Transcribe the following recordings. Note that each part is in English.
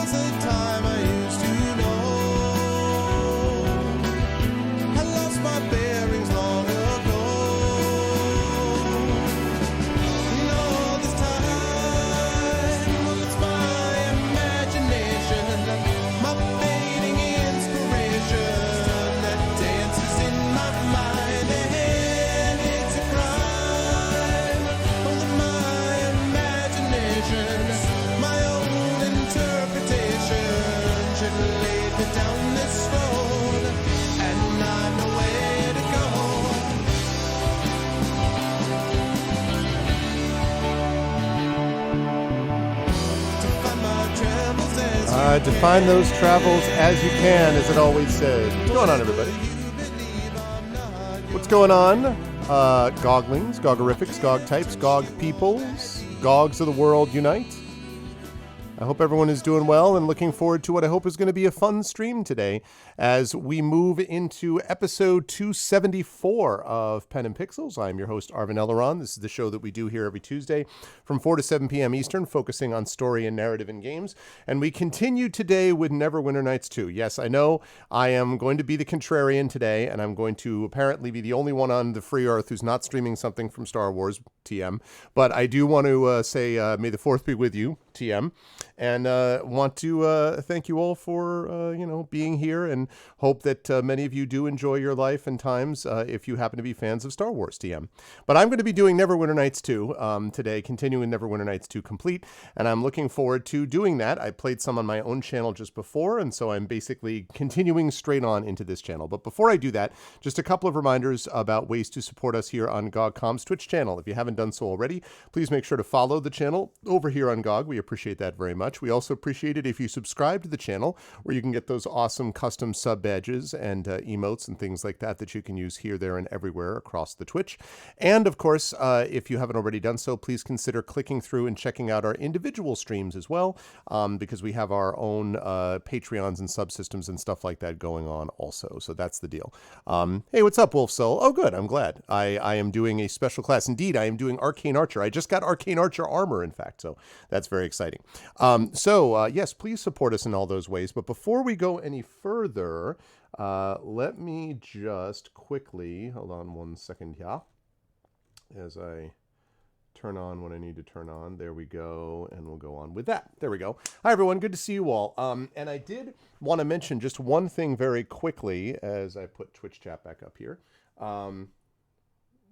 was a time I used to know. I lost my bearings long ago. And all this time, well, it's my imagination, my fading inspiration that dances in my mind. And it's a crime of my imagination. My own interpretation should lead me down this road, and I know where to go. To find my travels as you Define those travels as you can, as it always says. What's going on, everybody? What's going on? Goglings, Gogorifics, Gog types, Gog peoples, Gogs of the world unite. I hope everyone is doing well and looking forward to what I hope is going to be a fun stream today as we move into episode 274 of Pen and Pixels. I'm your host, Arvin Elleron. This is the show that we do here every Tuesday from 4 to 7 p.m. Eastern, focusing on story and narrative in games. And we continue today with Neverwinter Nights 2. Yes, I know I am going to be the contrarian today, and I'm going to apparently be the only one on the free earth who's not streaming something from Star Wars, TM. But I do want to say, may the 4th be with you, TM. And want to thank you all for, being here, and hope that many of you do enjoy your life and times if you happen to be fans of Star Wars TM. But I'm going to be doing Neverwinter Nights 2 today, continuing Neverwinter Nights 2 complete, and I'm looking forward to doing that. I played some on my own channel just before, and so I'm basically continuing straight on into this channel. But before I do that, just a couple of reminders about ways to support us here on GogCom's Twitch channel. If you haven't done so already, please make sure to follow the channel over here on GOG. We appreciate that very much. We also appreciate it if you subscribe to the channel, where you can get those awesome custom sub badges and emotes and things like that that you can use here, there, and everywhere across the Twitch. And of course, if you haven't already done so, please consider clicking through and checking out our individual streams as well, because we have our own Patreons and subsystems and stuff like that going on also. So that's the deal. Hey, what's up, Wolf Soul? Oh, good. I'm glad. I am doing a special class. Indeed, I am doing Arcane Archer. I just got Arcane Archer armor, in fact, so that's very exciting. Yes, please support us in all those ways. But before we go any further, let me just quickly, hold on one second here, as I turn on what I need to turn on. There we go, and we'll go on with that. There we go. Hi, everyone. Good to see you all. And I did want to mention just one thing very quickly as I put Twitch chat back up here.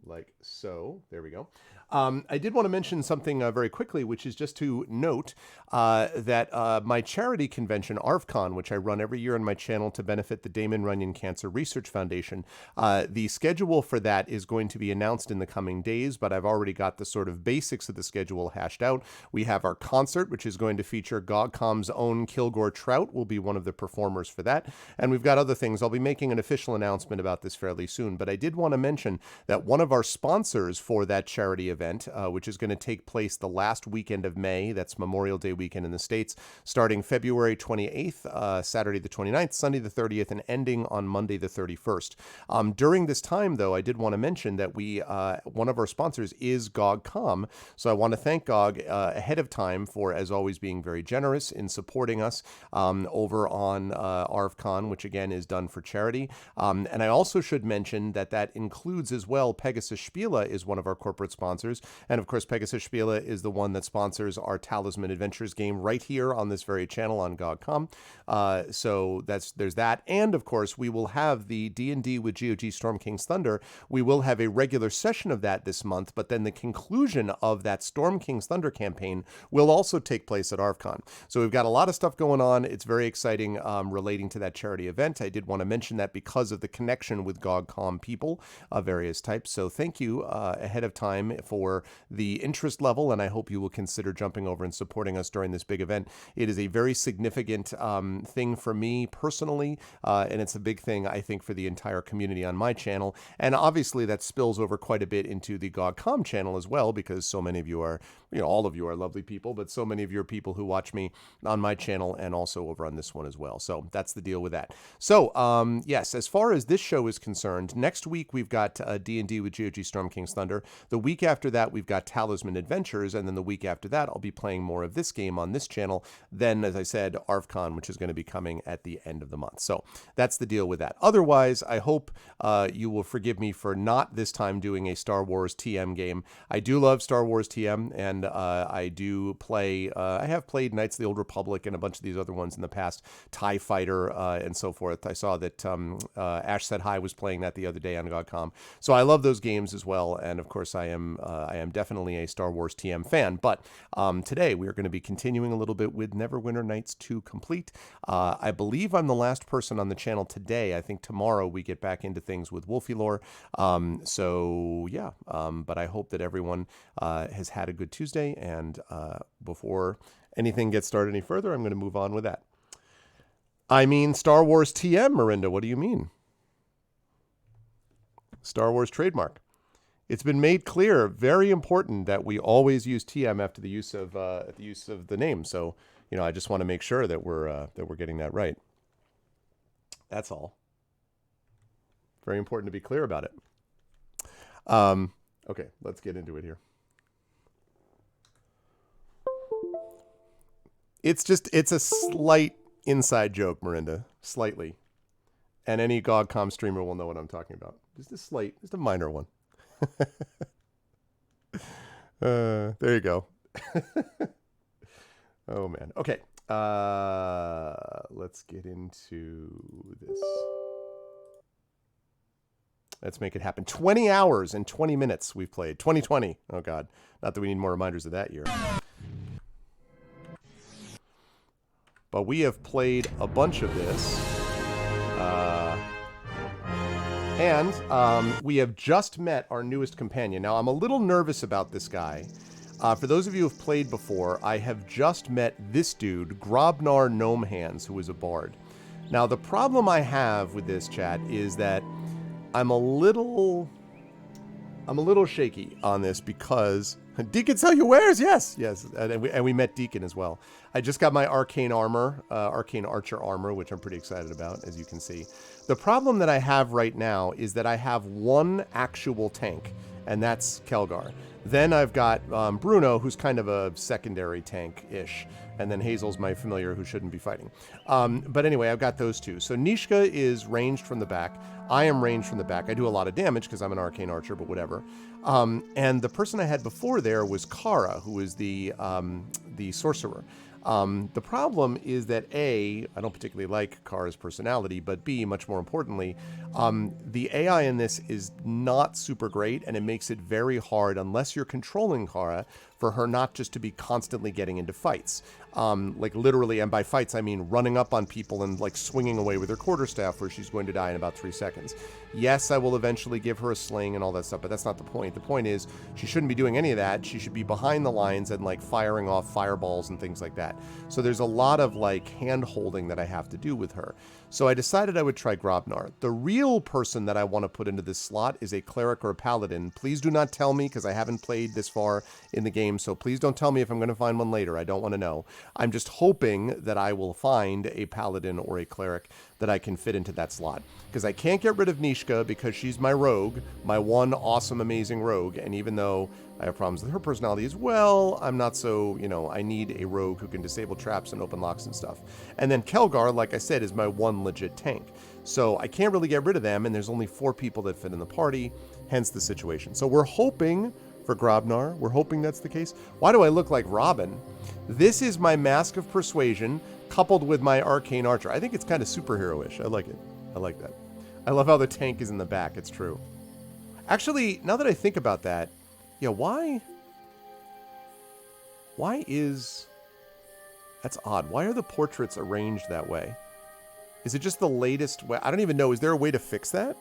Like so. There we go. I did want to mention something very quickly, which is just to note that my charity convention, ARVCon, which I run every year on my channel to benefit the Damon Runyon Cancer Research Foundation, the schedule for that is going to be announced in the coming days, but I've already got the sort of basics of the schedule hashed out. We have our concert, which is going to feature GogCom's own Kilgore Trout will be one of the performers for that, and we've got other things. I'll be making an official announcement about this fairly soon, but I did want to mention that one of our sponsors for that charity event, which is going to take place the last weekend of May, that's Memorial Day weekend in the States, starting February 28th, Saturday the 29th, Sunday the 30th, and ending on Monday the 31st. During this time, though, I did want to mention that one of our sponsors is GogCom, so I want to thank GOG ahead of time for, as always, being very generous in supporting us over on ARVCon, which again is done for charity. And I also should mention that includes as well Pegasus Spiele is one of our corporate sponsors. And of course, Pegasus Spiele is the one that sponsors our Talisman Adventures game right here on this very channel on GogCom. So there's that. And of course, we will have the D&D with GOG Storm King's Thunder. We will have a regular session of that this month, but then the conclusion of that Storm King's Thunder campaign will also take place at ARVCon. So we've got a lot of stuff going on. It's very exciting relating to that charity event. I did want to mention that because of the connection with GogCom people of various types. So thank you ahead of time for the interest level, and I hope you will consider jumping over and supporting us during this big event. It is a very significant thing for me personally, and it's a big thing, I think, for the entire community on my channel. And obviously that spills over quite a bit into the GogCom channel as well, because so many of you are, all of you are lovely people, but so many of you are people who watch me on my channel and also over on this one as well. So that's the deal with that. So yes, as far as this show is concerned, next week we've got D&D with GOG Storm King's Thunder. The week after after that, we've got Talisman Adventures, and then the week after that, I'll be playing more of this game on this channel. Then, as I said, ArvCon, which is going to be coming at the end of the month. So that's the deal with that. Otherwise, I hope you will forgive me for not this time doing a Star Wars TM game. I do love Star Wars TM, and I do play, I have played Knights of the Old Republic and a bunch of these other ones in the past, TIE Fighter and so forth. I saw that Ash Said Hi was playing that the other day on GOG.com. So I love those games as well, and of course I am definitely a Star Wars TM fan. But today we are going to be continuing a little bit with Neverwinter Nights 2 Complete. I believe I'm the last person on the channel today. I think tomorrow we get back into things with Wolfie Lore. So yeah, but I hope that everyone has had a good Tuesday, and before anything gets started any further, I'm going to move on with that. I mean Star Wars TM, Marinda. What do you mean? Star Wars trademark. It's been made clear, very important, that we always use TM after the use of the name. So, you know, I just want to make sure that we're getting that right. That's all. Very important to be clear about it. Okay, let's get into it here. It's a slight inside joke, Marinda, slightly. And any GOG.com streamer will know what I'm talking about. Just a minor one. There you go. Oh, man. Okay. Let's get into this. Let's make it happen. 20 hours and 20 minutes we've played. 2020. Oh, God. Not that we need more reminders of that year. But we have played a bunch of this. And we have just met our newest companion. Now, I'm a little nervous about this guy. For those of you who have played before, I have just met this dude, Grobnar Gnomehands, who is a bard. Now, the problem I have with this, chat, is that I'm a little shaky on this because Deacon sell your wares, yes, and we met Deacon as well. I just got my arcane armor, arcane archer armor, which I'm pretty excited about, as you can see. The problem that I have right now is that I have one actual tank, and that's Kelgar. Then I've got Bruno, who's kind of a secondary tank-ish. And then Hazel's my familiar who shouldn't be fighting. But anyway, I've got those two. So Nishka is ranged from the back. I am ranged from the back. I do a lot of damage because I'm an arcane archer, but whatever. And the person I had before there was Kara, who is the sorcerer. The problem is that A, I don't particularly like Kara's personality, but B, much more importantly, the AI in this is not super great, and it makes it very hard, unless you're controlling Kara, for her not just to be constantly getting into fights. Like literally, and by fights I mean running up on people and like swinging away with her quarterstaff where she's going to die in about 3 seconds. Yes, I will eventually give her a sling and all that stuff, but that's not the point. The point is she shouldn't be doing any of that. She should be behind the lines and like firing off fireballs and things like that. So there's a lot of like hand holding that I have to do with her. So I decided I would try Grobnar. The real person that I want to put into this slot is a cleric or a paladin. Please do not tell me, because I haven't played this far in the game, so please don't tell me if I'm going to find one later. I don't want to know. I'm just hoping that I will find a paladin or a cleric that I can fit into that slot. Because I can't get rid of Nishka because she's my rogue, my one awesome, amazing rogue, and even though I have problems with her personality as well, I'm not so, you know, I need a rogue who can disable traps and open locks and stuff. And then Kelgar, like I said, is my one legit tank. So I can't really get rid of them, and there's only 4 people that fit in the party, hence the situation. So we're hoping for Grobnar. We're hoping that's the case. Why do I look like Robin? This is my Mask of Persuasion coupled with my Arcane Archer. I think it's kind of superhero-ish. I like it. I like that. I love how the tank is in the back. It's true. Actually, now that I think about that, yeah, why is... That's odd. Why are the portraits arranged that way? Is it just the latest way? I don't even know. Is there a way to fix that?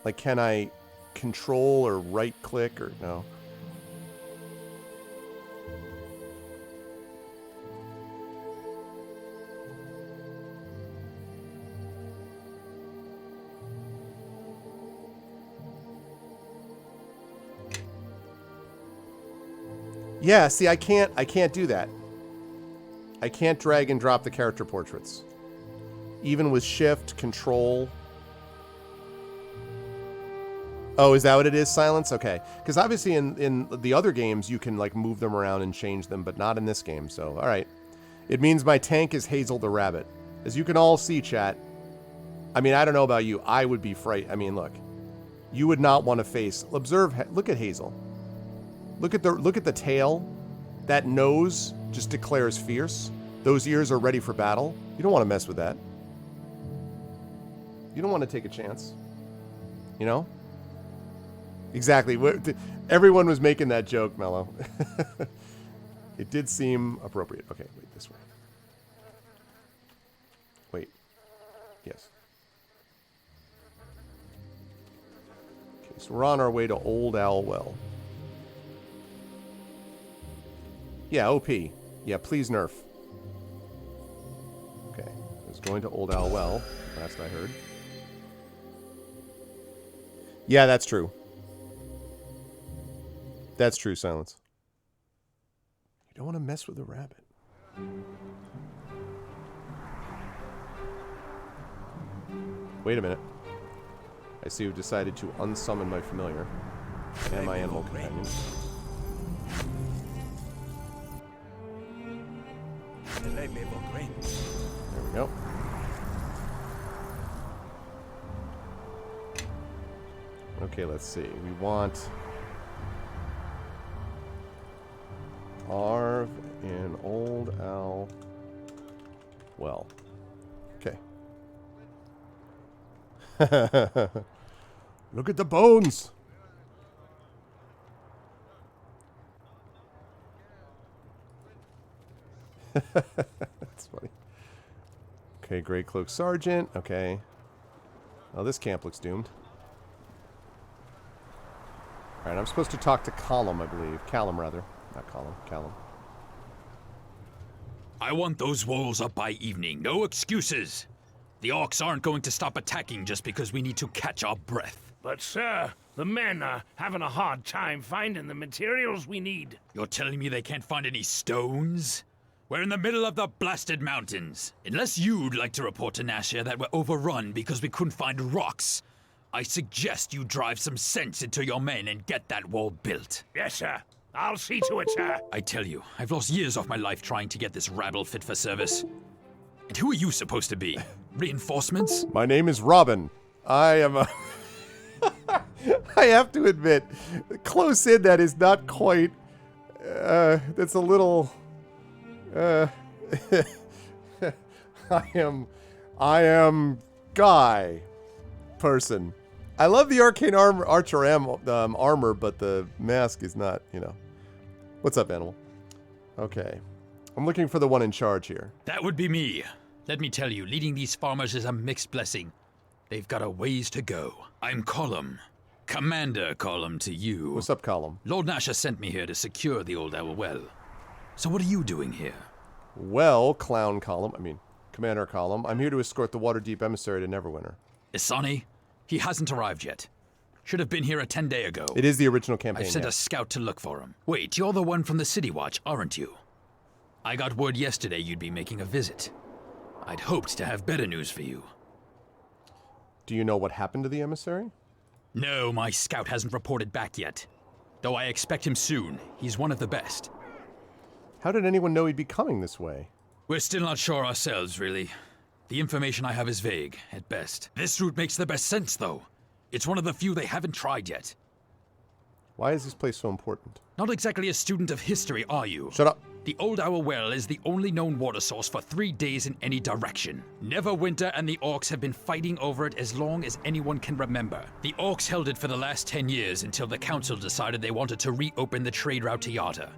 Like, can I control or right-click or... No. Yeah, see, I can't do that. I can't drag and drop the character portraits. Even with Shift, Control. Oh, is that what it is, Silence? Okay. Because obviously in the other games, you can, like, move them around and change them, but not in this game, so, alright. It means my tank is Hazel the Rabbit. As you can all see, chat, I mean, I don't know about you, I would be frightened. I mean, look. You would not want to face... look at Hazel. Look at the tail. That nose just declares fierce. Those ears are ready for battle. You don't want to mess with that. You don't want to take a chance. You know? Exactly. Everyone was making that joke, Mello. It did seem appropriate. Okay, wait, this way. Wait. Yes. Okay, so we're on our way to Old Owl Well. Yeah, OP. Yeah, please nerf. Okay, I was going to Old Owl Well, last I heard. Yeah, that's true. That's true, Silence. You don't want to mess with a rabbit. Wait a minute. I see you've decided to unsummon my familiar and my animal companion. There we go. Okay, let's see. We want Arv in Old Owl Well. Okay. Look at the bones! That's funny. Okay, Grey Cloak Sergeant. Okay. Oh, this camp looks doomed. Alright, I'm supposed to talk to Callum, I believe. Callum, rather. Not Callum. Callum. I want those walls up by evening. No excuses. The orcs aren't going to stop attacking just because we need to catch our breath. But, sir, the men are having a hard time finding the materials we need. You're telling me they can't find any stones? We're in the middle of the blasted mountains. Unless you'd like to report to Nashia that we're overrun because we couldn't find rocks, I suggest you drive some sense into your men and get that wall built. Yes, sir. I'll see to it, sir. I tell you, I've lost years of my life trying to get this rabble fit for service. And who are you supposed to be? Reinforcements? My name is Robin. I am a... I have to admit, close in that is not quite... that's a little... I am Guy person. I love the arcane archer armor, but the mask is not, you know. What's up, animal? Okay. I'm looking for the one in charge here. That would be me. Let me tell you, leading these farmers is a mixed blessing. They've got a ways to go. I'm Column. Commander Column to you. What's up, Column? Lord Nasha sent me here to secure the Old Owl Well. So what are you doing here? Well, Commander Column, I'm here to escort the Waterdeep emissary to Neverwinter. Isani? He hasn't arrived yet. Should have been here 10 days ago. It is the original campaign, I've sent a scout to look for him. Wait, you're the one from the City Watch, aren't you? I got word yesterday you'd be making a visit. I'd hoped to have better news for you. Do you know what happened to the emissary? No, my scout hasn't reported back yet. Though I expect him soon. He's one of the best. How did anyone know he'd be coming this way? We're still not sure ourselves, really. The information I have is vague, at best. This route makes the best sense, though. It's one of the few they haven't tried yet. Why is this place so important? Not exactly a student of history, are you? Shut up. The Old Owl Well is the only known water source for 3 days in any direction. Neverwinter and the orcs have been fighting over it as long as anyone can remember. The orcs held it for the last 10 years until the council decided they wanted to reopen the trade route to Yarta.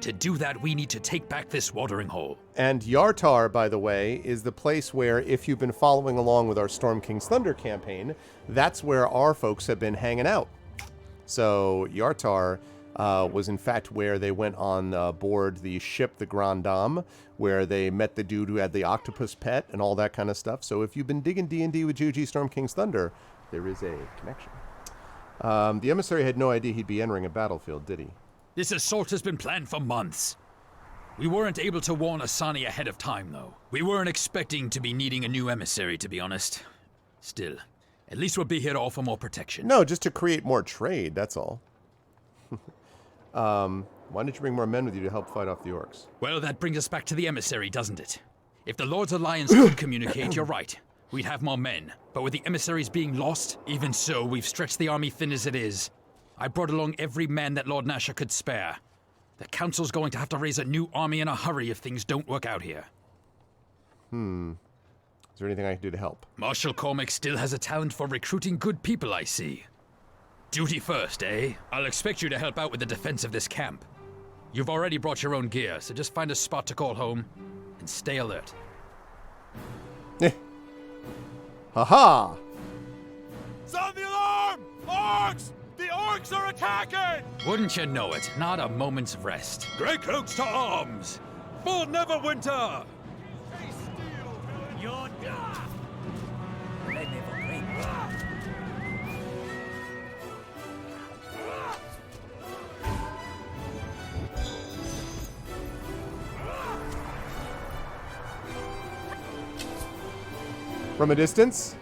To do that, we need to take back this watering hole. And Yartar, by the way, is the place where, if you've been following along with our Storm King's Thunder campaign, that's where our folks have been hanging out. So Yartar was in fact where they went on board the ship, the Grand Dame, where they met the dude who had the octopus pet and all that kind of stuff. So if you've been digging D&D with GOG Storm King's Thunder, there is a connection. The emissary had no idea he'd be entering a battlefield, did he? This assault has been planned for months. We weren't able to warn Asani ahead of time, though. We weren't expecting to be needing a new emissary, to be honest. Still, At least we'll be here to offer more protection. No, just to create more trade, that's all. Why didn't you bring more men with you to help fight off the orcs? Well, that brings us back to the emissary, doesn't it? If the Lord's Alliance could communicate, you're right. We'd have more men. But with the emissaries being lost, even so, we've stretched the army thin as it is. I brought along every man that Lord Nasher could spare. The Council's going to have to raise a new army in a hurry if things don't work out here. Is there anything I can do to help? Marshal Cormac still has a talent for recruiting good people, I see. Duty first, eh? I'll expect you to help out with the defense of this camp. You've already brought your own gear, so just find a spot to call home and stay alert. Haha! Sound the alarm! Orcs! The orcs are attacking! Wouldn't you know it? Not a moment's rest. Grey cloaks to arms! For Neverwinter! From a distance?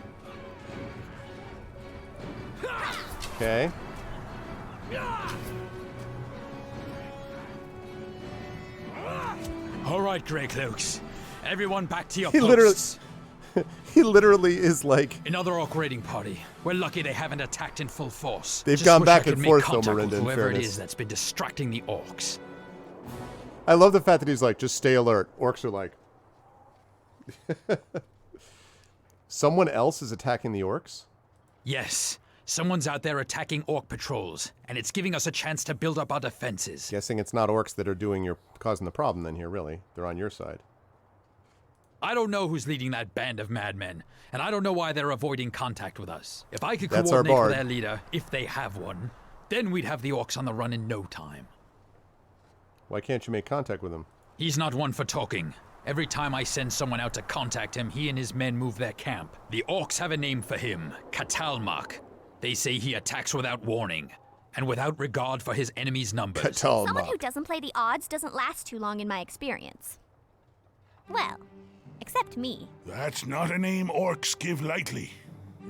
Okay. All right, Grey Cloaks. Everyone back to your He posts. He literally is like... Another orc raiding party. We're lucky they haven't attacked in full force. They've Just gone wish back I could and make forth, though, contact with Miranda, in whoever it fairness. is that's been distracting the orcs. I love the fact that he's like, just stay alert. Orcs are like... Someone else is attacking the orcs? Yes, someone's out there attacking orc patrols, and it's giving us a chance to build up our defenses. Guessing it's not orcs that are causing the problem then here, really. They're on your side. I don't know who's leading that band of madmen, and I don't know why they're avoiding contact with us. If I could That's our coordinate with bard. their leader, if they have one, then we'd have the orcs on the run in no time. Why can't you make contact with him? He's not one for talking. Every time I send someone out to contact him, he and his men move their camp. The orcs have a name for him, Katalmak. They say he attacks without warning, and without regard for his enemies' numbers. Someone who doesn't play the odds doesn't last too long in my experience. Well, except me. That's not a name orcs give lightly.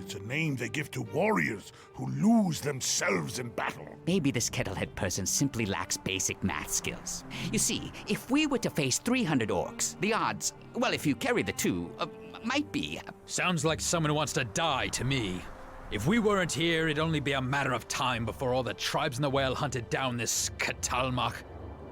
It's a name they give to warriors who lose themselves in battle. Maybe this kettlehead person simply lacks basic math skills. You see, if we were to face 300 orcs, the odds, well, if you carry the two, might be... Sounds like someone who wants to die to me. If we weren't here, it'd only be a matter of time before all the tribes in the Well hunted down this Katalmak,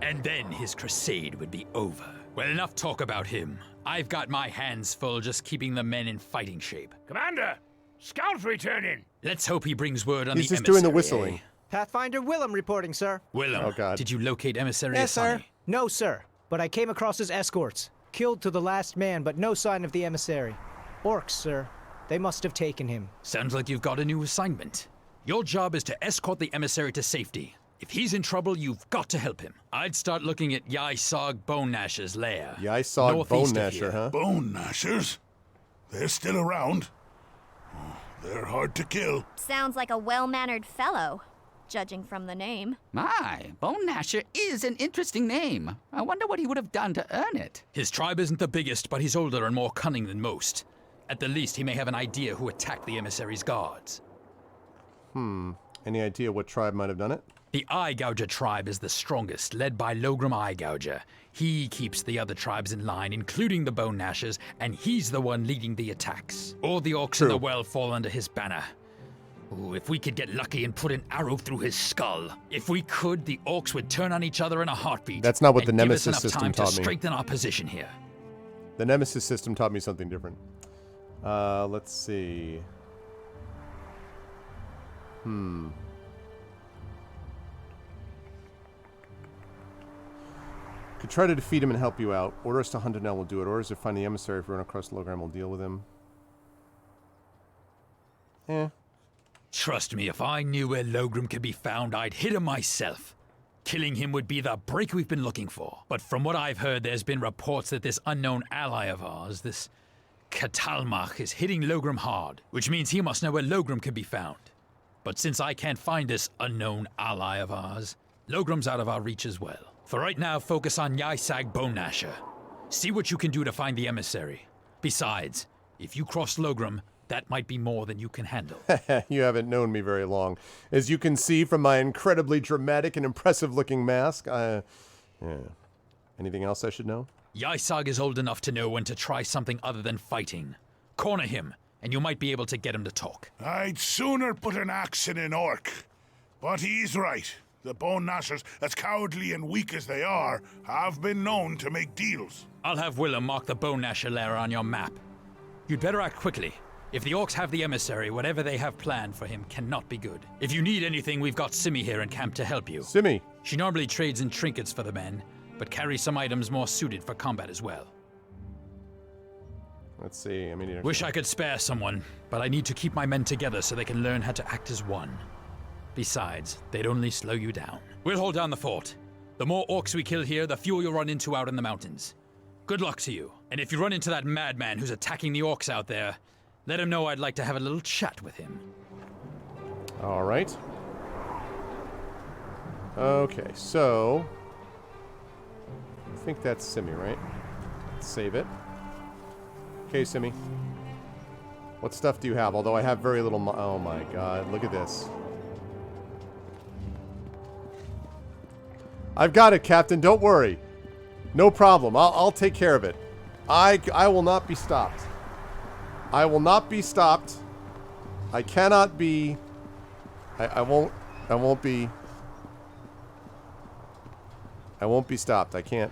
and then his crusade would be over. Well, enough talk about him. I've got my hands full just keeping the men in fighting shape. Commander, scouts returning. Let's hope he brings word on He's the just doing the emissary, whistling. eh? Pathfinder Willem reporting, sir. Willem, Oh, God. did you locate emissary Yes, sir. Asani? No, sir. But I came across his escorts. Killed to the last man, but no sign of the emissary. Orcs, sir. They must have taken him. Sounds like you've got a new assignment. Your job is to escort the emissary to safety. If he's in trouble, you've got to help him. I'd start looking at Yai-Sog Bone Gnasher's lair. Yai-Sog Bone northeast of Gnasher, here. huh? Bone gnashers? They're still around. Oh, they're hard to kill. Sounds like a well-mannered fellow, judging from the name. My, Bone Gnasher is an interesting name. I wonder what he would have done to earn it. His tribe isn't the biggest, but he's older and more cunning than most. At the least, he may have an idea who attacked the emissary's guards. Any idea what tribe might have done it? The Eye Gouger tribe is the strongest, led by Logram Eye Gouger. He keeps the other tribes in line, including the Bone Gnashers, and he's the one leading the attacks. All the orcs in the well fall under his banner. Ooh, if we could get lucky and put an arrow through his skull. If we could, the orcs would turn on each other in a heartbeat. That's not what the and give us Nemesis enough system time taught to me. strengthen our position here. The Nemesis system taught me something different. Let's see. Could try to defeat him and help you out. Order us to hunt him now, we'll do it. Orders to find the emissary. If we run across the Logram, we'll deal with him. Trust me, if I knew where Logram could be found, I'd hit him myself. Killing him would be the break we've been looking for. But from what I've heard, there's been reports that this unknown ally of ours, this Katalmak, is hitting Logram hard, which means he must know where Logram can be found. But since I can't find this unknown ally of ours, Logram's out of our reach as well. For right now, focus on Yai-Sag Bone Gnasher. See what you can do to find the emissary. Besides, if you cross Logram, That might be more than you can handle. You haven't known me very long. As you can see from my incredibly dramatic and impressive-looking mask, yeah. Anything else I should know? Ysog is old enough to know when to try something other than fighting. Corner him, and you might be able to get him to talk. I'd sooner put an axe in an orc. But he's right. The Bone Gnashers, as cowardly and weak as they are, have been known to make deals. I'll have Willem mark the Bone Gnasher lair on your map. You'd better act quickly. If the orcs have the emissary, whatever they have planned for him cannot be good. If you need anything, we've got Simi here in camp to help you. Simi. She normally trades in trinkets for the men, but carries some items more suited for combat as well. Let's see. Wish I could spare someone, but I need to keep my men together so they can learn how to act as one. Besides, they'd only slow you down. We'll hold down the fort. The more orcs we kill here, the fewer you'll run into out in the mountains. Good luck to you. And if you run into that madman who's attacking the orcs out there, let him know I'd like to have a little chat with him. All right. Okay, so I think that's Simi, right? Let's save it. Okay, Simi. What stuff do you have? Although I have very little oh my god, look at this. I've got it, Captain. Don't worry. No problem. I'll take care of it. I will not be stopped. I will not be stopped. I cannot be. I won't be. I won't be stopped. I can't.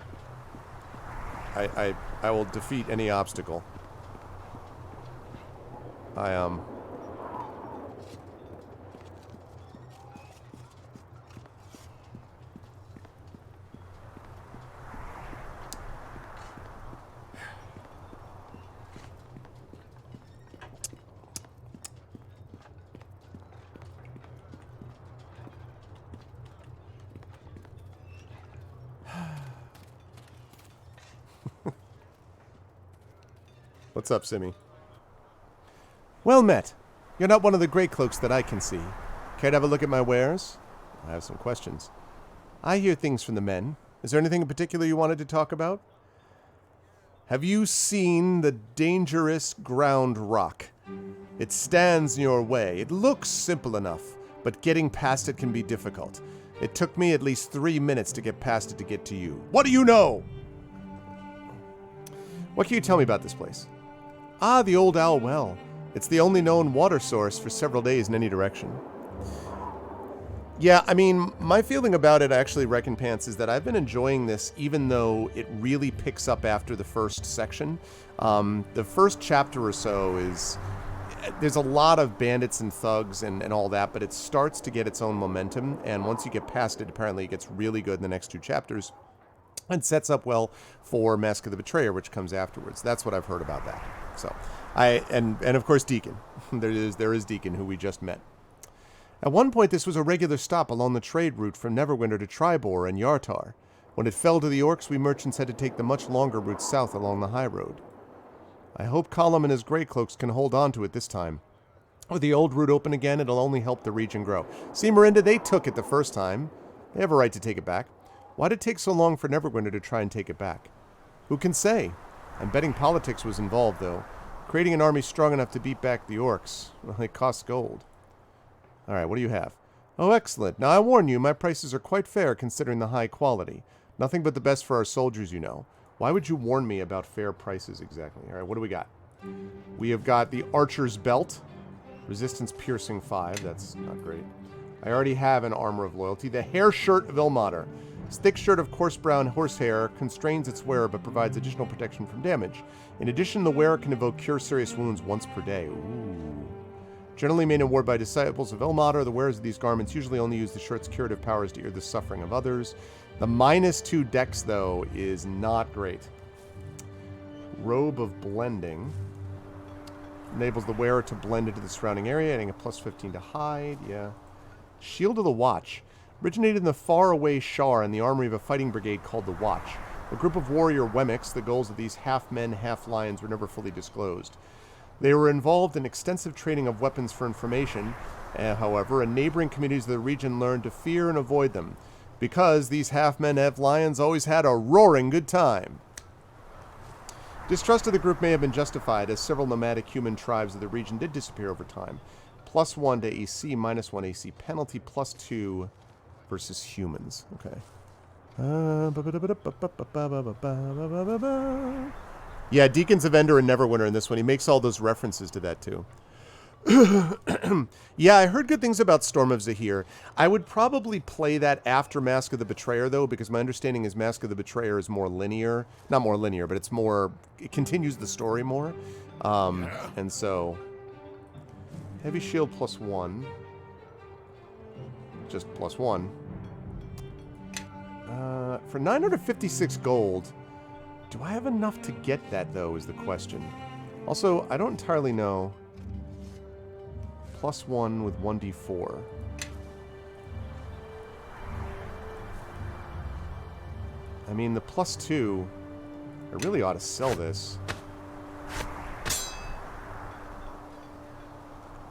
I will defeat any obstacle. What's up, Simi? Well met. You're not one of the grey cloaks that I can see. Care to have a look at my wares? I have some questions. I hear things from the men. Is there anything in particular you wanted to talk about? Have you seen the dangerous ground rock? It stands in your way. It looks simple enough, but getting past it can be difficult. It took me at least 3 minutes to get past it to get to you. What do you know? What can you tell me about this place? Ah, the Old Owl Well. It's the only known water source for several days in any direction. Yeah, I mean, my feeling about it, actually, Reckon Pants, is that I've been enjoying this even though it really picks up after the first section. The first chapter or so is... There's a lot of bandits and thugs and all that, but it starts to get its own momentum, and once you get past it, apparently it gets really good in the next 2 chapters. And sets up well for Mask of the Betrayer, which comes afterwards. That's what I've heard about that. So, and of course Deacon. there is Deacon, who we just met. At one point, this was a regular stop along the trade route from Neverwinter to Tribor and Yartar. When it fell to the orcs, we merchants had to take the much longer route south along the high road. I hope Colum and his grey cloaks can hold on to it this time. With the old route open again, it'll only help the region grow. See, Miranda, they took it the first time. They have a right to take it back. Why did it take so long for Neverwinter to try and take it back? Who can say? I'm betting politics was involved, though. Creating an army strong enough to beat back the orcs. Well, it costs gold. Alright, what do you have? Oh, excellent. Now, I warn you, my prices are quite fair considering the high quality. Nothing but the best for our soldiers, you know. Why would you warn me about fair prices exactly? Alright, what do we got? We have got the Archer's Belt. Resistance Piercing 5. That's not great. I already have an Armor of Loyalty. The Hair Shirt of Ilmater. This thick shirt of coarse brown horsehair constrains its wearer but provides additional protection from damage. In addition, the wearer can evoke Cure Serious Wounds once per day. Ooh. Generally made and worn by disciples of Ilmater, the wearers of these garments usually only use the shirt's curative powers to ease the suffering of others. The -2 dex, though, is not great. Robe of Blending. Enables the wearer to blend into the surrounding area, adding a +15 to hide. Yeah. Shield of the Watch. Originated in the faraway Shar in the armory of a fighting brigade called the Watch. A group of warrior Wemmicks, the goals of these half-men, half-lions were never fully disclosed. They were involved in extensive training of weapons for information, however, and neighboring communities of the region learned to fear and avoid them, because these half-men, half-lions always had a roaring good time. Distrust of the group may have been justified, as several nomadic human tribes of the region did disappear over time. +1 to AC, -1 AC penalty, +2 versus humans. Okay. Yeah, Deacons of Ender and Neverwinter in this one. He makes all those references to that, too. Yeah, I heard good things about Storm of Zahir. I would probably play that after Mask of the Betrayer, though, because my understanding is Mask of the Betrayer is more linear. Not more linear, but it's more... It continues the story more. And so... Heavy Shield +1. Just +1. For 956 gold... Do I have enough to get that, though, is the question. Also, I don't entirely know... +1 with 1d4. I mean, the +2... I really ought to sell this.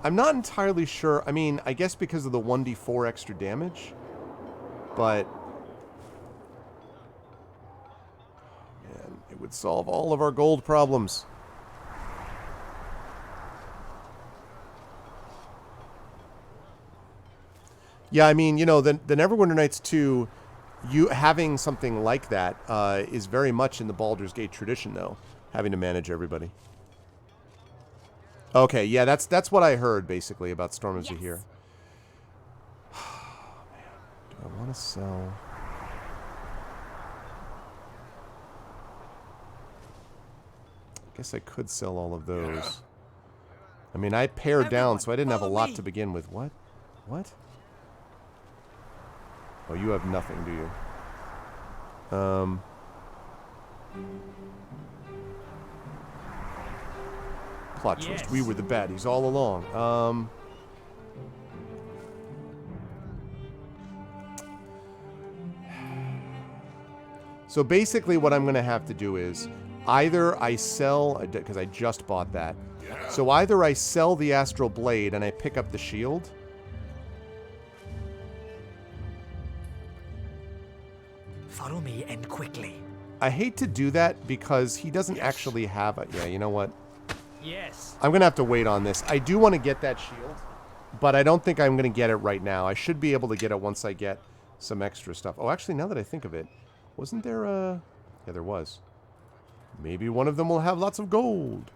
I'm not entirely sure. I mean, I guess because of the 1d4 extra damage. But... Man, it would solve all of our gold problems. Yeah, I mean, you know, the Neverwinter Nights 2, you having something like that is very much in the Baldur's Gate tradition, though, having to manage everybody. Okay, yeah, that's what I heard, basically, about Storm of Zahir. Oh, man, do I want to sell... I guess I could sell all of those. I mean, I pared down, so I didn't have a lot to begin with. What? What? Oh, you have nothing, do you? Plot twist. We were the baddies all along. So basically what I'm going to have to do is either I sell, because I just bought that. So either I sell the Astral Blade and I pick up the shield. Follow me, and quickly. I hate to do that because he doesn't actually have a... Yeah, you know what? Yes. I'm going to have to wait on this. I do want to get that shield, but I don't think I'm going to get it right now. I should be able to get it once I get some extra stuff. Oh, actually, now that I think of it, wasn't there a... Yeah, there was. Maybe one of them will have lots of gold.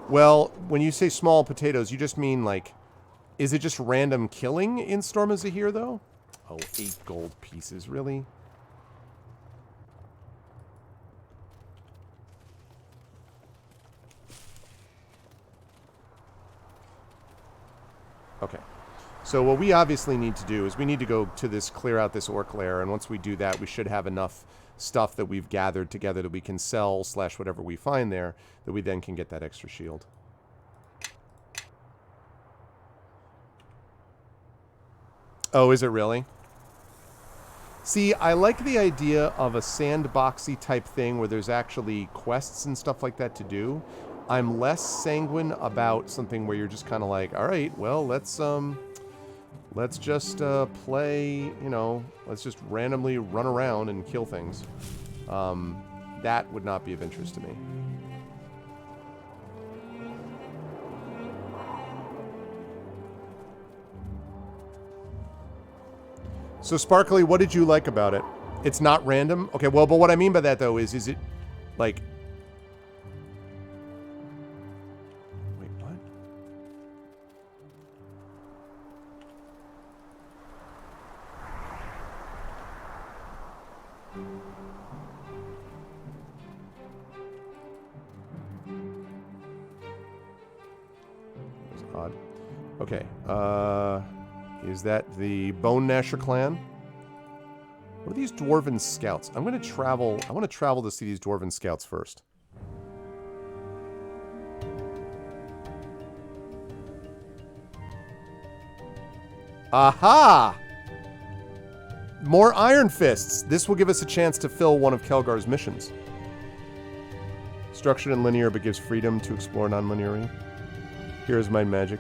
Well, when you say small potatoes, you just mean, like, is it just random killing in Storm of Zahir, though? Oh, 8 gold pieces, really? Okay. So what we obviously need to do is we need to go to this, clear out this orc lair, and once we do that, we should have enough stuff that we've gathered together that we can sell / whatever we find there, that we then can get that extra shield. Oh, is it really? See, I like the idea of a sandboxy type thing where there's actually quests and stuff like that to do. I'm less sanguine about something where you're just kind of like, all right, well, let's just play, you know, let's just randomly run around and kill things. That would not be of interest to me. So, Sparkly, what did you like about it? It's not random? Okay, well, but what I mean by that, though, is it, like... Wait, what? That's odd. Okay, is that the Bone Gnasher clan? What are these Dwarven Scouts? I'm going to travel... I want to travel to see these Dwarven Scouts first. Aha! More Iron Fists. This will give us a chance to fill one of Kelgar's missions. Structured and linear, but gives freedom to explore non-linearly. Here's my magic.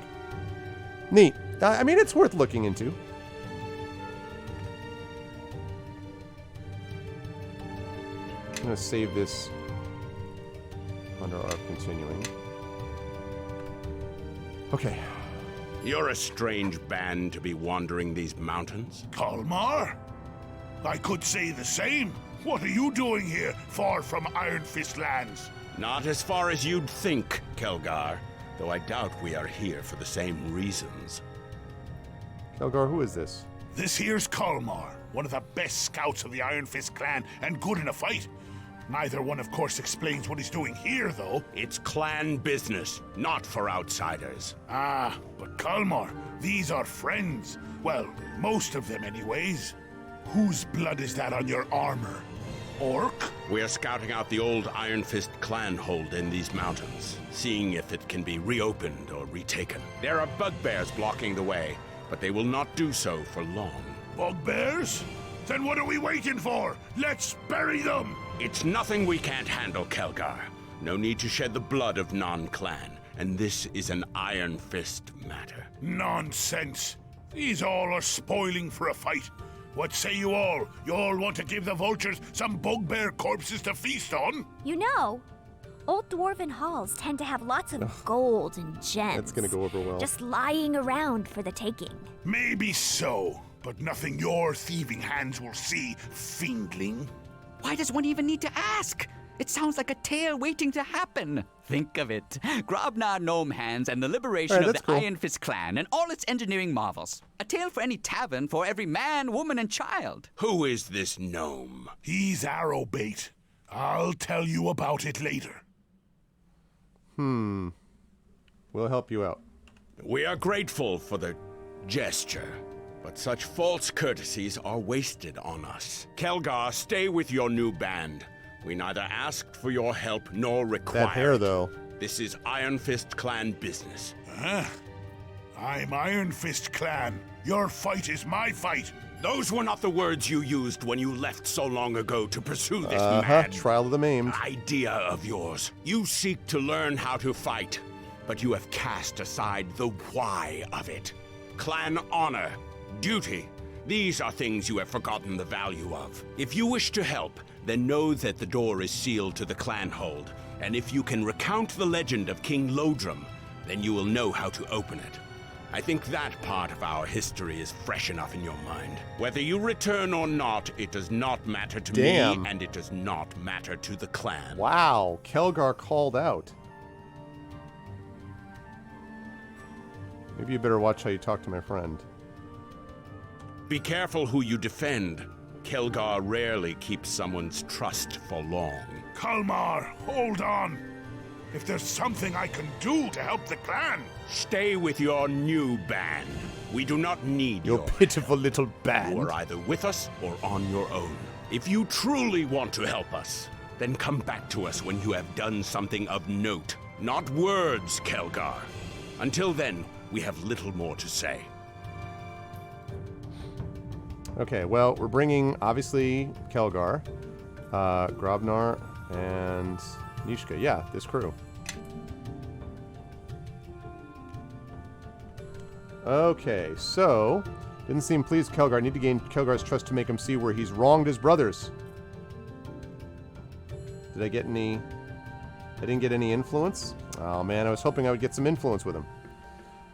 Neat. I mean, it's worth looking into. gonna save this under our continuing. Okay. You're a strange band to be wandering these mountains. Kalmar? I could say the same. What are you doing here, far from Iron Fist lands? Not as far as you'd think, Kelgar, though I doubt we are here for the same reasons. Kelgar, who is this? This here's Kalmar, one of the best scouts of the Iron Fist clan, and good in a fight. Neither one, of course, explains what he's doing here, though. It's clan business, not for outsiders. Ah, but Kalmar, these are friends. Well, most of them anyways. Whose blood is that on your armor? Orc? We're scouting out the old Iron Fist clan hold in these mountains, seeing if it can be reopened or retaken. There are bugbears blocking the way, but they will not do so for long. Bugbears? Then what are we waiting for? Let's bury them! It's nothing we can't handle, Kelgar. No need to shed the blood of non-clan, and this is an Iron Fist matter. Nonsense. These all are spoiling for a fight. What say you all? You all want to give the vultures some bugbear corpses to feast on? You know, old dwarven halls tend to have lots of gold and gems. That's gonna go over well. Just lying around for the taking. Maybe so, but nothing your thieving hands will see, fiendling. Why does one even need to ask? It sounds like a tale waiting to happen. Think of it. Grobnar Gnome Hands and the liberation Alright, of that's the cool. Iron Fist clan and all its engineering marvels. A tale for any tavern for every man, woman, and child. Who is this gnome? He's arrow bait. I'll tell you about it later. We'll help you out. We are grateful for the gesture, but such false courtesies are wasted on us. Kelgar, stay with your new band. We neither asked for your help nor required. That hair, though. This is Iron Fist clan business. Huh? I'm Iron Fist clan. Your fight is my fight. Those were not the words you used when you left so long ago to pursue this mad Trial of the maimed. idea of yours. You seek to learn how to fight, but you have cast aside the why of it. Clan honor, duty, these are things you have forgotten the value of. If you wish to help, then know that the door is sealed to the clan hold, and if you can recount the legend of King Lodrum, then you will know how to open it. I think that part of our history is fresh enough in your mind. Whether you return or not, it does not matter to me, and it does not matter to the clan. Wow, Kelgar called out. Maybe you better watch how you talk to my friend. Be careful who you defend. Kelgar rarely keeps someone's trust for long. Kalmar, hold on. If there's something I can do to help the clan. Stay with your new band. We do not need Your pitiful little band. You are either with us or on your own. If you truly want to help us, then come back to us when you have done something of note. Not words, Kelgar. Until then, we have little more to say. Okay, well, we're bringing, obviously, Kelgar, Grobnar, and Nishka. Yeah, this crew. Okay, so, didn't seem pleased, Kelgar. Need to gain Kelgar's trust to make him see where he's wronged his brothers. Did I get any... I didn't get any influence? Oh, man, I was hoping I would get some influence with him.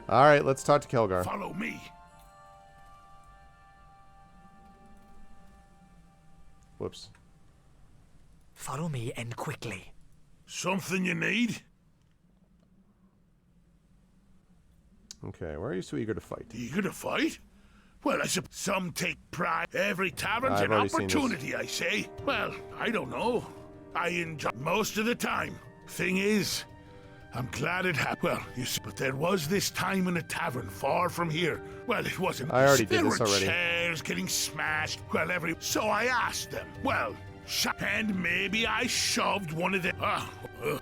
Alright, let's talk to Kelgar. Follow me. Whoops. Follow me and quickly. Something you need? Okay, why are you so eager to fight? Eager to fight? Well, I suppose some take pride. Every tavern's I've an already seen this. opportunity, I say. Well, I don't know. I enjoy most of the time. Thing is, I'm glad it happened. Well, you see, but there was this time in a tavern far from here. Well, it wasn't. I already did there this were already. chairs getting smashed. Well, So I asked them. Well, and maybe I shoved one of them.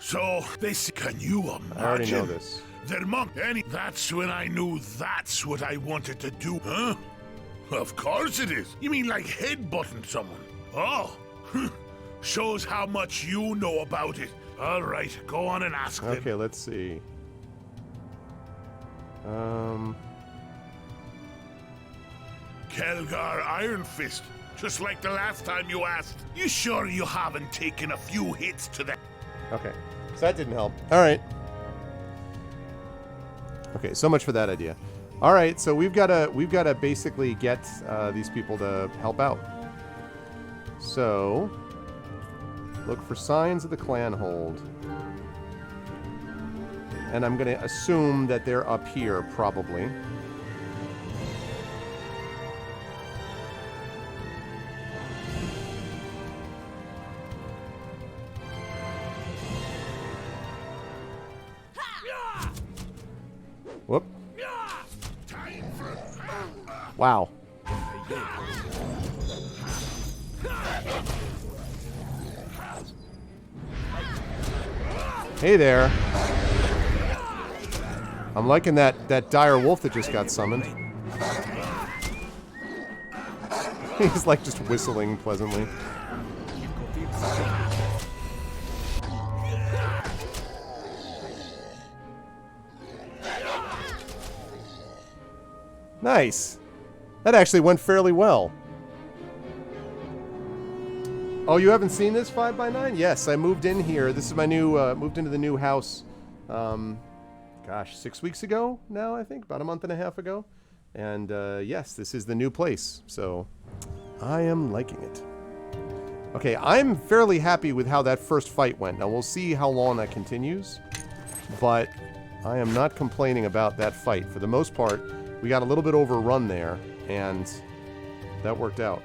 So they said, can you imagine? I already know this. Their monk. That's when I knew that's what I wanted to do. Huh? Of course it is. You mean like headbutting someone? Oh, shows how much you know about it. All right, go on and ask them. Okay, let's see. Kelgar Iron Fist. Just like the last time you asked. You sure you haven't taken a few hits to the... Okay, so that didn't help. All right. Okay, so much for that idea. All right, so we've got to basically get these people to help out. So, look for signs of the clan hold. And I'm going to assume that they're up here, probably. Whoop. Wow. Hey there. I'm liking that dire wolf that just got summoned. He's like just whistling pleasantly. Nice. That actually went fairly well. Oh, you haven't seen this 5x9? Yes, I moved in here. This is my new, moved into the new house, gosh, 6 weeks ago now, I think. About a month and a half ago. And, yes, this is the new place. So, I am liking it. Okay, I'm fairly happy with how that first fight went. Now, we'll see how long that continues. But I am not complaining about that fight. For the most part, we got a little bit overrun there, and that worked out.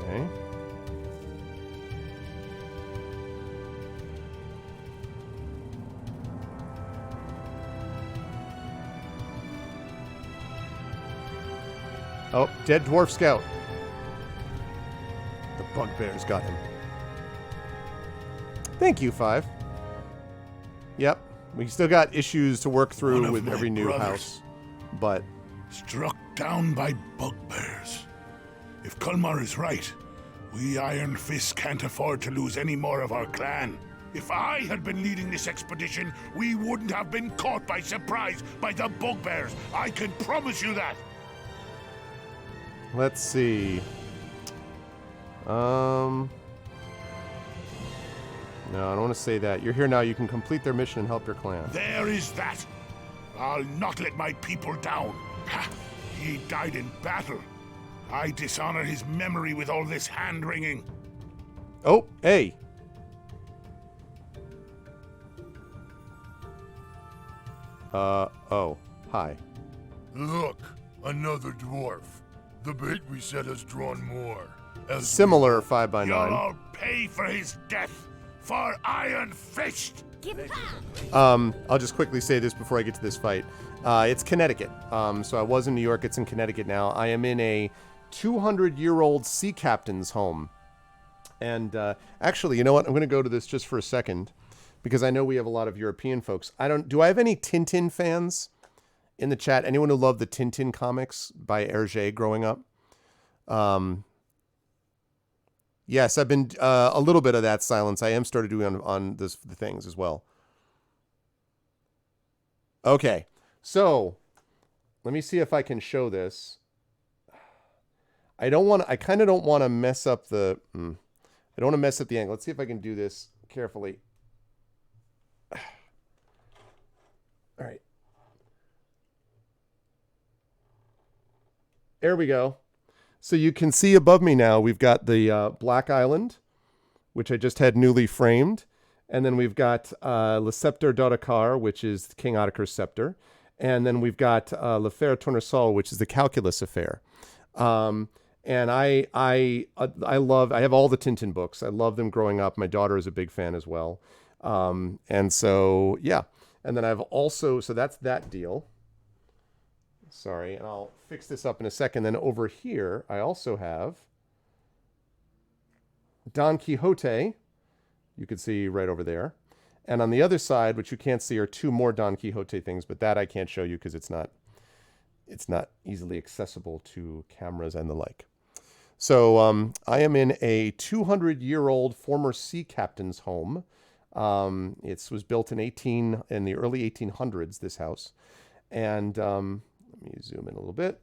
Okay. Oh, dead dwarf scout. The bugbears got him. Thank you, 5. Yep, we still got issues to work through with every new house, but... Struck down by bugbears. If Kulmar is right, we Iron Fists can't afford to lose any more of our clan. If I had been leading this expedition, we wouldn't have been caught by surprise by the bugbears. I can promise you that. Let's see. No, I don't want to say that. You're here now. You can complete their mission and help your clan. There is that. I'll not let my people down. Ha! He died in battle. I dishonor his memory with all this hand-wringing. Oh, hey. Oh, hi. Look, another dwarf. The bait we set has drawn more. Similar 5x9. You'll all pay for his death, for Iron Fist. I'll just quickly say this before I get to this fight. It's Connecticut. So I was in New York. It's in Connecticut now. I am in a 200-year-old sea captain's home. And actually, you know what? I'm going to go to this just for a second because I know we have a lot of European folks. Do I have any Tintin fans in the chat? Anyone who loved the Tintin comics by Hergé growing up? Yes, I've been a little bit of that silence. I am started doing on the things as well. Okay, so let me see if I can show this. I kind of don't want to mess up the. I don't want to mess up the angle. Let's see if I can do this carefully. All right. There we go. So you can see above me now, we've got the Black Island, which I just had newly framed. And then we've got Le Sceptre d'Ottokar, which is King Ottokar's scepter. And then we've got Le Fer Tournesol, which is the calculus affair. And I have all the Tintin books. I love them growing up. My daughter is a big fan as well. And so, yeah. And then I've also, so that's that deal. Sorry, and I'll fix this up in a second. Then over here, I also have Don Quixote. You can see right over there. And on the other side, which you can't see, are 2 more Don Quixote things, but that I can't show you because it's not easily accessible to cameras and the like. So I am in a 200-year-old former sea captain's home. It was built in the early 1800s, this house. And let me zoom in a little bit.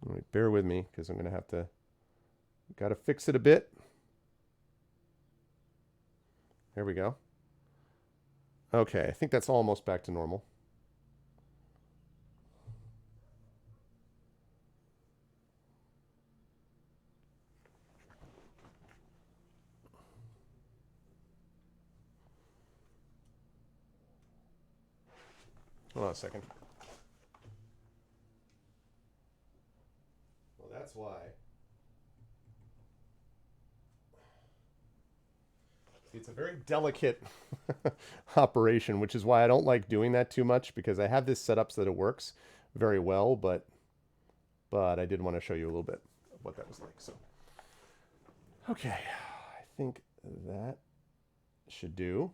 All right, bear with me because I'm going to got to fix it a bit. There we go. Okay, I think that's almost back to normal. Hold on a second. Well, that's why. See, it's a very delicate operation, which is why I don't like doing that too much, because I have this set up so that it works very well, but I did want to show you a little bit of what that was like. So, okay, I think that should do.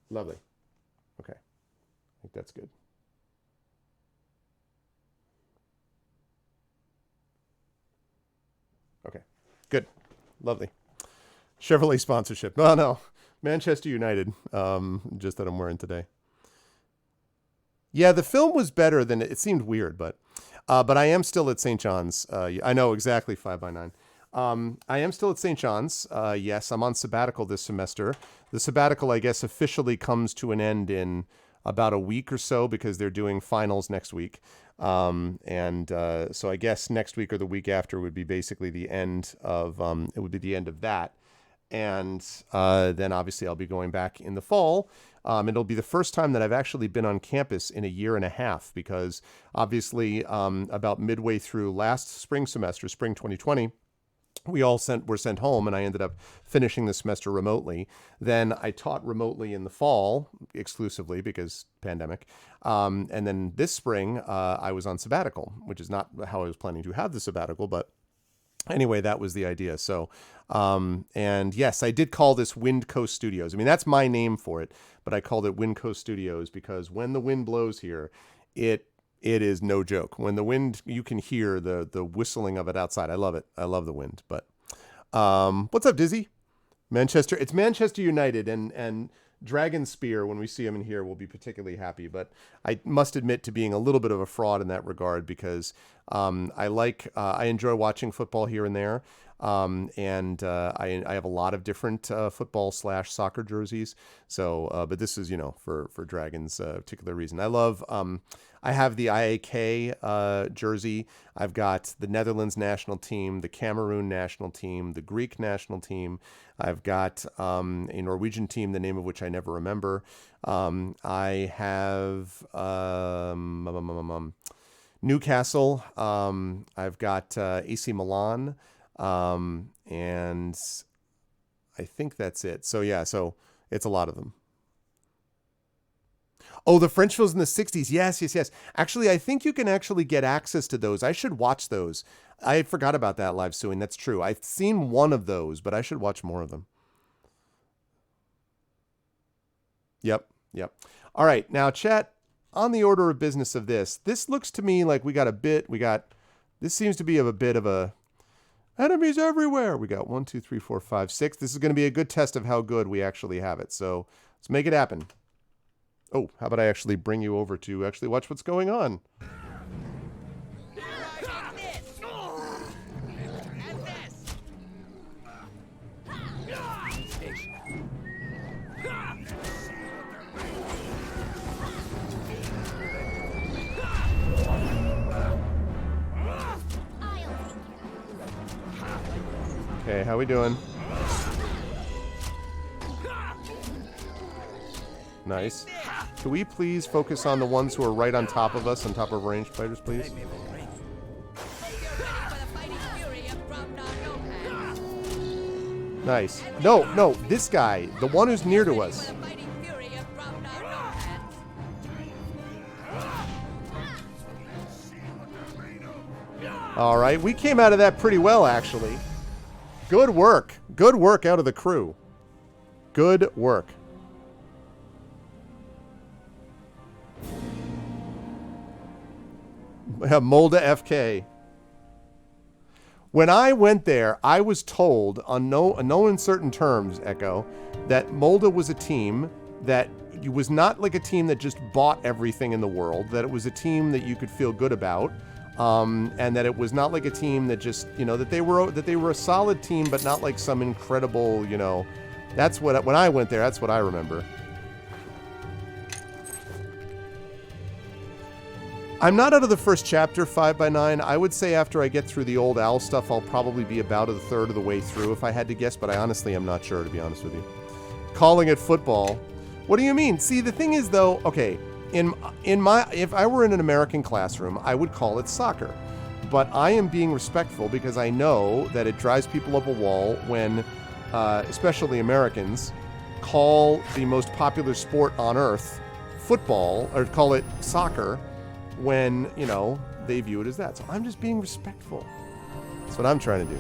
Lovely. Okay. I think that's good. Okay, good. Lovely. Chevrolet sponsorship. Oh, no. Manchester United, just that I'm wearing today. Yeah, the film was better than it seemed weird, but I am still at St. John's. I know exactly 5x9. I am still at St. John's. Yes, I'm on sabbatical this semester. The sabbatical, I guess, officially comes to an end in about a week or so because they're doing finals next week. So I guess next week or the week after would be basically the end of that. And then obviously I'll be going back in the fall. It'll be the first time that I've actually been on campus in a year and a half, because obviously about midway through last spring semester, spring 2020, we all were sent home, and I ended up finishing the semester remotely. Then I taught remotely in the fall exclusively because pandemic. And then this spring I was on sabbatical, which is not how I was planning to have the sabbatical, but anyway, that was the idea. So, and yes, I did call this Wind Coast Studios. I mean, that's my name for it, but I called it Wind Coast Studios because when the wind blows here, it is no joke. When the wind, you can hear the whistling of it outside. I love it. I love the wind. But what's up, Dizzy? Manchester. It's Manchester United, and Dragon Spear, when we see him in here, will be particularly happy. But I must admit to being a little bit of a fraud in that regard, because I enjoy watching football here and there. I have a lot of different football/soccer jerseys. So, but this is, for Dragon's particular reason. I love, I have the IAK jersey. I've got the Netherlands national team, the Cameroon national team, the Greek national team. I've got a Norwegian team, the name of which I never remember. I have Newcastle. I've got AC Milan. And I think that's it. So yeah, so it's a lot of them. Oh, the French films in the 60s. Yes. Actually, I think you can actually get access to those. I should watch those. I forgot about that live suing. That's true. I've seen one of those, but I should watch more of them. Yep. All right. Now, chat, on the order of business of this looks to me like this seems to be a bit of a enemies everywhere. We got 1, 2, 3, 4, 5, 6. This is going to be a good test of how good we actually have it. So let's make it happen. Oh, how about I actually bring you over to actually watch what's going on? Okay, how we doing? Nice. Can we please focus on the ones who are right on top of us, on top of ranged fighters, please? Nice. No, this guy, the one who's near to us. All right, we came out of that pretty well, actually. Good work. Good work out of the crew. Good work. Molda FK. When I went there, I was told on no uncertain terms, Echo, that Molda was a team that was not like a team that just bought everything in the world, that it was a team that you could feel good about, and that it was not like a team that just, that they were a solid team, but not like some incredible, that's what, when I went there, that's what I remember. I'm not out of the first chapter, 5x9. I would say after I get through the old owl stuff, I'll probably be about a third of the way through if I had to guess, but I honestly am not sure, to be honest with you. Calling it football. What do you mean? See, the thing is, though, okay, if I were in an American classroom, I would call it soccer. But I am being respectful because I know that it drives people up a wall when, especially Americans, call the most popular sport on earth football, or call it soccer, when, they view it as that. So I'm just being respectful. That's what I'm trying to do.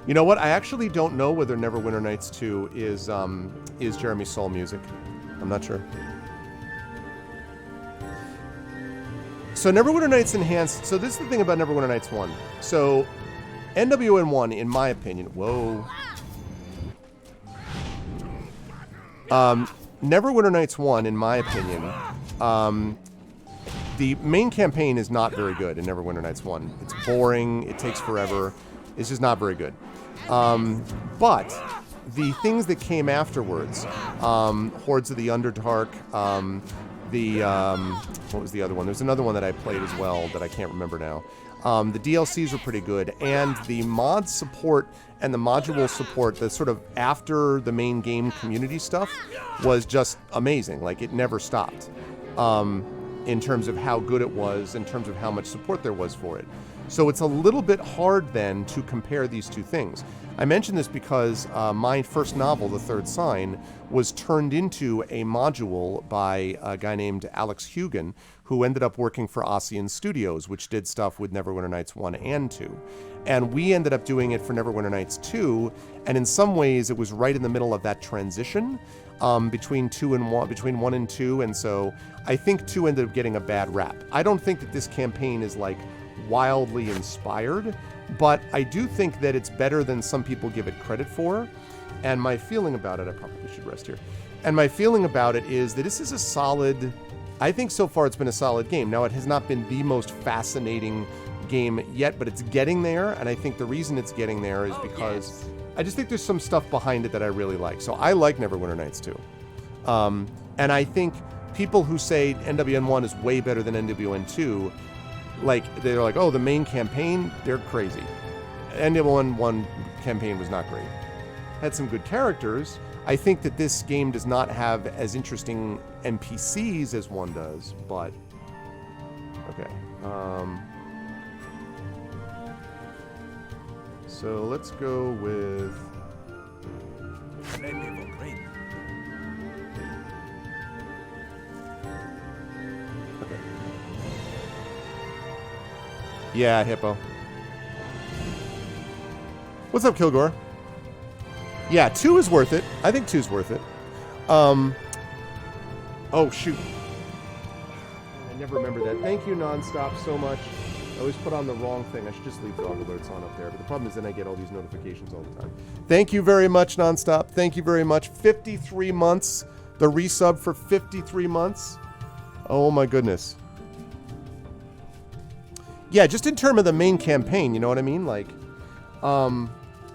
You know what? I actually don't know whether Neverwinter Nights 2 is Jeremy Soule music. I'm not sure. So Neverwinter Nights Enhanced. So this is the thing about Neverwinter Nights 1. So NWN 1, in my opinion, Neverwinter Nights 1, in my opinion, the main campaign is not very good in Neverwinter Nights 1. It's boring, it takes forever, it's just not very good. But the things that came afterwards, Hordes of the Underdark, what was the other one? There's another one that I played as well that I can't remember now. The DLCs were pretty good, and the mod support and the module support, the sort of after the main game community stuff, was just amazing. Like, it never stopped in terms of how good it was, in terms of how much support there was for it. So it's a little bit hard then to compare these two things. I mention this because my first novel, The Third Sign, was turned into a module by a guy named Alex Hugan, who ended up working for Ossian Studios, which did stuff with Neverwinter Nights 1 and 2. And we ended up doing it for Neverwinter Nights 2, and in some ways it was right in the middle of that transition between 1 and 2, and so I think 2 ended up getting a bad rap. I don't think that this campaign is like wildly inspired, but I do think that it's better than some people give it credit for. And my feeling about it, I probably should rest here. And my feeling about it is that this is a solid, I think so far it's been a solid game. Now, it has not been the most fascinating game yet, but it's getting there. And I think the reason it's getting there is because I just think there's some stuff behind it that I really like. So I like Neverwinter Nights 2. And I think people who say NWN 1 is way better than NWN 2, like, they're like, oh, the main campaign, they're crazy. NWN 1 campaign was not great. Had some good characters. I think that this game does not have as interesting NPCs as 1 does, but okay. So let's go with okay. Yeah, Hippo. What's up, Kilgore? Yeah, 2 is worth it. I think 2 is worth it. Oh, shoot. I never remember that. Thank you, Nonstop, so much. I always put on the wrong thing. I should just leave dog alerts on up there. But the problem is then I get all these notifications all the time. Thank you very much, Nonstop. Thank you very much. 53 months. The resub for 53 months. Oh, my goodness. Yeah, just in terms of the main campaign, you know what I mean? Like,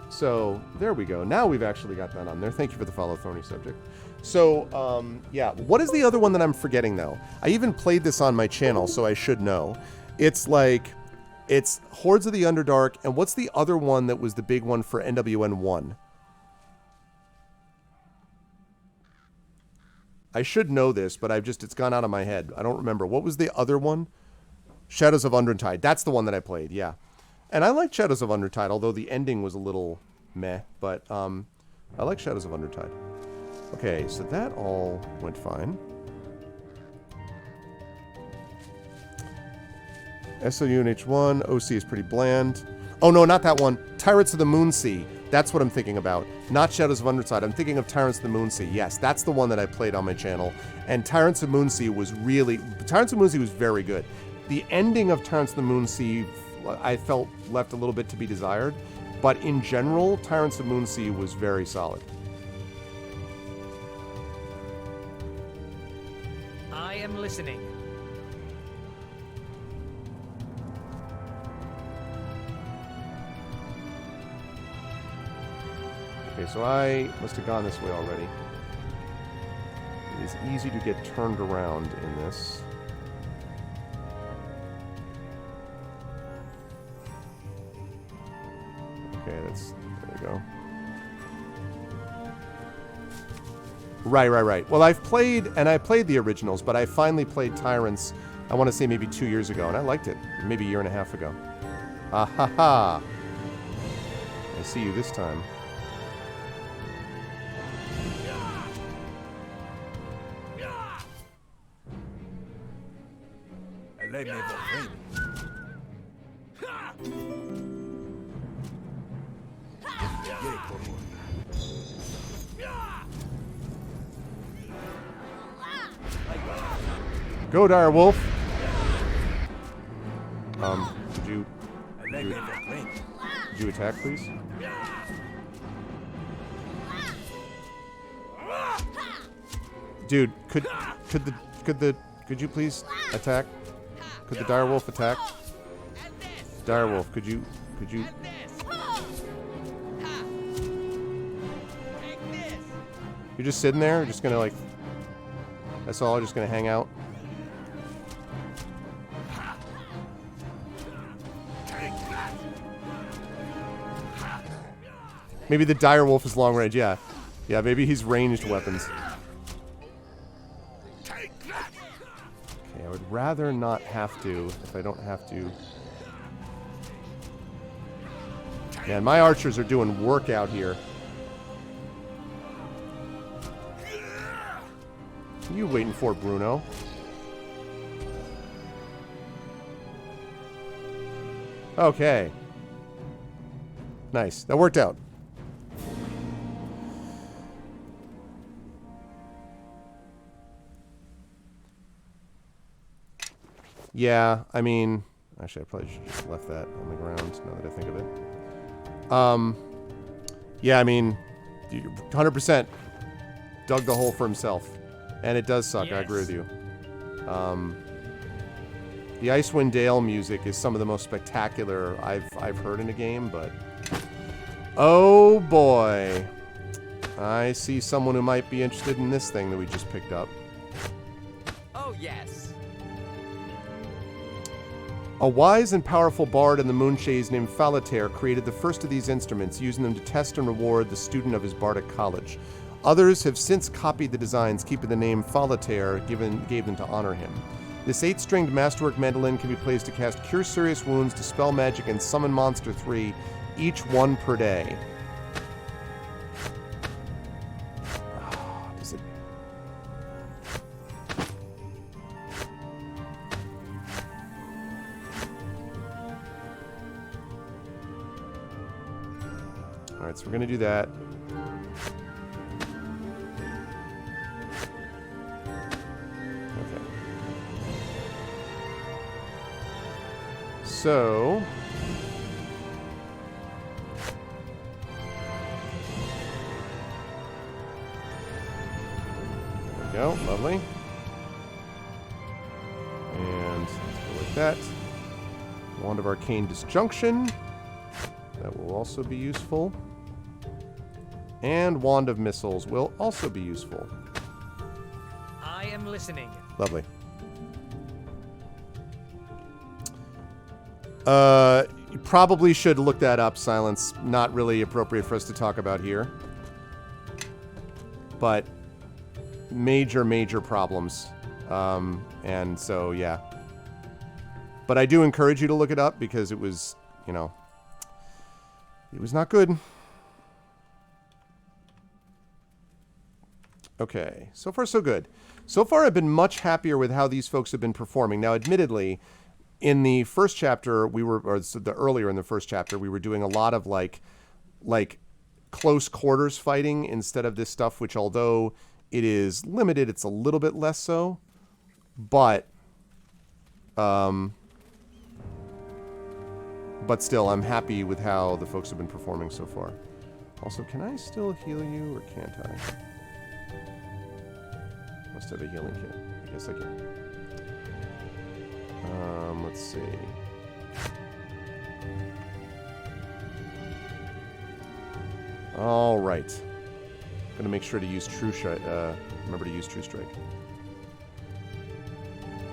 so there we go. Now we've actually got that on there. Thank you for the follow, Thorny Subject. So, yeah. What is the other one that I'm forgetting, though? I even played this on my channel, so I should know. It's like, it's Hordes of the Underdark, and what's the other one that was the big one for NWN 1? I should know this, but it's gone out of my head. I don't remember. What was the other one? Shadows of Undertide. That's the one that I played, yeah. And I like Shadows of Undertide, although the ending was a little meh, but I like Shadows of Undertide. Okay, so that all went fine. SOU and H1, OC is pretty bland. Oh no, not that one. Tyrants of the Moonsea. That's what I'm thinking about. Not Shadows of Underside. I'm thinking of Tyrants of the Moonsea. Yes, that's the one that I played on my channel. And Tyrants of Moonsea was very good. The ending of Tyrants of the Moonsea, I felt left a little bit to be desired. But in general, Tyrants of Moonsea was very solid. I am listening. Okay, so I must have gone this way already. It is easy to get turned around in this. Okay, there we go. Right. Well, I played the originals, but I finally played Tyrants, I want to say maybe 2 years ago, and I liked it. Maybe a year and a half ago. Ah ha ha! I see you this time. Go, dire wolf. Could you attack, please? Dude, could you please attack? Could the dire wolf attack? Dire wolf, could you? You're just sitting there, just gonna like. That's all. Just gonna hang out. Maybe the dire wolf is long range. Yeah, maybe he's ranged weapons. Okay, I would rather not have to if I don't have to. Man, my archers are doing work out here. What are you waiting for, Bruno? Okay. Nice. That worked out. Yeah, I mean... Actually, I probably should have just left that on the ground, now that I think of it. Yeah, I mean... 100% dug the hole for himself. And it does suck, yes. I agree with you. The Icewind Dale music is some of the most spectacular I've heard in a game, but... Oh boy! I see someone who might be interested in this thing that we just picked up. Oh, yes. A wise and powerful bard in the Moonshades named Falatair created the first of these instruments, using them to test and reward the student of his bardic college. Others have since copied the designs, keeping the name Falatair gave them to honor him. This 8-stringed masterwork mandolin can be played to cast Cure Serious Wounds, Dispel Magic, and Summon Monster 3, each one per day. Does it... Alright, so we're going to do that. So, there we go, lovely. And let's go like that. Wand of Arcane Disjunction. That will also be useful. And Wand of Missiles will also be useful. I am listening. Lovely. You probably should look that up, Silence. Not really appropriate for us to talk about here. But major problems. And so, yeah. But I do encourage you to look it up because it was, you know, it was not good. Okay, so far so good. So far I've been much happier with how these folks have been performing. Now, admittedly, in the first chapter, earlier in the first chapter, we were doing a lot of like close quarters fighting instead of this stuff, which although it is limited, it's a little bit less so. But still, I'm happy with how the folks have been performing so far. Also, can I still heal you, or can't I? Must have a healing kit. I guess I can. Let's see. All right. Gonna make sure to use True Strike. Remember to use True Strike.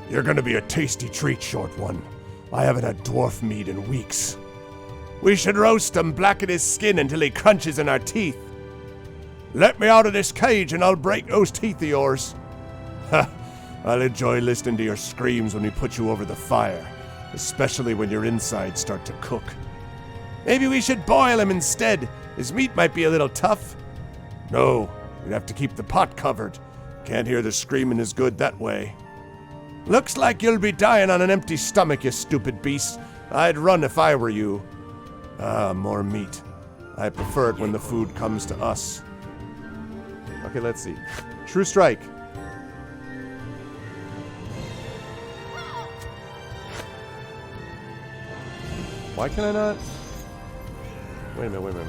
You're gonna be a tasty treat, short one. I haven't had dwarf meat in weeks. We should roast him, blacken his skin until he crunches in our teeth. Let me out of this cage and I'll break those teeth of yours. Ha! I'll enjoy listening to your screams when we put you over the fire, especially when your insides start to cook. Maybe we should boil him instead. His meat might be a little tough. No, we'd have to keep the pot covered. Can't hear the screaming as good that way. Looks like you'll be dying on an empty stomach, you stupid beast. I'd run if I were you. Ah, more meat. I prefer it when the food comes to us. Okay, let's see. True Strike. Why can I not? Wait a minute.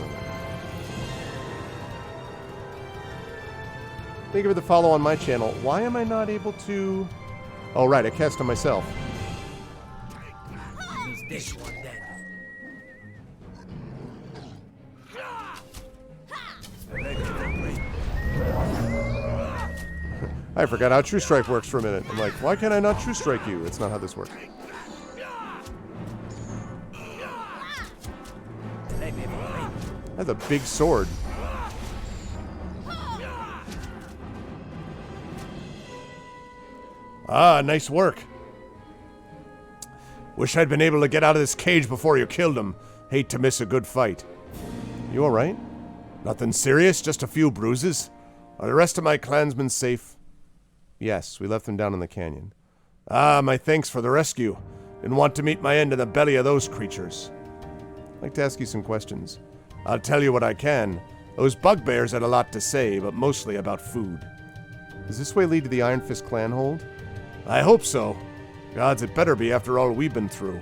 Thank you for the follow on my channel. Why am I not able to... Oh, right, I cast on myself. This one then. I forgot how True Strike works for a minute. I'm like, why can't I not True Strike you? It's not how this works. That's a big sword. Ah, nice work. Wish I'd been able to get out of this cage before you killed him. Hate to miss a good fight. You alright? Nothing serious, just a few bruises. Are the rest of my clansmen safe? Yes, we left them down in the canyon. Ah, my thanks for the rescue. Didn't want to meet my end in the belly of those creatures. I'd like to ask you some questions. I'll tell you what I can. Those bugbears had a lot to say, but mostly about food. Does this way lead to the Iron Fist clan hold? I hope so. Gods, it better be after all we've been through.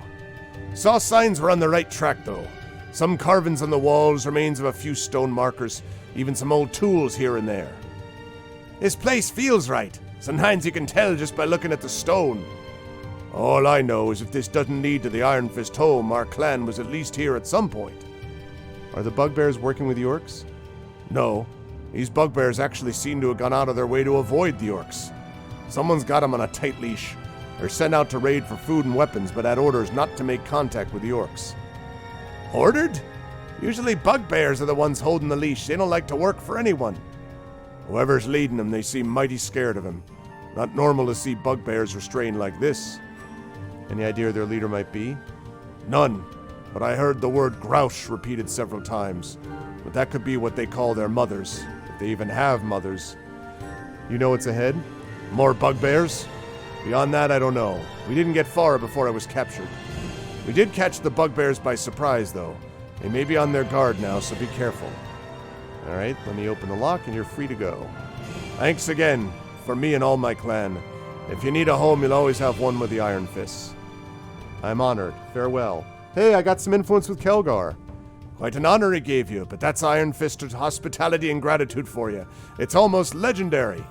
Saw signs were on the right track, though. Some carvings on the walls, remains of a few stone markers, even some old tools here and there. This place feels right. Sometimes you can tell just by looking at the stone. All I know is if this doesn't lead to the Iron Fist home, our clan was at least here at some point. Are the bugbears working with the orcs? No. These bugbears actually seem to have gone out of their way to avoid the orcs. Someone's got them on a tight leash. They're sent out to raid for food and weapons, but had orders not to make contact with the orcs. Ordered? Usually bugbears are the ones holding the leash. They don't like to work for anyone. Whoever's leading them, they seem mighty scared of him. Not normal to see bugbears restrained like this. Any idea who their leader might be? None, but I heard the word grouch repeated several times. But that could be what they call their mothers, if they even have mothers. You know what's ahead? More bugbears? Beyond that, I don't know. We didn't get far before I was captured. We did catch the bugbears by surprise, though. They may be on their guard now, so be careful. Alright, let me open the lock and you're free to go. Thanks again, for me and all my clan. If you need a home, you'll always have one with the Iron Fists. I'm honored. Farewell. Hey, I got some influence with Kelgar. Quite an honor he gave you, but that's Iron Fist hospitality and gratitude for you. It's almost legendary.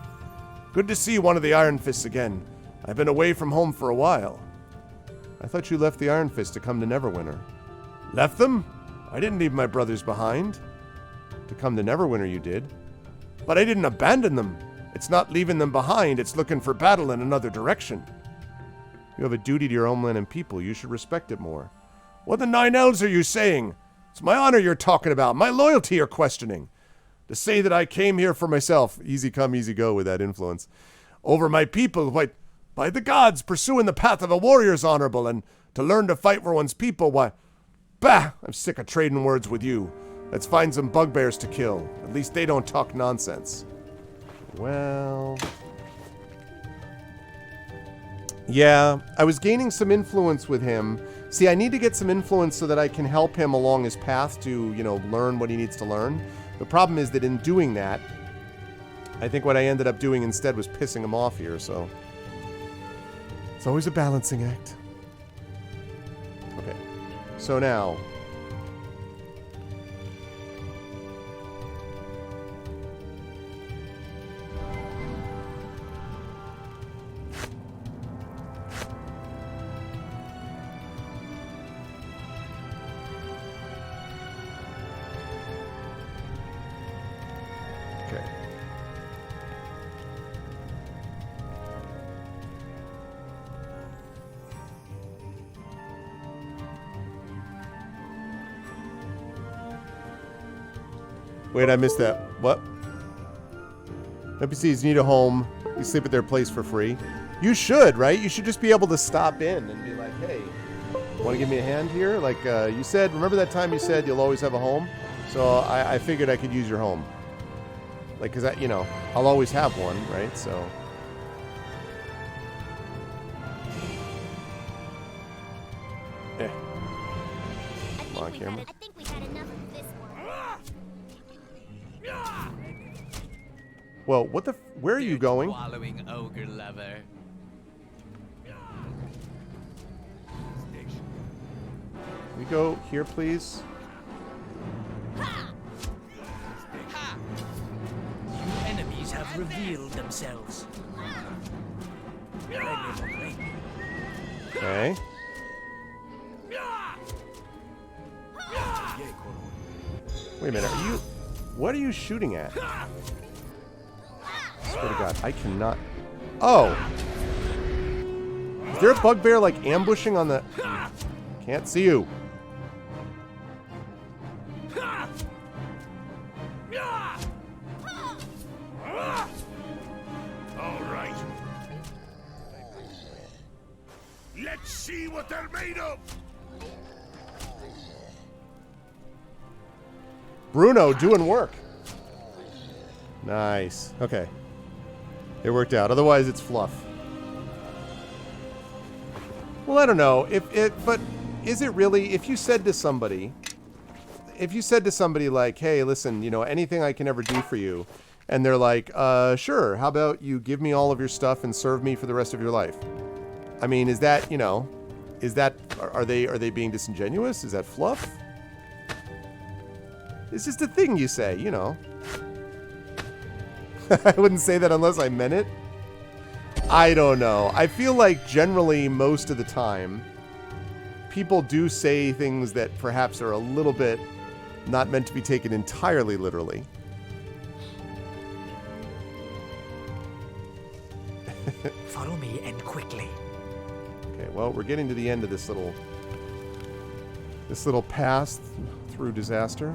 Good to see one of the Iron Fists again. I've been away from home for a while. I thought you left the Iron Fist to come to Neverwinter. Left them? I didn't leave my brothers behind. To come to Neverwinter you did. But I didn't abandon them. It's not leaving them behind, it's looking for battle in another direction. You have a duty to your homeland and people. You should respect it more. What the nine elves are you saying? It's my honor you're talking about, my loyalty you're questioning. To say that I came here for myself, easy come, easy go with that influence, over my people, why, by the gods, pursuing the path of a warrior's honorable, and to learn to fight for one's people, why, bah, I'm sick of trading words with you. Let's find some bugbears to kill. At least they don't talk nonsense. Well... yeah, I was gaining some influence with him. See, I need to get some influence so that I can help him along his path to, you know, learn what he needs to learn. The problem is that in doing that, I think what I ended up doing instead was pissing him off here, so... It's always a balancing act. Okay. So now... Wait, I missed that. What? NPCs need a home. You sleep at their place for free. You should, right? You should just be able to stop in and be like, hey, want to give me a hand here? Like, you said, remember that time you said you'll always have a home? So I figured I could use your home. Like, because, you know, I'll always have one, right? So... Eh. Come on, camera. I think we've had enough of this one. Well, what the... Where are you going? Wallowing ogre lover. We go here, please. New enemies have revealed themselves. Okay. Wait a minute, are you... What are you shooting at? I swear to God, I cannot... Oh! Is there a bugbear, like, ambushing on the... Can't see you. All right. Let's see what they're made of. Bruno doing work. Nice. Okay. It worked out. Otherwise, it's fluff. Well, I don't know. But is it really, if you said to somebody like, hey, listen, you know, anything I can ever do for you, and they're like, sure, how about you give me all of your stuff and serve me for the rest of your life? I mean, is that, you know, are they being disingenuous? Is that fluff? It's just a thing you say, you know. I wouldn't say that unless I meant it. I don't know. I feel like generally most of the time, people do say things that perhaps are a little bit not meant to be taken entirely literally. Follow me and quickly. Okay, well, we're getting to the end of this little pass through disaster.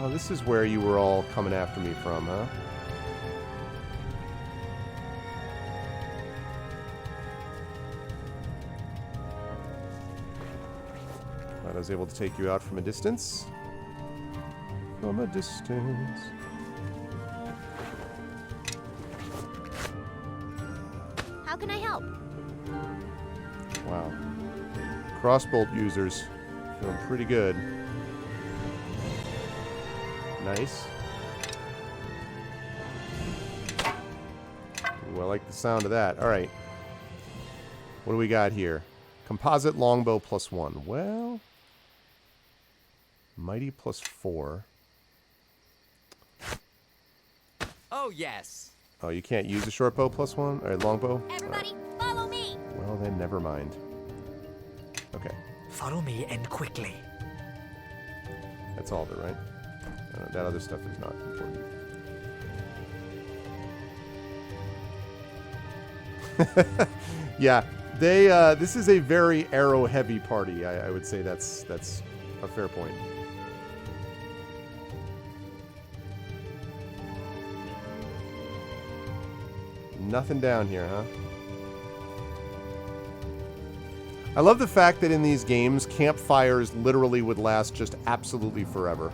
Oh, this is where you were all coming after me from, huh? Glad I was able to take you out from a distance. From a distance. How can I help? Wow. Crossbolt users. Feeling pretty good. Nice. Ooh, I like the sound of that. Alright. What do we got here? Composite longbow +1. Well... Mighty +4. Oh, yes. Oh, you can't use a short bow +1? Or longbow? Everybody, follow me! Well, then never mind. Okay. Follow me and quickly. That's all of it, right? That other stuff is not important. Yeah, they. This is a very arrow-heavy party. I would say that's a fair point. Nothing down here, huh? I love the fact that in these games, campfires literally would last just absolutely forever.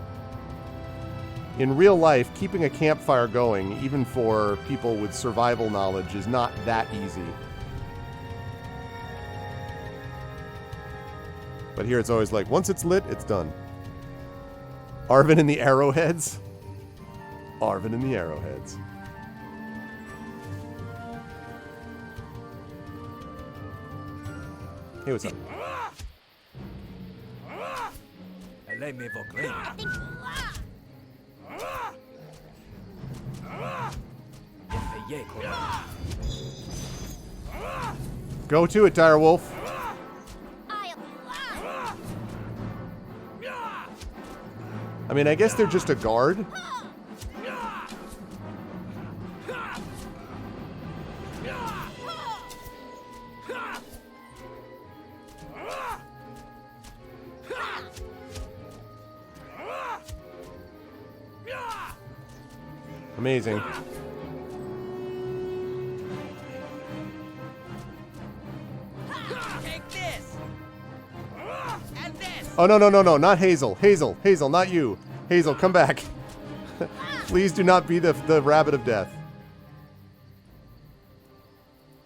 In real life, keeping a campfire going, even for people with survival knowledge, is not that easy. But here it's always like, once it's lit, it's done. Arvin and the Arrowheads. Arvin and the Arrowheads. Hey, what's up? Go to it, Direwolf. I mean, I guess they're just a guard. Amazing. Take this. And this. Oh, no, no, no, no. Not Hazel. Hazel. Hazel, not you. Hazel, come back. Please do not be the rabbit of death.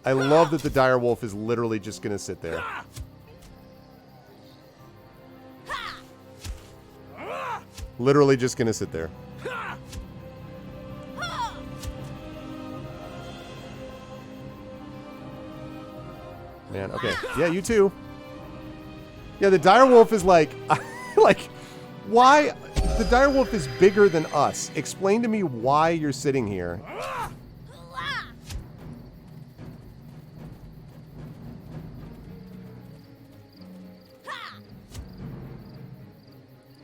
I love that the direwolf is literally just going to sit there. Literally just going to sit there. Man, okay. Yeah, you too. Yeah, the direwolf is like... like, why... The direwolf is bigger than us. Explain to me why you're sitting here.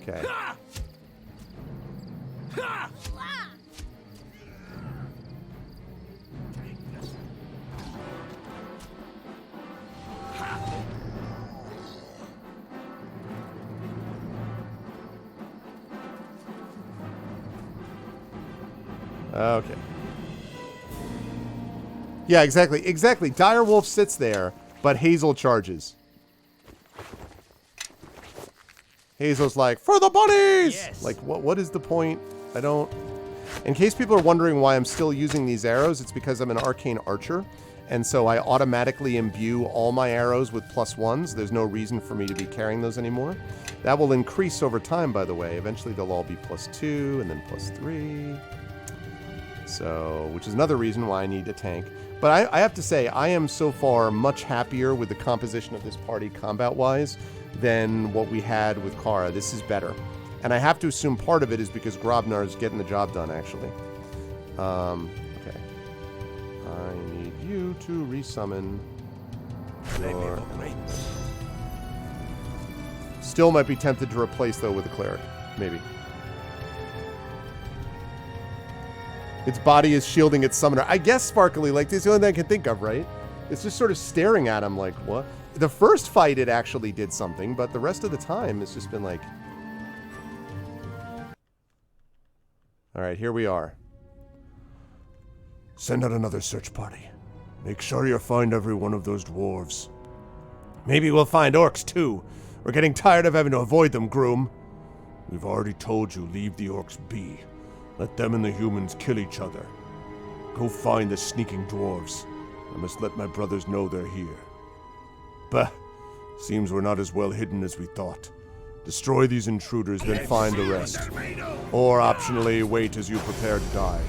Okay. Okay. Yeah, exactly. Exactly. Direwolf sits there, but Hazel charges. Hazel's like, for the bunnies! Yes. Like, what is the point? I don't... In case people are wondering why I'm still using these arrows, it's because I'm an arcane archer, and so I automatically imbue all my arrows with +1s. There's no reason for me to be carrying those anymore. That will increase over time, by the way. Eventually they'll all be +2, and then +3. So, which is another reason why I need a tank. But I have to say, I am so far much happier with the composition of this party combat-wise than what we had with Kara. This is better. And I have to assume part of it is because Grobnar is getting the job done, actually. Okay. I need you to resummon your... Still might be tempted to replace, though, with a cleric. Maybe. Its body is shielding its summoner. I guess Sparkly, like, this is the only thing I can think of, right? It's just sort of staring at him like, what? The first fight, it actually did something, but the rest of the time, it's just been like... Alright, here we are. Send out another search party. Make sure you find every one of those dwarves. Maybe we'll find orcs, too. We're getting tired of having to avoid them, Groom. We've already told you, leave the orcs be. Let them and the humans kill each other. Go find the sneaking dwarves. I must let my brothers know they're here. Bah, seems we're not as well hidden as we thought. Destroy these intruders, then find the rest. Or, optionally, wait as you prepare to die.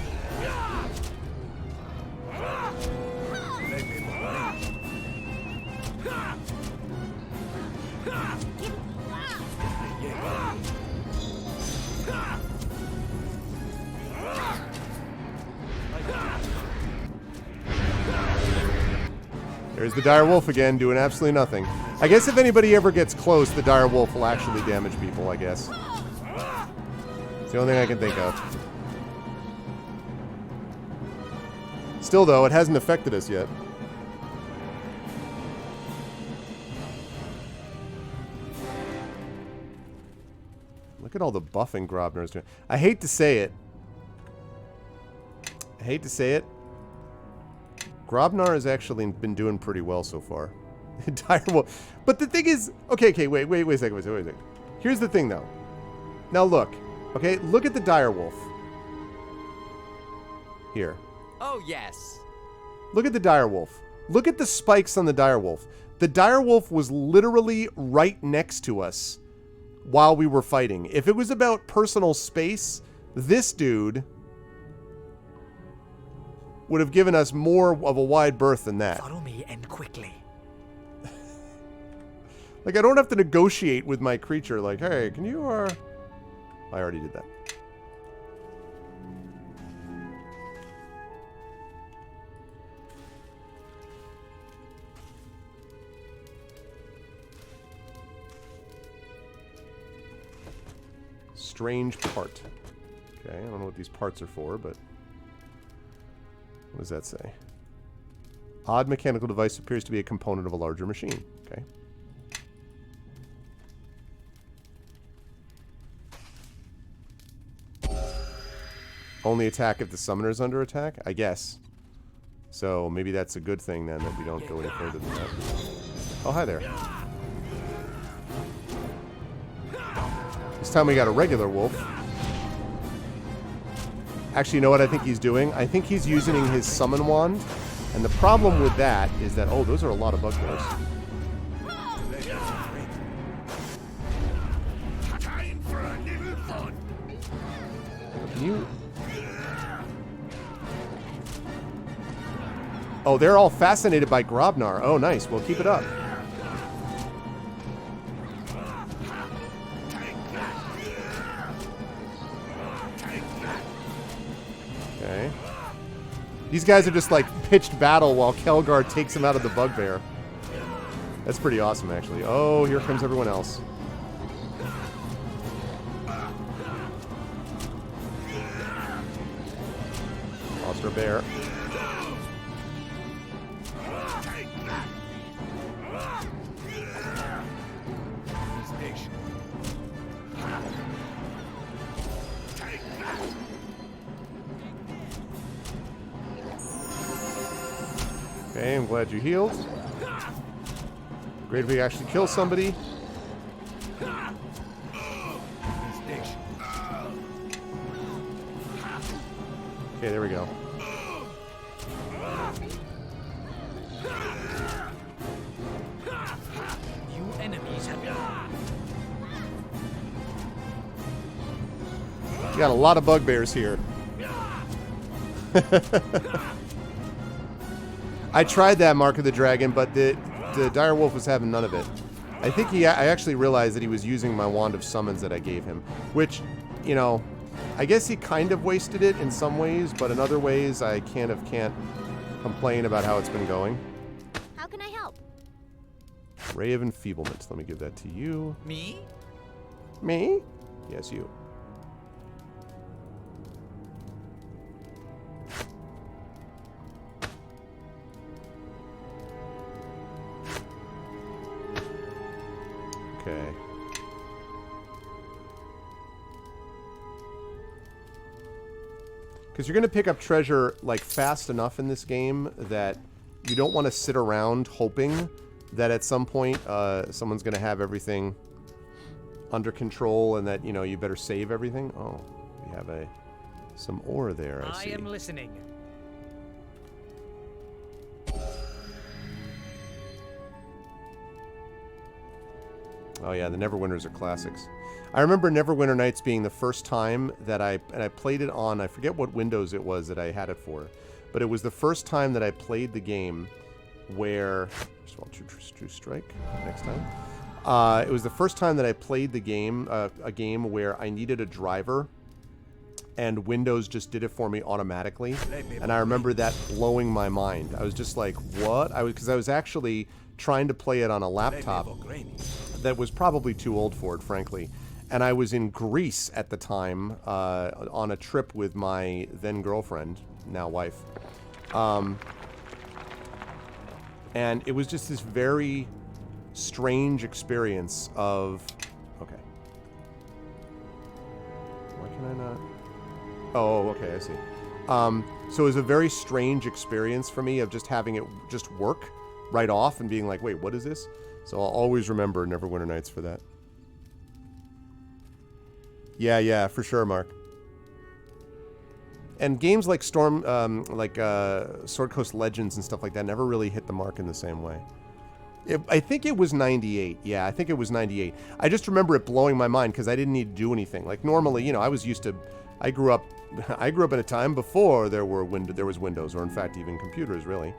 There's the direwolf again, doing absolutely nothing. I guess if anybody ever gets close, the direwolf will actually damage people, I guess. It's the only thing I can think of. Still, though, it hasn't affected us yet. Look at all the buffing Grobner's doing. I hate to say it. I hate to say it. Grobnar has actually been doing pretty well so far. Direwolf. But the thing is... Okay, wait a second. Here's the thing, though. Now look. Okay, look at the direwolf. Here. Oh, yes. Look at the direwolf. Look at the spikes on the direwolf. The direwolf was literally right next to us while we were fighting. If it was about personal space, this dude would have given us more of a wide berth than that. Follow me and quickly. Like, I don't have to negotiate with my creature, like, hey, can you, I already did that. Strange part. Okay, I don't know what these parts are for, but what does that say? Odd mechanical device appears to be a component of a larger machine. Okay. Only attack if the summoner is under attack? I guess. So maybe that's a good thing then, that we don't go any further than that. Oh, hi there. This time we got a regular wolf. Actually, you know what I think he's doing? I think he's using his summon wand. And the problem with that is that... Oh, those are a lot of bugbears. Can you... Oh, they're all fascinated by Grobnar. Oh, nice. Well, keep it up. Okay. These guys are just like pitched battle while Kelgar takes him out of the bugbear. That's pretty awesome, actually. Oh, here comes everyone else. Lost our bear. Okay, I'm glad you healed. Great if we actually kill somebody. Okay, there we go. New enemies have You got a lot of bugbears here. I tried that Mark of the Dragon, but the dire wolf was having none of it. I think I actually realized that he was using my wand of summons that I gave him, which, you know, I guess he kind of wasted it in some ways, but in other ways I can't complain about how it's been going. How can I help? Ray of Enfeeblement. Let me give that to you. Me? Me? Yes, you. Okay. Because you're going to pick up treasure, like, fast enough in this game that you don't want to sit around hoping that at some point someone's going to have everything under control and that, you know, you better save everything. Oh, we have some ore there, I see. I am listening. Oh yeah, the Neverwinters are classics. I remember Neverwinter Nights being the first time that I played it on, I forget what Windows it was that I had it for, but it was the first time that I played the game where, first of all, True Strike next time. It was the first time that I played the game, a game where I needed a driver, and Windows just did it for me automatically, and I remember that blowing my mind. I was just like, what? Because I was actually trying to play it on a laptop that was probably too old for it, frankly. And I was in Greece at the time on a trip with my then girlfriend, now wife. And it was just this very strange experience of... Okay. Why can I not... Oh, okay, I see. So it was a very strange experience for me of just having it just work right off and being like, wait, what is this? So I'll always remember Neverwinter Nights for that. Yeah, for sure, Mark. And games like Sword Coast Legends and stuff like that never really hit the mark in the same way. I think it was 98. Yeah, I think it was 98. I just remember it blowing my mind because I didn't need to do anything. Like normally, you know, I grew up in a time before there was Windows, or in fact even computers, really.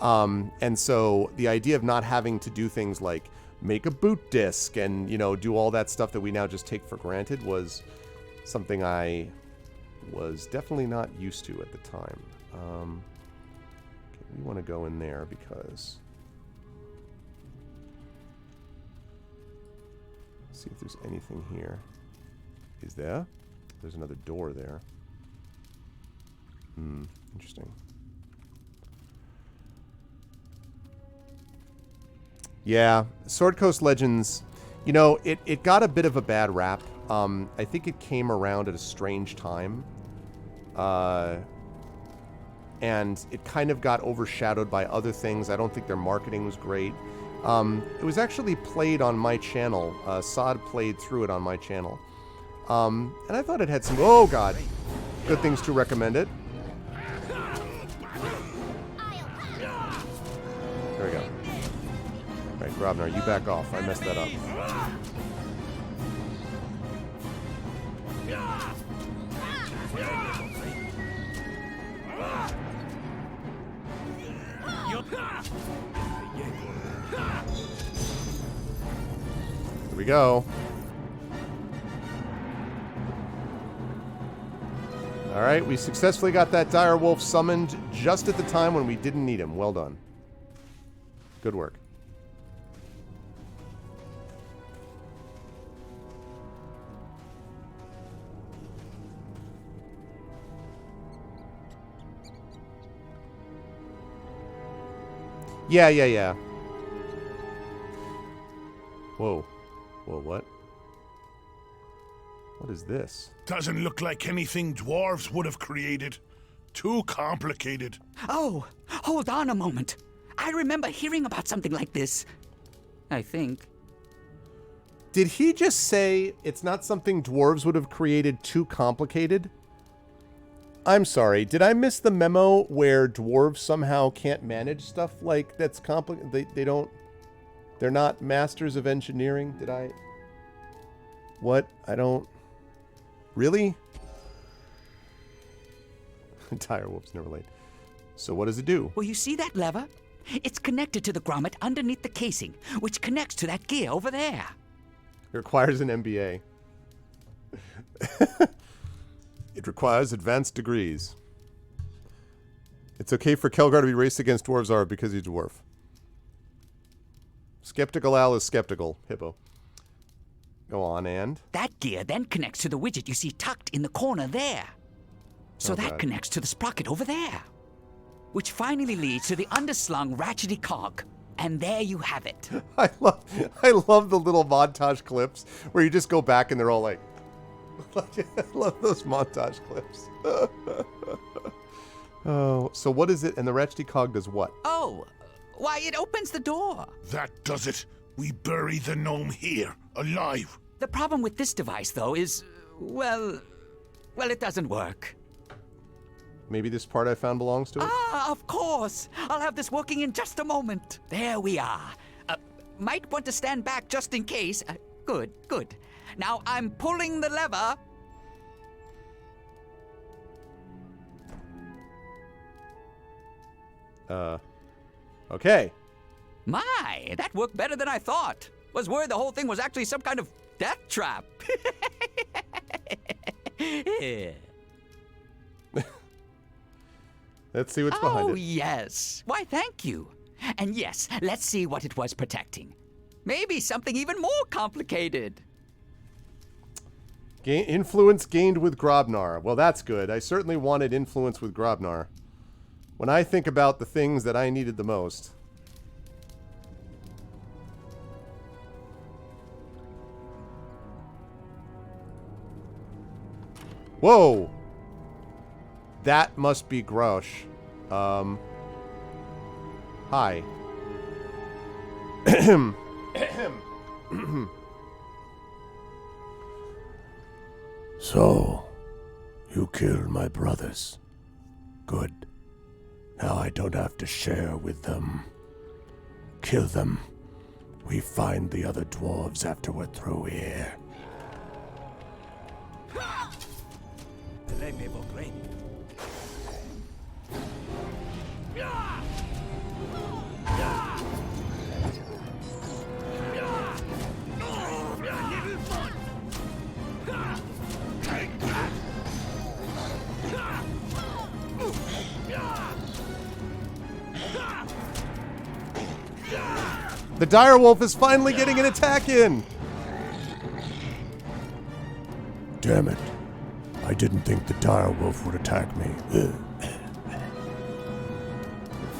And so the idea of not having to do things like make a boot disk and, you know, do all that stuff that we now just take for granted was something I was definitely not used to at the time. Okay, we want to go in there because... see if there's anything here. Is there? There's another door there. Interesting. Yeah, Sword Coast Legends, you know, it got a bit of a bad rap. I think it came around at a strange time. And it kind of got overshadowed by other things. I don't think their marketing was great. It was actually played on my channel. Sod played through it on my channel. And I thought it had some, oh god, good things to recommend it. There we go. Alright, Grobnar, you back off. I messed that up. Here we go. Alright, we successfully got that dire wolf summoned just at the time when we didn't need him. Well done. Good work. Yeah. Whoa. Whoa, what? What is this? Doesn't look like anything dwarves would have created. Too complicated. Oh, hold on a moment. I remember hearing about something like this. I think. Did he just say it's not something dwarves would have created too complicated? I'm sorry, did I miss the memo where dwarves somehow can't manage stuff like that's complicated? They're not masters of engineering? Did I... What? I don't... Really? Tire wolves never late. So what does it do? Well, you see that lever? It's connected to the grommet underneath the casing, which connects to that gear over there. It requires an MBA. It requires advanced degrees. It's okay for Kelgar to be raced against dwarves are because he's a dwarf. Skeptical Al is skeptical. Hippo. Go on, and? That gear then connects to the widget you see tucked in the corner there. So that connects to the sprocket over there. Which finally leads to the underslung ratchety cog. And there you have it. I love the little montage clips where you just go back and they're all like... I love those montage clips. Oh, so what is it? And the ratchety cog does what? Oh, why, it opens the door. That does it. We bury the gnome here, alive. The problem with this device, though, is, well, it doesn't work. Maybe this part I found belongs to it? Ah, of course. I'll have this working in just a moment. There we are. Might want to stand back just in case. Good. Now I'm pulling the lever. Okay. My, that worked better than I thought. Was worried the whole thing was actually some kind of death trap. Let's see what's behind it. Oh, yes. Why, thank you. And yes, let's see what it was protecting. Maybe something even more complicated. Influence gained with Grobnar. Well, that's good. I certainly wanted influence with Grobnar. When I think about the things that I needed the most. Whoa! That must be Grosh. Hi. So, you killed my brothers. Good. Now I don't have to share with them. Kill them, We find the other dwarves after we're through here. The direwolf is finally getting an attack in! Damn it. I didn't think the direwolf would attack me.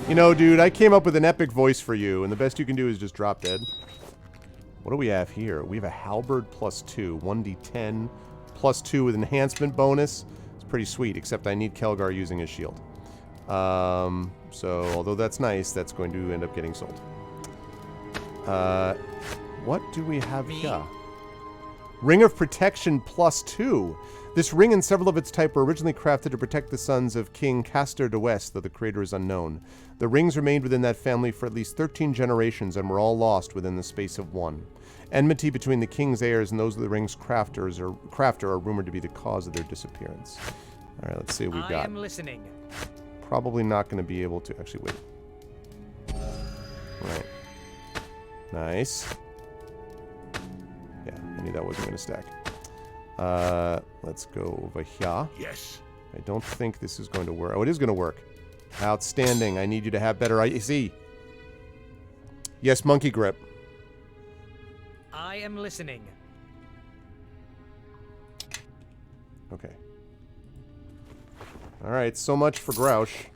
You know, dude, I came up with an epic voice for you, and the best you can do is just drop dead. What do we have here? We have a halberd +2, 1d10, +2 with enhancement bonus. It's pretty sweet, except I need Kelgar using his shield. So, although that's nice, that's going to end up getting sold. What do we have here? Ring of Protection +2. This ring and several of its type were originally crafted to protect the sons of King Castor de West, though the creator is unknown. The rings remained within that family for at least 13 generations and were all lost within the space of one. Enmity between the king's heirs and those of the ring's crafter are rumored to be the cause of their disappearance. Alright, let's see what we've got. I am listening. Probably not going to be able to... Actually, wait. Right. Nice. Yeah, I knew that wasn't going to stack. Let's go over here. Yes. I don't think this is going to work. Oh, it is going to work. Outstanding. I need you to have better IC. Yes, monkey grip. I am listening. Okay. Alright, so much for Grouch.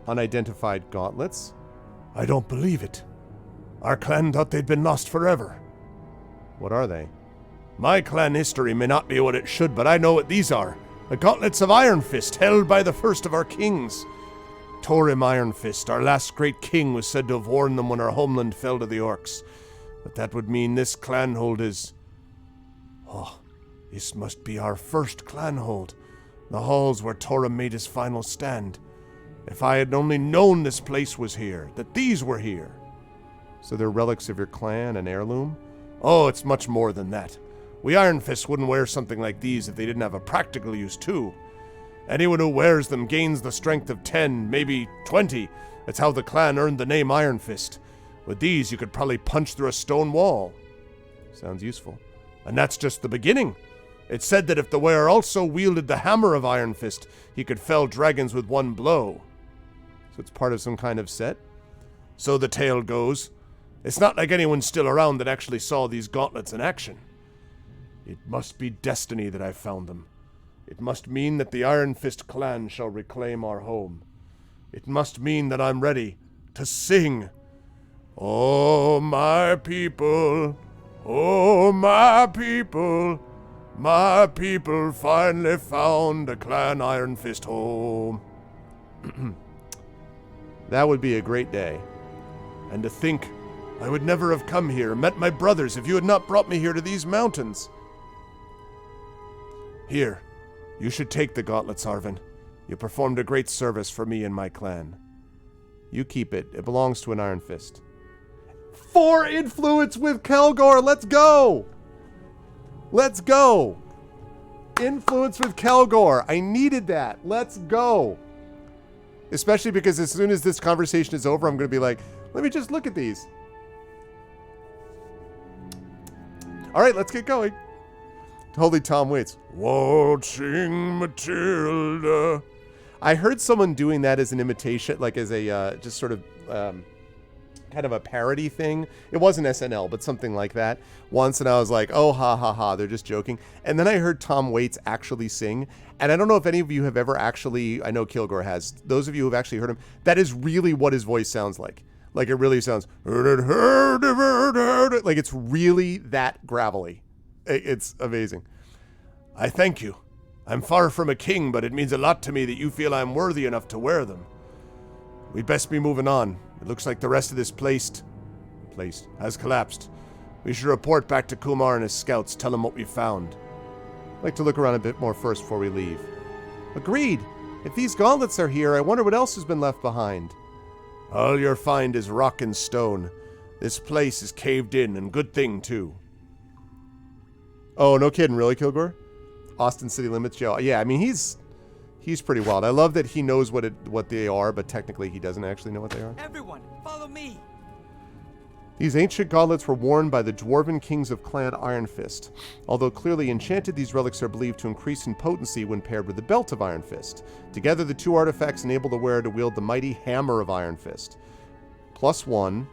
Unidentified gauntlets. I don't believe it. Our clan thought they'd been lost forever. What are they? My clan history may not be what it should, but I know what these are. The gauntlets of Iron Fist, held by the first of our kings. Thorim Iron Fist, our last great king, was said to have worn them when our homeland fell to the orcs. But that would mean this clanhold is... Oh, this must be our first clanhold. The halls where Thorim made his final stand. If I had only known this place was here, that these were here. So they're relics of your clan, an heirloom? Oh, it's much more than that. We Iron Fists wouldn't wear something like these if they didn't have a practical use too. Anyone who wears them gains the strength of 10, maybe 20. That's how the clan earned the name Iron Fist. With these, you could probably punch through a stone wall. Sounds useful. And that's just the beginning. It's said that if the wearer also wielded the hammer of Iron Fist, he could fell dragons with one blow. So it's part of some kind of set? So the tale goes. It's not like anyone's still around that actually saw these gauntlets in action. It must be destiny that I found them. It must mean that the Iron Fist clan shall reclaim our home. It must mean that I'm ready to sing. Oh, my people, my people finally found a clan Iron Fist home. That would be a great day. And to think, I would never have come here, met my brothers, if you had not brought me here to these mountains. Here, you should take the gauntlets, Arvin. You performed a great service for me and my clan. You keep it. It belongs to an Iron Fist. 4 influence with Kelgor! Let's go! Let's go! Influence with Kelgor. I needed that. Let's go! Especially because as soon as this conversation is over, I'm going to be like, let me just look at these. Alright, let's get going. Holy Tom Waits. Waltzing Matilda. I heard someone doing that as an imitation, like as a, just sort of, kind of a parody thing. It wasn't SNL, but something like that once, and I was like, oh, ha, ha, ha, they're just joking. And then I heard Tom Waits actually sing, and I don't know if any of you have ever actually, I know Kilgore has, those of you who have actually heard him, that is really what his voice sounds like. Like, it really sounds, like, it's really that gravelly. It's amazing. I thank you. I'm far from a king, but it means a lot to me that you feel I'm worthy enough to wear them. We'd best be moving on. It looks like the rest of this place has collapsed. We should report back to Kumar and his scouts, tell him what we found. I'd like to look around a bit more first before we leave. Agreed. If these gauntlets are here, I wonder what else has been left behind. All you'll find is rock and stone. This place is caved in, and good thing, too. Oh, no kidding, really, Kilgore? Austin City Limits Jail. Yeah, I mean, he's pretty wild. I love that he knows what they are, but technically he doesn't actually know what they are. Everyone, follow me. These ancient gauntlets were worn by the dwarven kings of Clan Iron Fist. Although clearly enchanted, these relics are believed to increase in potency when paired with the belt of Iron Fist. Together, the two artifacts enable the wearer to wield the mighty hammer of Iron Fist. +1.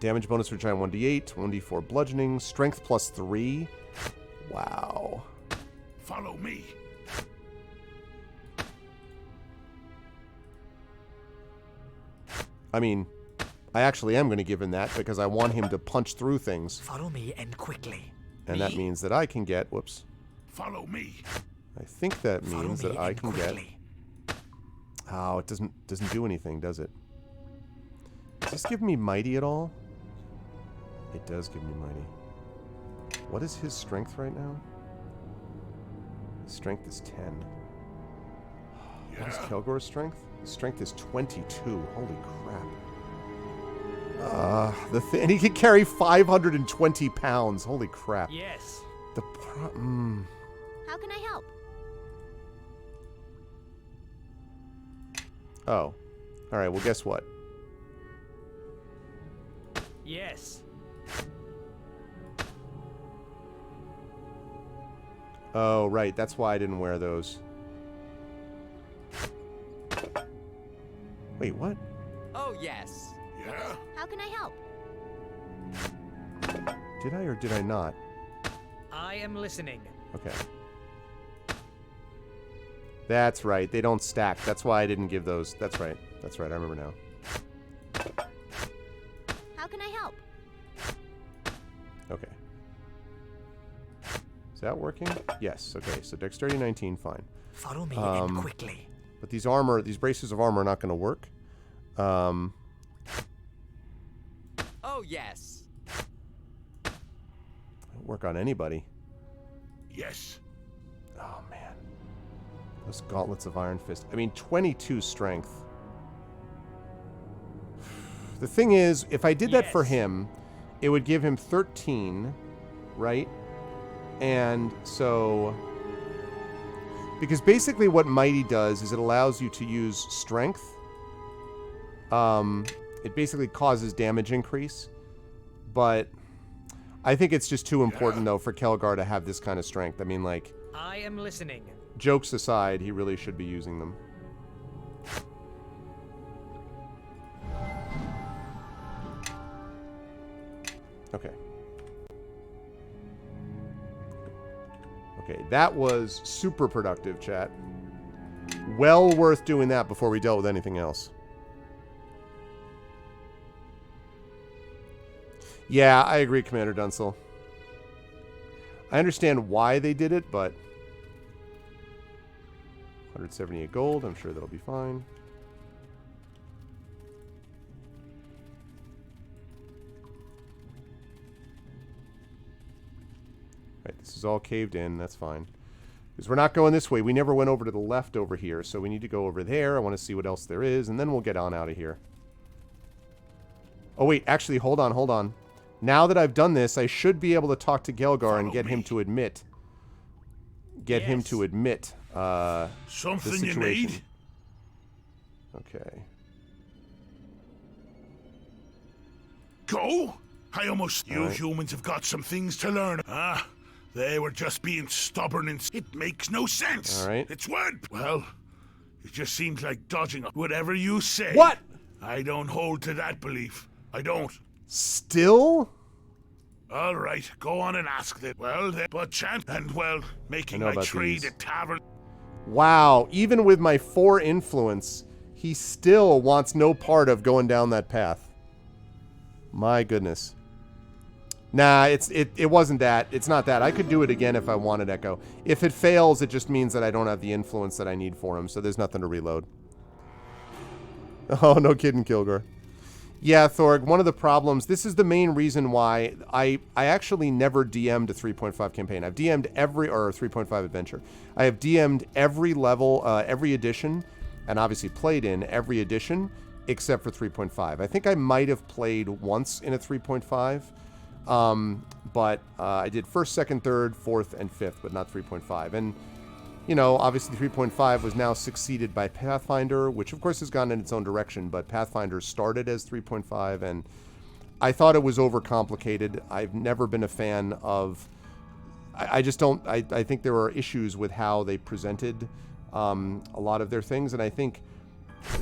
Damage bonus for giant 1d8, 1d4 bludgeoning, strength +3. Wow. Follow me. I mean, I actually am going to give him that because I want him to punch through things. Follow me and quickly. And that means that I can get... Whoops. Follow me. I think that means that I can get... Oh, it doesn't do anything, does it? Does this give me mighty at all? It does give me mighty. What is his strength right now? His strength is 10. What is Kilgore's strength? His strength is 22. Holy crap. And he can carry 520 pounds. Holy crap. Yes. How can I help? Oh. Alright, well guess what? Yes. Oh, right. That's why I didn't wear those. Wait, what? Oh, yes. Yeah? How can I help? Did I or did I not? I am listening. Okay. That's right. They don't stack. That's why I didn't give those. That's right. That's right. I remember now. How can I help? Okay. Is that working? Yes. Okay. So dexterity 19, fine. Follow me and quickly. But these braces of armor are not going to work. Oh, yes. Don't work on anybody. Yes. Oh, man. Those gauntlets of Iron Fist. I mean, 22 strength. The thing is, if I did that for him, it would give him 13, right? And so... Because basically what Mighty does is it allows you to use strength. It basically causes damage increase. But I think it's just too important, though, for Kelgar to have this kind of strength. I mean, like... I am listening. Jokes aside, he really should be using them. Okay. Okay, that was super productive, chat. Well worth doing that before we dealt with anything else. Yeah, I agree, Commander Dunsel. I understand why they did it, but... 178 gold, I'm sure that'll be fine. Right, this is all caved in, that's fine. Because we're not going this way. We never went over to the left over here, so we need to go over there. I want to see what else there is, and then we'll get on out of here. Oh, wait, actually, hold on, hold on. Now that I've done this, I should be able to talk to Gelgar and get him to admit... Get him to admit, Something the you situation. need? Okay. Go? I almost... You humans have got some things to learn. Ah, they were just being stubborn and... It makes no sense. All right. It's word... Well, it just seems like dodging whatever you say. What? I don't hold to that belief. I don't. Still? All right, go on and ask them. Well, then, but chant and, well, making my trade these. at tavern... Wow, even with my 4 influence, he still wants no part of going down that path. My goodness. Nah, it wasn't that. It's not that. I could do it again if I wanted, Echo. If it fails, it just means that I don't have the influence that I need for him, so there's nothing to reload. Oh, no kidding, Kilgore. Yeah, Thorg, one of the problems, this is the main reason why I actually never DM'd a 3.5 campaign. I've DM'd or 3.5 adventure. I have DM'd every level, every edition, and obviously played in every edition, except for 3.5. I think I might have played once in a 3.5, but I did 1st, 2nd, 3rd, 4th, and 5th, but not 3.5. And, you know, obviously 3.5 was now succeeded by Pathfinder, which of course has gone in its own direction, but Pathfinder started as 3.5, and I thought it was overcomplicated. I've never been a fan of... I just don't... I think there are issues with how they presented a lot of their things, and I think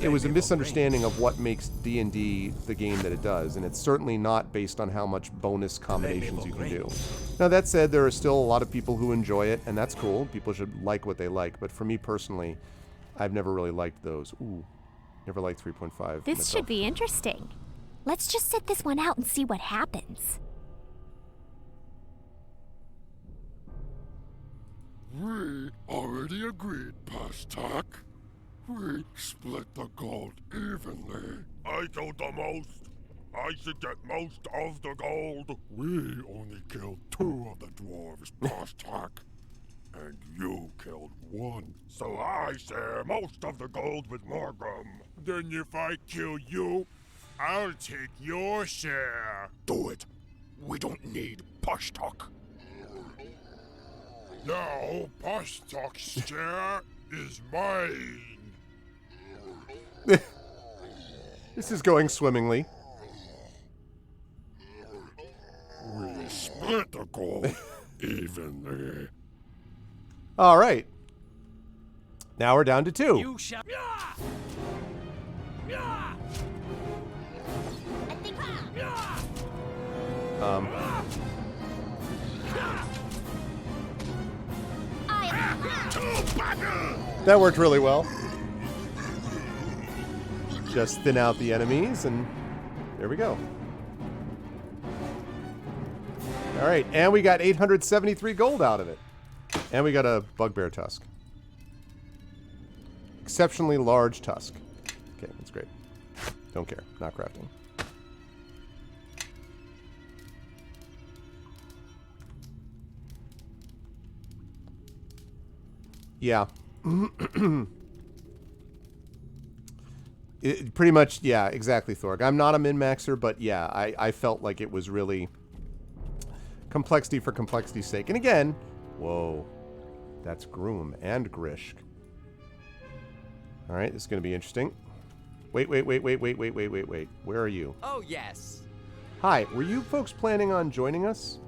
it was a misunderstanding of what makes D&D the game that it does, and it's certainly not based on how much bonus combinations you can do. Now, that said, there are still a lot of people who enjoy it, and that's cool. People should like what they like, but for me personally, I've never really liked those. Ooh, never liked 3.5. This myself. should be interesting. Let's just sit this one out and see what happens. We already agreed, Pastak. We split the gold evenly. I killed the most. I should get most of the gold. We only killed 2 of the dwarves, Pastak. And you killed 1. So I share most of the gold with Morgum. Then if I kill you, I'll take your share. Do it. We don't need Pastak. Now, Pastak's share is mine. This is going swimmingly. We split the gold evenly. All right. Now we're down to 2. You shall. That worked really well. Just thin out the enemies, and there we go. All right, and we got 873 gold out of it. And we got a bugbear tusk. Exceptionally large tusk. Okay, that's great. Don't care. Not crafting. Yeah. Pretty much, yeah, exactly, Thorg. I'm not a min-maxer, but yeah, I felt like it was really complexity for complexity's sake. And again, whoa, that's Groom and Grishk. All right, this is going to be interesting. Wait. Where are you? Oh, yes. Hi, were you folks planning on joining us?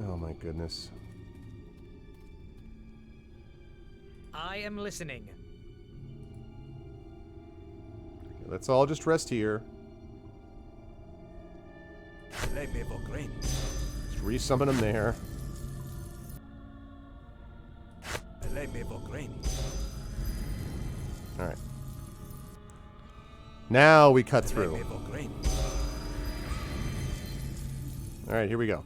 Oh my goodness. I am listening. Let's all just rest here. Let's resummon them there. Alright. Now we cut through. Alright, here we go.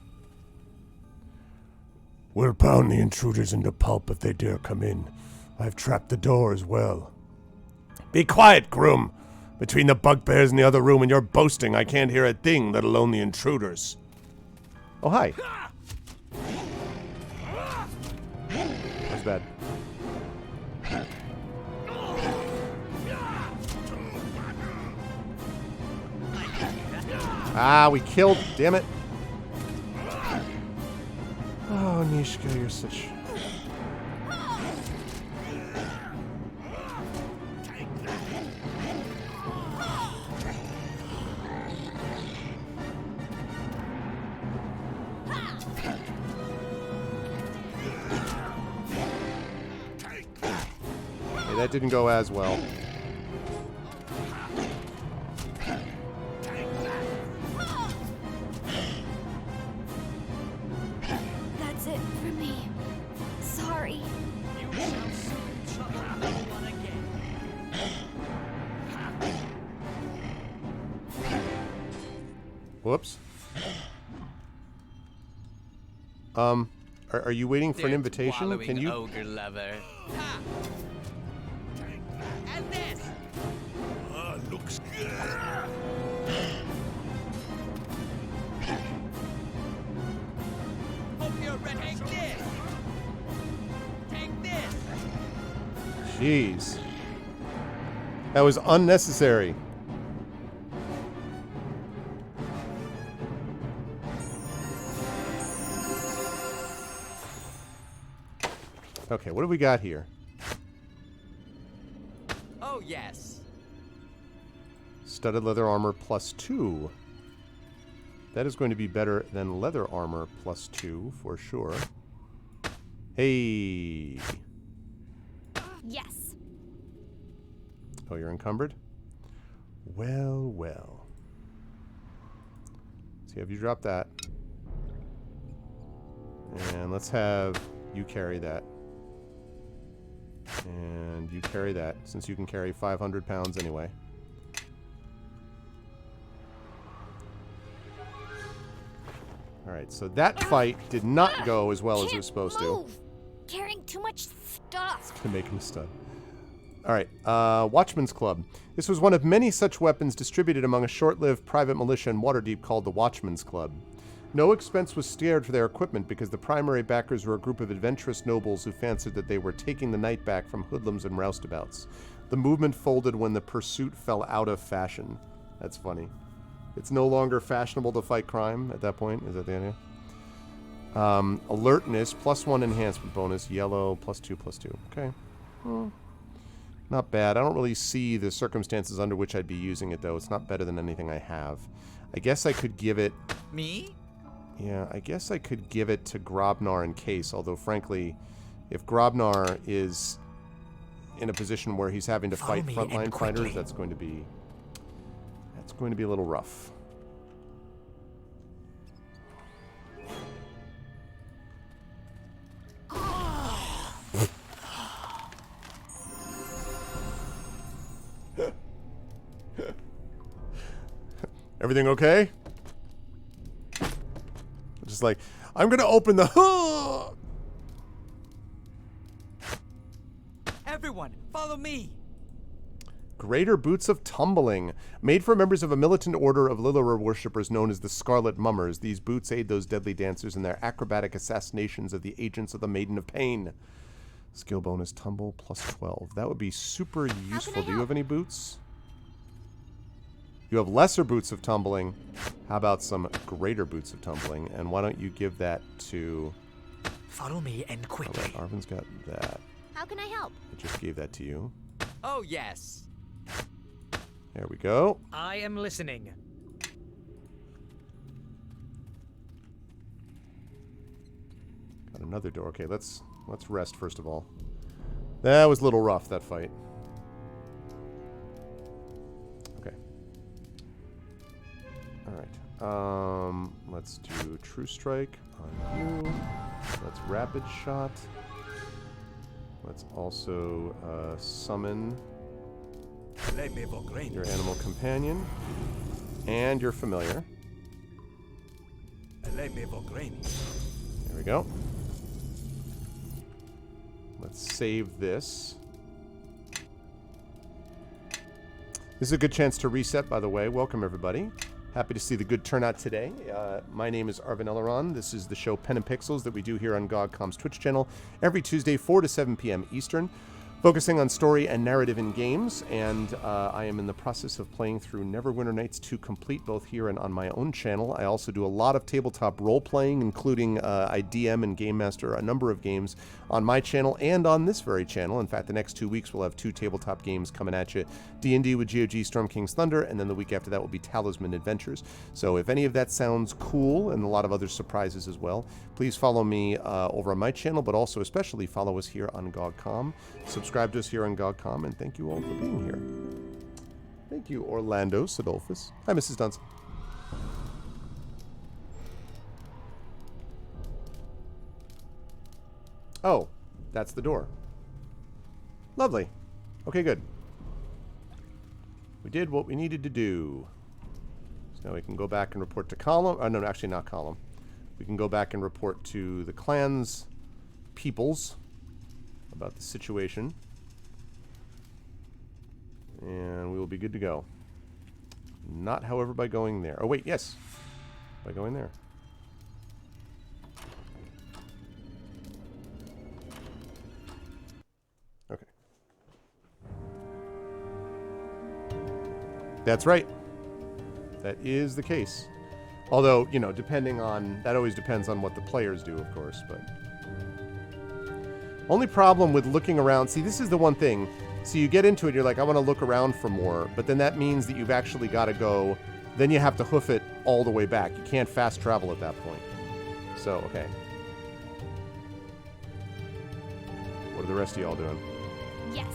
We'll pound the intruders into pulp if they dare come in. I've trapped the door as well. Be quiet, Groom! Between the bugbears in the other room and your boasting, I can't hear a thing, let alone the intruders. Oh, hi. That's bad. Ah, we killed. Damn it. Oh, Nishka, you're such... Hey, that didn't go as well. That's it for me. Sorry. Whoops. Are you waiting for an invitation? Can you? Ogre lover. And this. Ah, looks. Hope you're ready. Take this. Take this. Jeez. That was unnecessary. Okay, what do we got here? Oh, yes. Studded leather armor +2. That is going to be better than leather armor +2 for sure. Hey. Yes. Oh, you're encumbered? Well, well. See, have you dropped that? And let's have you carry that. And you carry that, since you can carry 500 pounds anyway. Alright, so that fight did not go as well as it was supposed to. Carrying too much stuff. To make him stud. Alright, Watchman's Club. This was one of many such weapons distributed among a short-lived private militia in Waterdeep called the Watchman's Club. No expense was spared for their equipment because the primary backers were a group of adventurous nobles who fancied that they were taking the night back from hoodlums and roustabouts. The movement folded when the pursuit fell out of fashion. That's funny. It's no longer fashionable to fight crime at that point. Is that the idea? Alertness, +1 enhancement bonus. Yellow, +2/+2. Okay. Well, not bad. I don't really see the circumstances under which I'd be using it, though. It's not better than anything I have. I guess I could give it... Me? Yeah, I guess I could give it to Grobnar in case, although frankly, if Grobnar is in a position where he's having to fight frontline fighters, that's going to be a little rough. Everything okay? Just like, I'm gonna open the... Everyone, follow me. Greater Boots of Tumbling. Made for members of a militant order of Lilira worshippers known as the Scarlet Mummers, these boots aid those deadly dancers in their acrobatic assassinations of the agents of the Maiden of Pain. Skill bonus tumble +12. That would be super useful. Do you have any boots? You have lesser boots of tumbling. How about some greater boots of tumbling? And why don't you give that to... Follow me and quickly. Right, Arvin's got that. How can I help? I just gave that to you. Oh, yes. There we go. I am listening. Got another door. Okay, let's rest first of all. That was a little rough, that fight. Okay. Alright. Let's do True Strike on you. Let's Rapid Shot. Let's also summon your animal companion and your familiar. There we go. Let's save this. This is a good chance to reset, by the way. Welcome, everybody. Happy to see the good turnout today. My name is Arvin Eleron. This is the show Pen and Pixels that we do here on GOGCOM's Twitch channel every Tuesday, 4 to 7 p.m. Eastern, focusing on story and narrative in games. And I am in the process of playing through Neverwinter Nights 2 complete, both here and on my own channel. I also do a lot of tabletop role-playing, including I DM and Game Master a number of games on my channel and on this very channel. In fact, the next 2 weeks we'll have 2 tabletop games coming at you. D&D with GOG Storm King's Thunder, and then the week after that will be Talisman Adventures. So if any of that sounds cool, and a lot of other surprises as well, please follow me over on my channel, but also especially follow us here on GOGCOM. Subscribe to us here on GOGCOM, and thank you all for being here. Thank you, Orlando Sidolphus. Hi, Mrs. Dunson. Oh, that's the door. Lovely. Okay, good. We did what we needed to do. So now we can go back and report to Column. Oh, no, actually not Column. We can go back and report to the clan's peoples about the situation. will be good to go. Not, however, by going there. Oh, wait, yes. By going there. Okay. That's right. That is the case. Although, you know, depending on... That always depends on what the players do, of course, but... Only problem with looking around... See, this is the one thing. So you get into it, you're like, I want to look around for more, but then that means that you've actually got to go... Then you have to hoof it all the way back. You can't fast travel at that point. So, okay. What are the rest of y'all doing? Yes.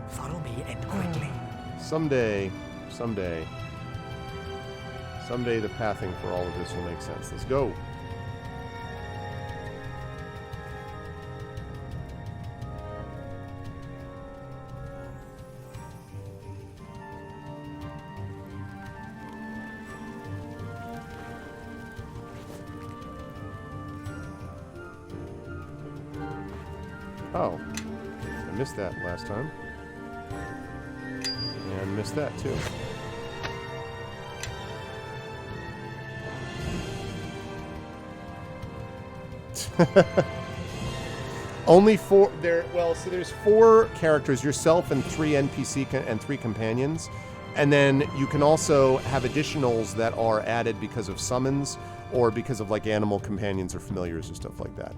Follow me and quickly. Someday the pathing for all of this will make sense. Let's go. Oh, I missed that last time. And missed that too. Only 4 there. Well, so there's 4 characters: yourself and 3 NPC and 3 companions, and then you can also have additionals that are added because of summons or because of like animal companions or familiars or stuff like that.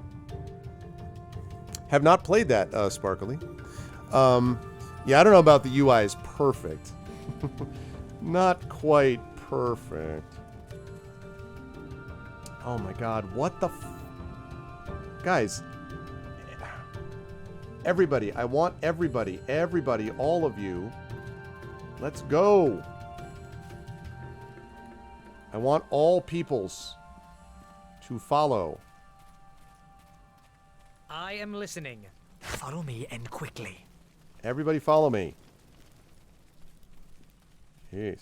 Have not played that, Sparkly. Yeah, I don't know about the UI is perfect. Not quite perfect. Oh my god, what the Guys, everybody, I want everybody, all of you, let's go. I want all peoples to follow. I am listening. Follow me and quickly. Everybody follow me. Jeez.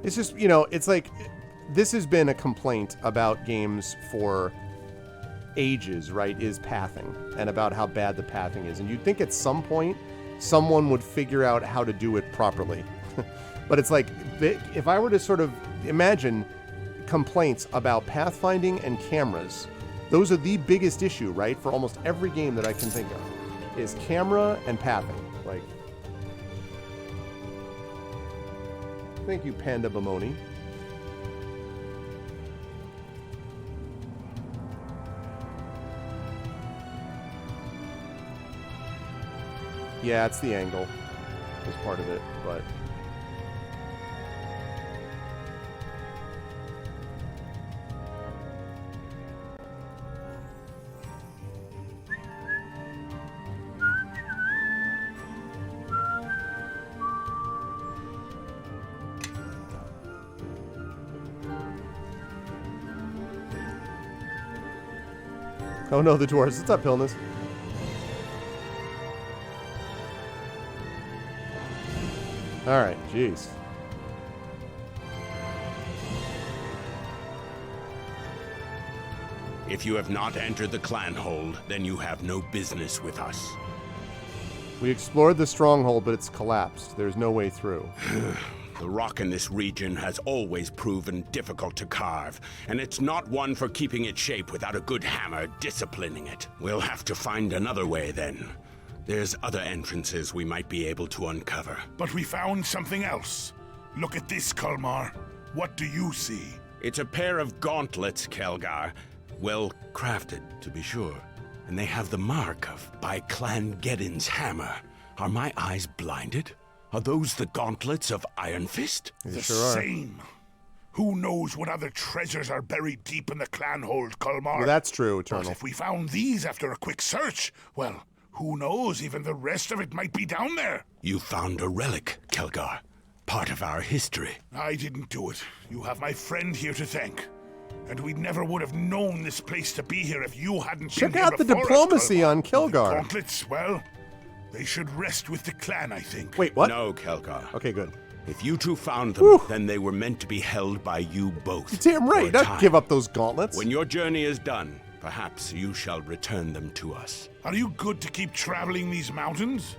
It's just, you know, it's like, this has been a complaint about games for ages, right, is pathing, and about how bad the pathing is. And you'd think at some point, someone would figure out how to do it properly. But it's like, if I were to sort of imagine complaints about pathfinding and cameras, those are the biggest issue, right, for almost every game that I can think of, is camera and pathing. Like, thank you, Panda Bamoni. Yeah, it's the angle is part of it, but... Oh no, the dwarves. What's up, Pilnus? Alright, jeez. If you have not entered the clan hold, then you have no business with us. We explored the stronghold, but it's collapsed. There's no way through. The rock in this region has always proven difficult to carve, and it's not one for keeping its shape without a good hammer disciplining it. We'll have to find another way then. There's other entrances we might be able to uncover. But we found something else. Look at this, Kalmar. What do you see? It's a pair of gauntlets, Kelgar. Well crafted, to be sure. And they have the mark of by Clan Geddon's hammer. Are my eyes blinded? Are those the gauntlets of Iron Fist? They the sure are. Same. Who knows what other treasures are buried deep in the clan hold, Kalmar? Well, that's true, Eternal. But if we found these after a quick search, well, who knows, even the rest of it might be down there. You found a relic, Kelgar. Part of our history. I didn't do it. You have my friend here to thank. And we never would have known this place to be here if you hadn't Check been out here the before us, diplomacy Kelgar. on Kelgar. The gauntlets, well, they should rest with the clan, I think. Wait, what? No, Kelgar. Okay, good. If you two found them, Whew. then they were meant to be held by you both. You're damn for right. a Don't time. give up those gauntlets. When your journey is done, perhaps you shall return them to us. Are you good to keep traveling these mountains?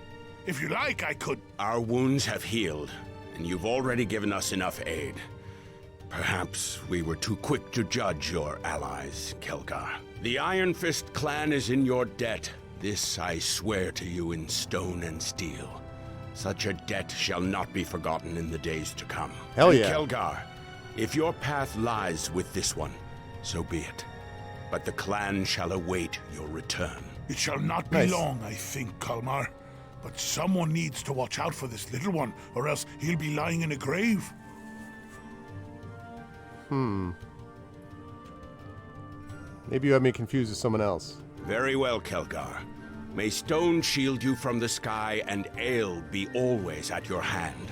If you like, I could. Our wounds have healed, and you've already given us enough aid. Perhaps we were too quick to judge your allies, Kelgar. The Iron Fist clan is in your debt. This I swear to you in stone and steel. Such a debt shall not be forgotten in the days to come. Hell And yeah. Kelgar, if your path lies with this one, so be it. But the clan shall await your return. It shall not be Nice. long, I think, Kalmar. But someone needs to watch out for this little one, or else he'll be lying in a grave. Maybe you have me confused with someone else. Very well, Kelgar. May stone shield you from the sky, and ale be always at your hand.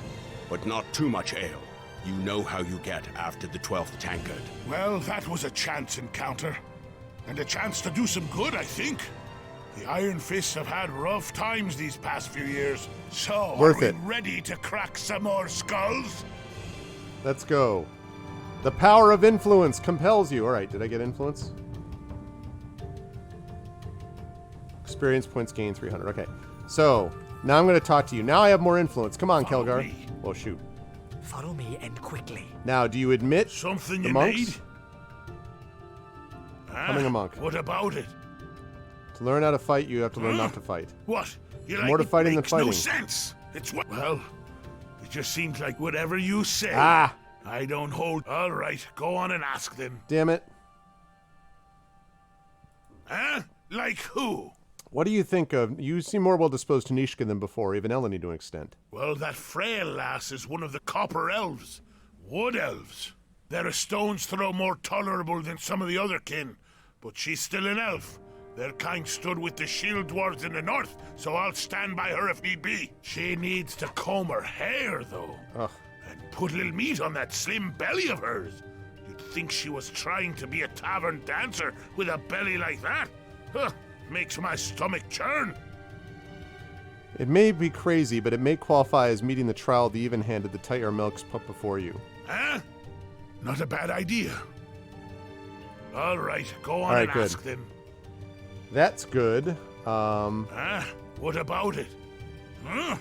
But not too much ale. You know how you get after the 12th tankard. Well, that was a chance encounter. And a chance to do some good, I think. The Iron Fists have had rough times these past few years. So, Worth are we it. ready to crack some more skulls? Let's go. The power of influence compels you. All right, did I get influence? Experience points gained 300. Okay. So, now I'm going to talk to you. Now I have more influence. Come on, Follow Kelgar. me. Oh, shoot. Follow me and quickly. Now, do you admit Something the you monks? made? Becoming a monk. What about it? To learn how to fight, you have to learn not to fight. What? You More to it fighting than makes no fighting. sense. It's what? Well, it just seems like whatever you say. Ah! I don't hold. All right, go on and ask them. Damn it. Huh? Like who? What do you think of... You seem more well disposed to Nishka than before, even Eleni to an extent. Well, that frail lass is one of the copper elves. Wood elves. They're a stone's throw more tolerable than some of the other kin, but she's still an elf. Their kind stood with the shield dwarves in the north, so I'll stand by her if need be. She needs to comb her hair, though. Ugh. And put a little meat on that slim belly of hers. You'd think she was trying to be a tavern dancer with a belly like that. Huh, makes my stomach churn. It may be crazy, but it may qualify as meeting the trial of the even-handed the Tyre Milks put before you. Huh? Not a bad idea. All right, go on All right, and good. ask them. That's good. Huh? What about it? Huh?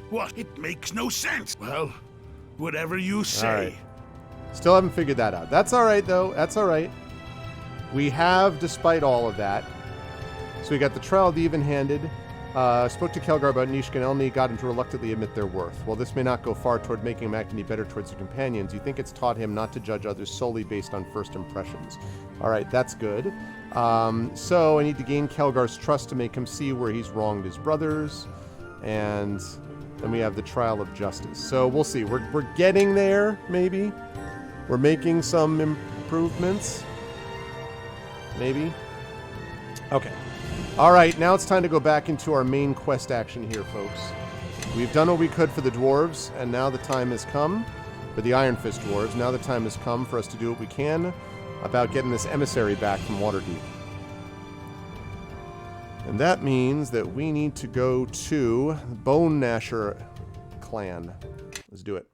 What? It makes no sense. Well, whatever you say. All right. Still haven't figured that out. That's all right, though. That's all right. We have, despite all of that. So we got the trial of the even-handed. Spoke to Kelgar about Nishka and Elni, got him to reluctantly admit their worth. While this may not go far toward making him act any better towards his companions, you think it's taught him not to judge others solely based on first impressions. All right, that's good. So I need to gain Kelgar's trust to make him see where he's wronged his brothers. And then we have the trial of justice. So we'll see. We're getting there, maybe. We're making some improvements. Maybe. Okay. All right, now it's time to go back into our main quest action here, folks. We've done what we could for the dwarves, and now the time has come for the Iron Fist dwarves. Now the time has come for us to do what we can about getting this emissary back from Waterdeep. And that means that we need to go to Bone Gnasher clan. Let's do it.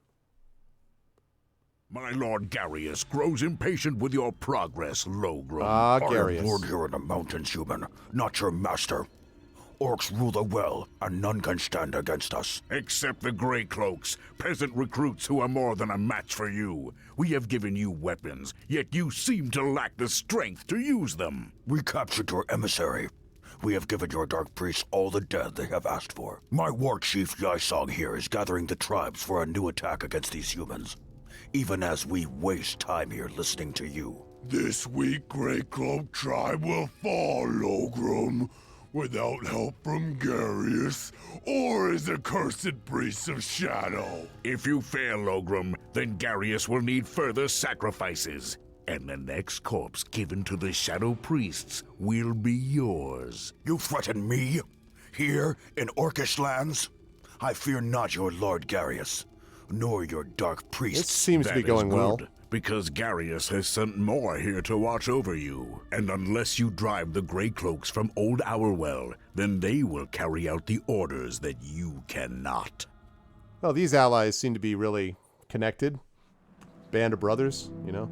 My Lord Garius grows impatient with your progress, Logrum. Ah, I am Garius. lord here in the mountains, human, not your master. Orcs rule the well, and none can stand against us. Except the Grey Cloaks, peasant recruits who are more than a match for you. We have given you weapons, yet you seem to lack the strength to use them. We captured your emissary. We have given your dark priests all the dead they have asked for. My war chief Yisong here is gathering the tribes for a new attack against these humans. Even as we waste time here listening to you. This weak Grey Cloak tribe will fall, Logrum, without help from Garius or his accursed priests of shadow. If you fail, Logrum, then Garius will need further sacrifices. And the next corpse given to the Shadow Priests will be yours. You threaten me? Here, in Orcish lands? I fear not your Lord Garius, nor your dark priests. It seems to be That is going well. good, Because Garius has sent more here to watch over you. And unless you drive the Grey Cloaks from Old Hourwell, then they will carry out the orders that you cannot. Well, these allies seem to be really connected. Band of brothers, you know?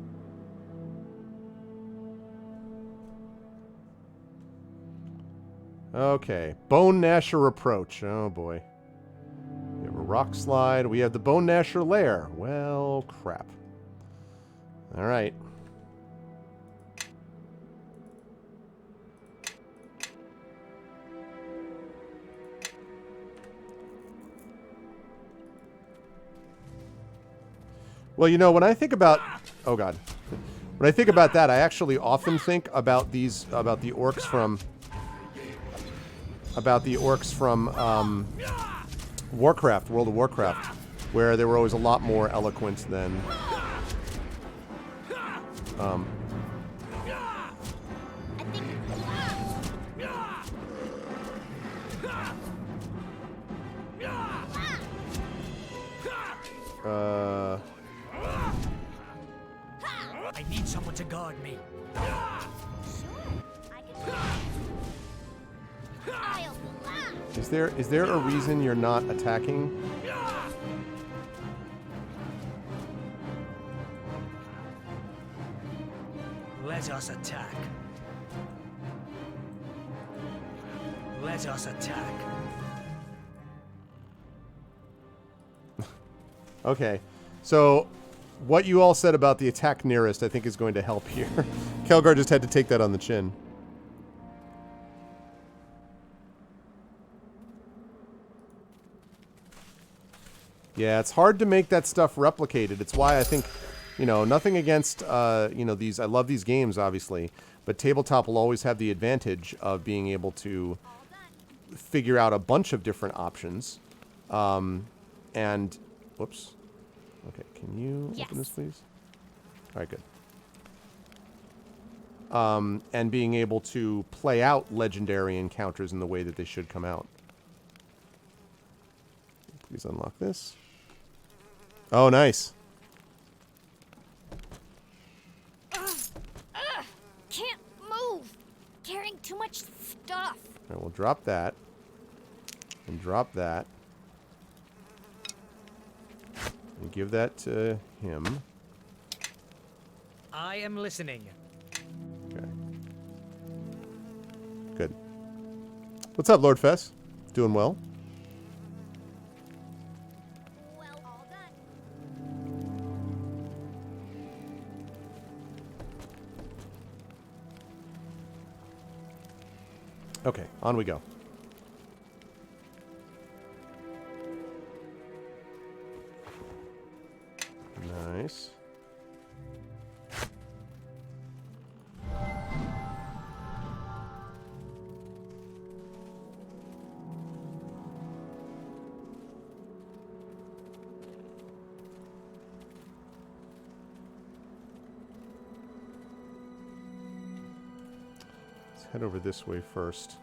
Okay. Bone Gnasher approach. Oh, boy. We have a rock slide. We have the Bone Gnasher lair. Well, crap. All right. Well, you know, when I think about... Oh, God. When I think about that, I actually often think about these... About the orcs from... Warcraft, World of Warcraft, where they were always a lot more eloquent than... I need someone to guard me. Is there a reason you're not attacking? Let us attack. Let us attack. Okay, so what you all said about the attack nearest, I think, is going to help here. Kelgar just had to take that on the chin. Yeah, it's hard to make that stuff replicated. It's why I think, you know, nothing against, you know, these... I love these games, obviously, but tabletop will always have the advantage of being able to figure out a bunch of different options. And... Whoops. Okay, can you open this, please? All right, good. And being able to play out legendary encounters in the way that they should come out. Please unlock this. Oh, nice. Can't move. Carrying too much stuff. All right, we'll drop that. And drop that. And give that to him. I am listening. Okay. Good. What's up, Lord Fess? Doing well? Well, all done. Okay, on we go. Nice. Let's head over this way first.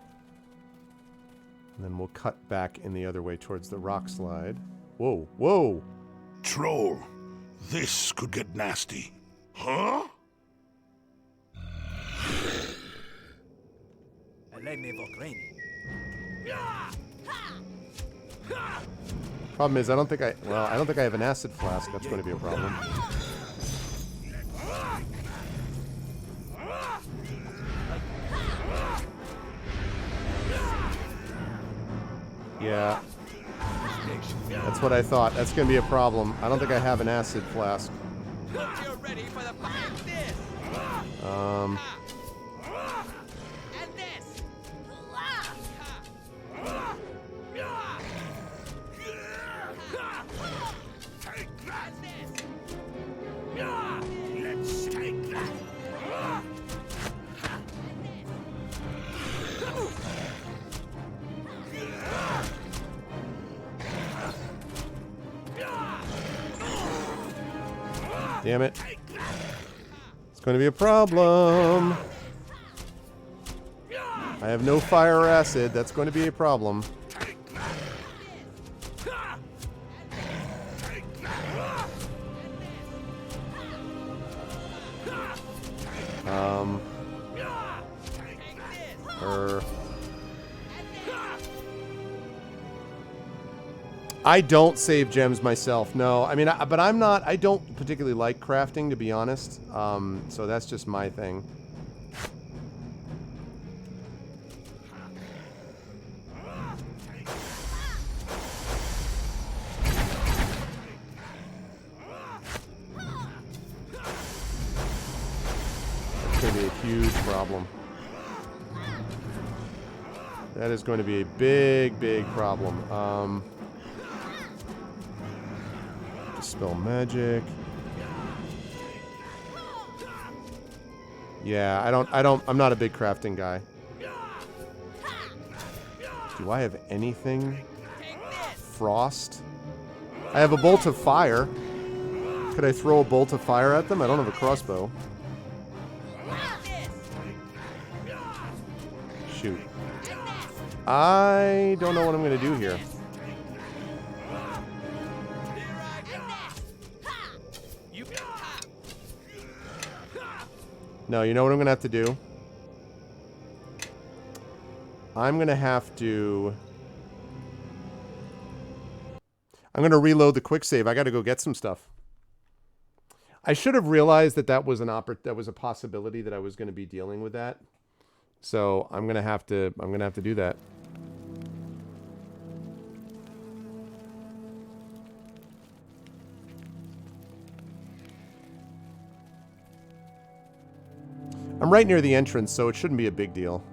And then we'll cut back in the other way towards the rock slide. Whoa, whoa! Troll, this could get nasty. Huh? Problem is, I don't think I have an acid flask. That's going to be a problem. Yeah. That's what I thought. That's going to be a problem. I don't think I have an acid flask. You're ready for the fight. This. And this. Take that! Let's take that! Damn it. It's going to be a problem. I have no fire or acid. That's going to be a problem. I don't save gems myself. No, I mean, but I'm not. I don't particularly like crafting, to be honest. So that's just my thing. That's going to be a huge problem. That is going to be a big, big problem. Dispel magic. Yeah, I'm not a big crafting guy. Do I have anything? Frost? I have a bolt of fire. Could I throw a bolt of fire at them? I don't have a crossbow. Shoot. I don't know what I'm going to do here. No, you know what I'm going to have to do? I'm going to have to... I'm going to reload the quick save. I got to go get some stuff. I should have realized that that was a possibility that I was going to be dealing with that. So I'm going to have to do that. I'm right near the entrance, so it shouldn't be a big deal.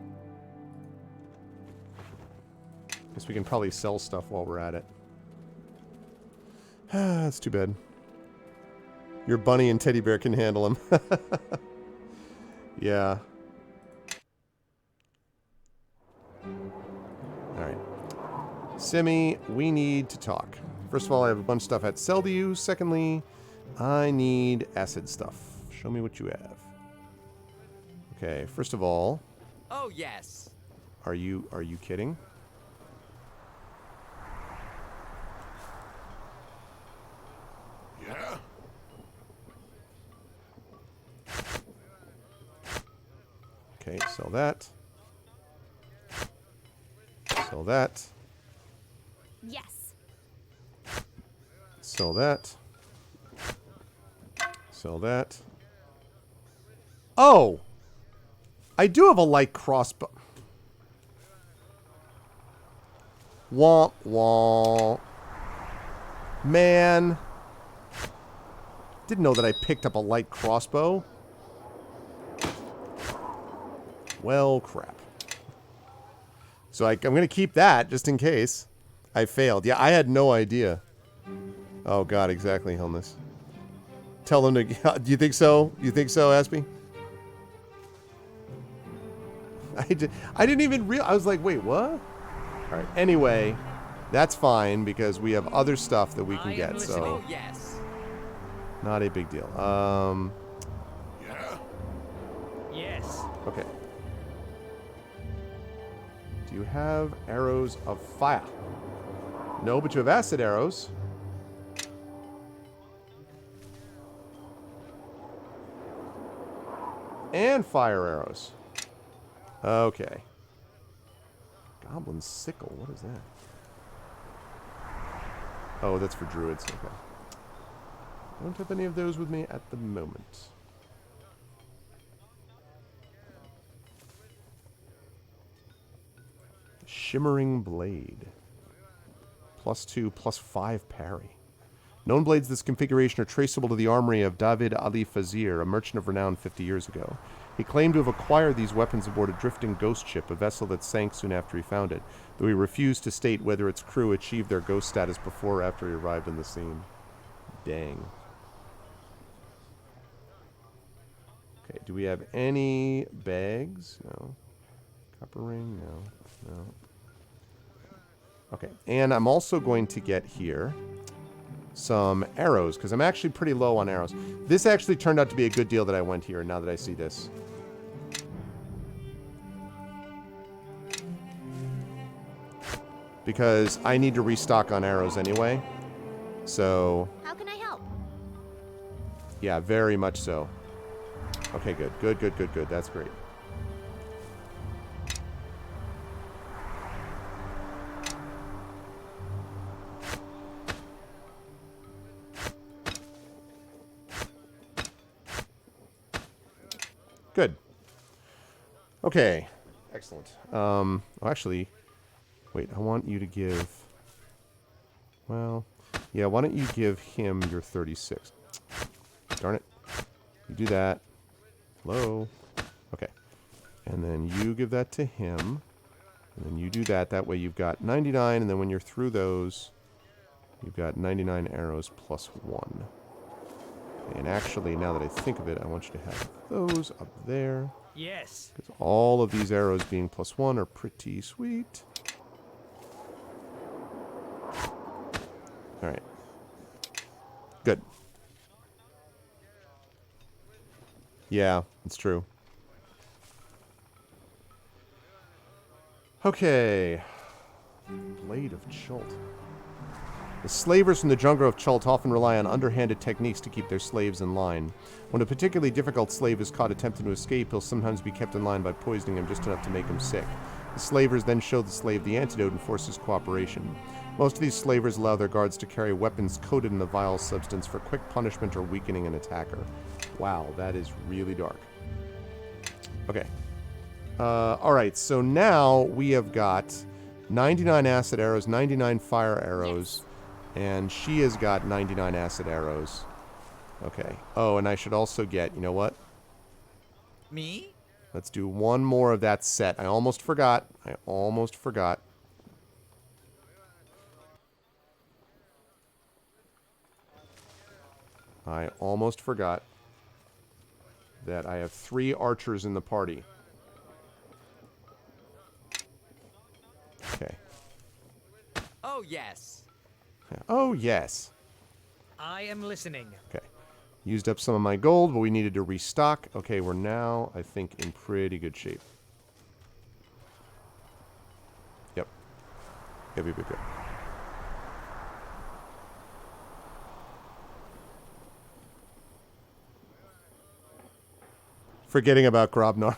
Guess we can probably sell stuff while we're at it. That's too bad. Your bunny and teddy bear can handle him. Yeah. Alright. Simi, we need to talk. First of all, I have a bunch of stuff I have to sell to you. Secondly, I need acid stuff. Show me what you have. Okay, first of all... Oh, yes. Are you kidding? Yeah? Okay, sell that. Sell that. Yes. Sell that. Sell that. Oh! I do have a light crossbow. Womp womp. Man. Didn't know that I picked up a light crossbow. Well, crap. So I'm going to keep that just in case I failed. Yeah, I had no idea. Oh, God, exactly, Helmus. Tell them to... Do you think so? You think so, Aspie? I didn't even realize. I was like, wait, what? All right. Anyway, that's fine because we have other stuff that we can get. So, oh, yes. Not a big deal. Yeah? Yes. Okay. Do you have arrows of fire? No, but you have acid arrows. And fire arrows. Okay. Goblin sickle. What is that? Oh, that's for druids. Okay. I don't have any of those with me at the moment. Shimmering blade. +2, +5 parry. Known blades of this configuration are traceable to the armory of David Ali Fazir, a merchant of renown 50 years ago. He claimed to have acquired these weapons aboard a drifting ghost ship, a vessel that sank soon after he found it, though he refused to state whether its crew achieved their ghost status before or after he arrived on the scene. Dang. Okay, do we have any bags? No. Copper ring? No. No. Okay, and I'm also going to get here some arrows, because I'm actually pretty low on arrows. This actually turned out to be a good deal that I went here, now that I see this. Because I need to restock on arrows anyway. So... How can I help? Yeah, very much so. Okay, good. Good, good, good, good. That's great. Good. Okay. Excellent. Oh, actually, wait, I want you to give... Well, yeah, why don't you give him your 36? Darn it. You do that. Hello? Okay. And then you give that to him. And then you do that. That way you've got 99, and then when you're through those, you've got 99 arrows plus 1. Okay, and actually, now that I think of it, I want you to have those up there. Yes. Because all of these arrows being plus 1 are pretty sweet. Alright. Good. Yeah, it's true. Okay. Blade of Chult. The slavers from the jungle of Chult often rely on underhanded techniques to keep their slaves in line. When a particularly difficult slave is caught attempting to escape, he'll sometimes be kept in line by poisoning him just enough to make him sick. The slavers then show the slave the antidote and force his cooperation. Most of these slavers allow their guards to carry weapons coated in the vile substance for quick punishment or weakening an attacker. Wow, that is really dark. Okay. Alright, so now we have got 99 acid arrows, 99 fire arrows, and she has got 99 acid arrows. Okay. Oh, and I should also get, you know what? Me? Let's do one more of that set. I almost forgot. I almost forgot. I almost forgot that I have 3 archers in the party. Okay. Oh, yes. Oh, yes. I am listening. Okay. Used up some of my gold, but we needed to restock. Okay, we're now, I think, in pretty good shape. Yep. Yep, yep, yep, yep. Forgetting about Grobnar.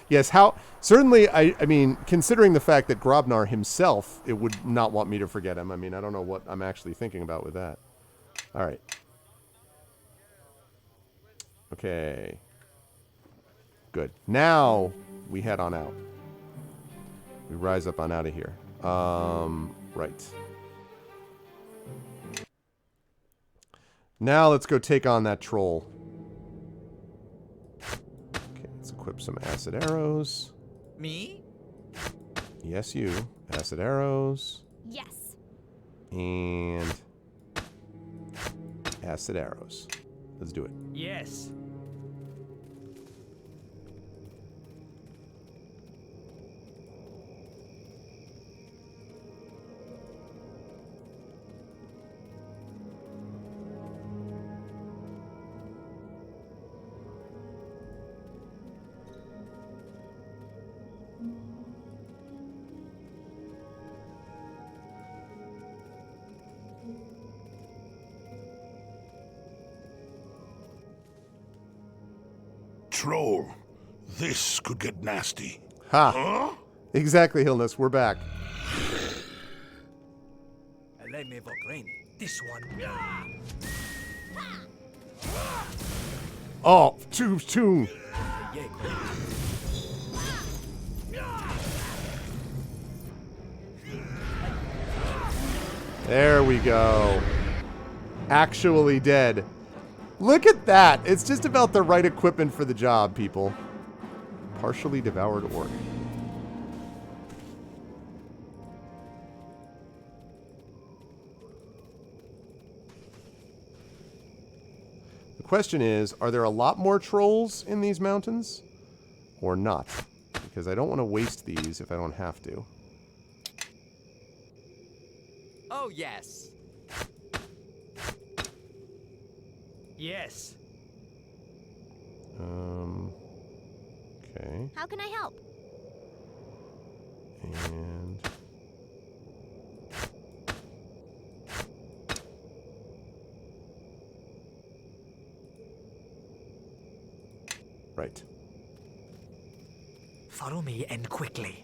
Yes, how... Certainly, I mean, considering the fact that Grobnar himself, it would not want me to forget him. I mean, I don't know what I'm actually thinking about with that. All right. Okay. Good. Now, we head on out. We rise up on out of here. Right. Now, let's go take on that troll. Okay, let's equip some acid arrows. Me? Yes, you. Acid arrows. Yes. And acid arrows. Let's do it. Yes. Troll, this could get nasty. Ha! Huh? Exactly, Hillness. We're back. This one. Oh, too. There we go. Actually dead. Look at that. It's just about the right equipment for the job, people. Partially devoured orc. The question is, are there a lot more trolls in these mountains? Or not? Because I don't want to waste these if I don't have to. Oh, yes. Yes. Okay. How can I help? And... Right. Follow me and quickly.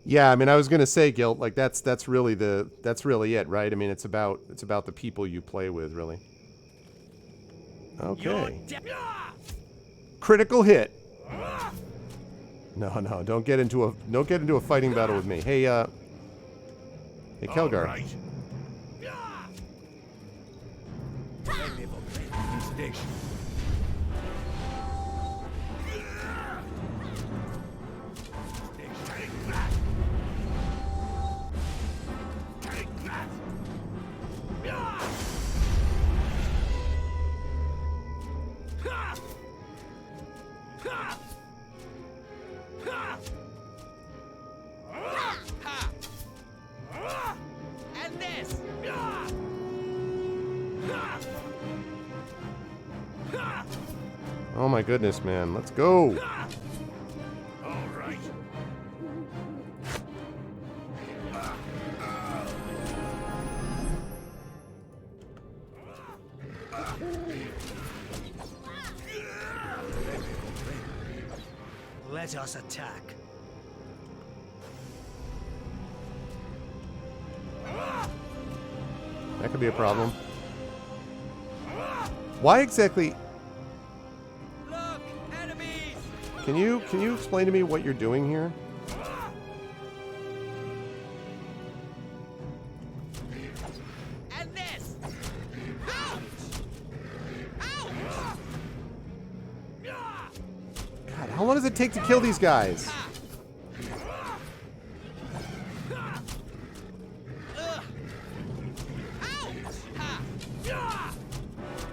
Yeah, I mean, I was gonna say, Guilt, like that's really it, right? I mean, it's about the people you play with, really. Okay. Critical hit. No, don't get into a fighting battle with me. Hey, hey, Kelgar. Right. And this! Oh my goodness, man. Let's go. All right. Let us attack. That could be a problem. Why exactly? Look, enemies! Can you explain to me what you're doing here? And this! Ouch! Ouch! God, how long does it take to kill these guys?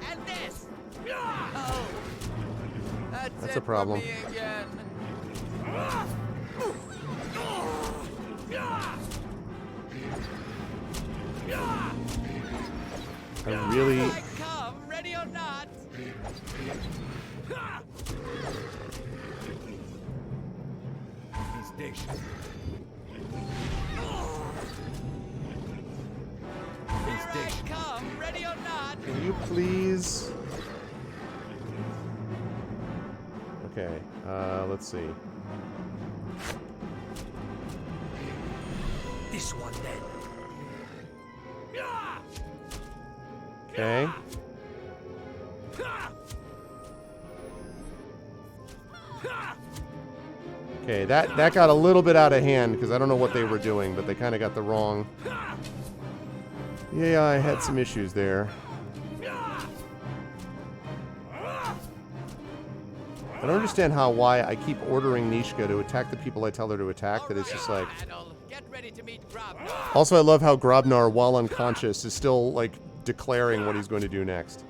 And this! Oh, That's a problem. I really... Come, ready or not! Come, ready or not! Can you please... Okay, let's see. This one then. Okay. Okay, that got a little bit out of hand because I don't know what they were doing, but they kind of got the wrong... Yeah, I had some issues there. I don't understand why I keep ordering Nishka to attack the people I tell her to attack, that it's just like... Get ready to meet Grobnar. Also, I love how Grobnar, while unconscious, is still, like, declaring what he's going to do next.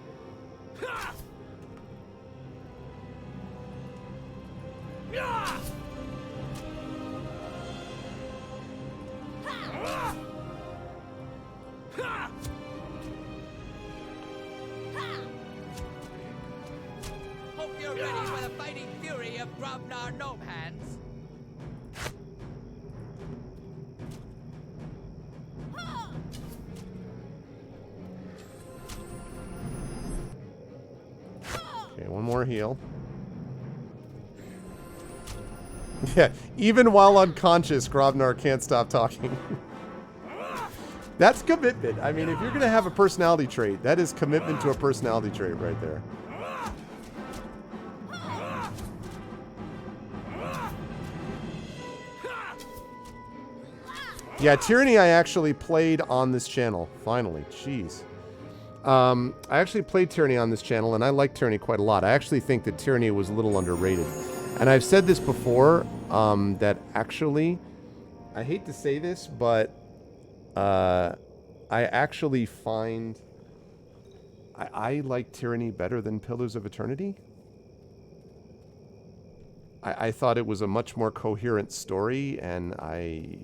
Hope you're ready for the fighting fury of Grobnar Gnome Hands. Okay, one more heal. Yeah, even while unconscious, Grobnar can't stop talking. That's commitment. I mean, if you're going to have a personality trait, that is commitment to a personality trait right there. Yeah, Tyranny I actually played on this channel. Finally. Jeez. I actually played Tyranny on this channel, and I like Tyranny quite a lot. I actually think that Tyranny was a little underrated. And I've said this before, that actually, I hate to say this, but I actually find I like Tyranny better than Pillars of Eternity. I thought it was a much more coherent story, and I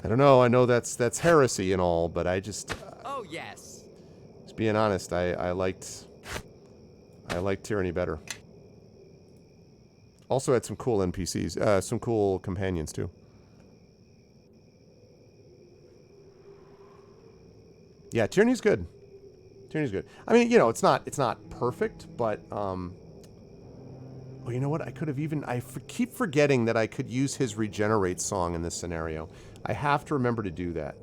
don't know. I know that's heresy and all, but I just... Oh, yes. Just being honest, I liked Tyranny better. Also had some cool NPCs, some cool companions too. Yeah, Tyranny's good. Tyranny's good. I mean, you know, it's not perfect, but oh, you know what? I could have even keep forgetting that I could use his regenerate song in this scenario. I have to remember to do that.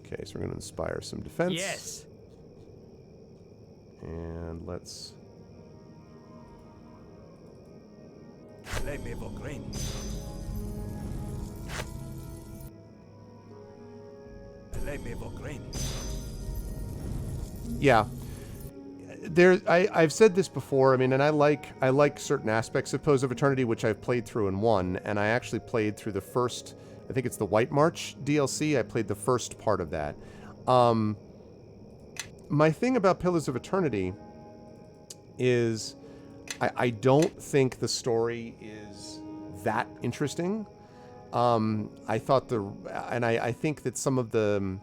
Okay, so we're going to inspire some defense. Yes. And let's... Yeah. I've said this before, I mean, and I like certain aspects of Pose of Eternity, which I've played through in 1, and I actually played through the first, I think it's the White March DLC, I played the first part of that. My thing about Pillars of Eternity is I don't think the story is that interesting. I thought I think that some of the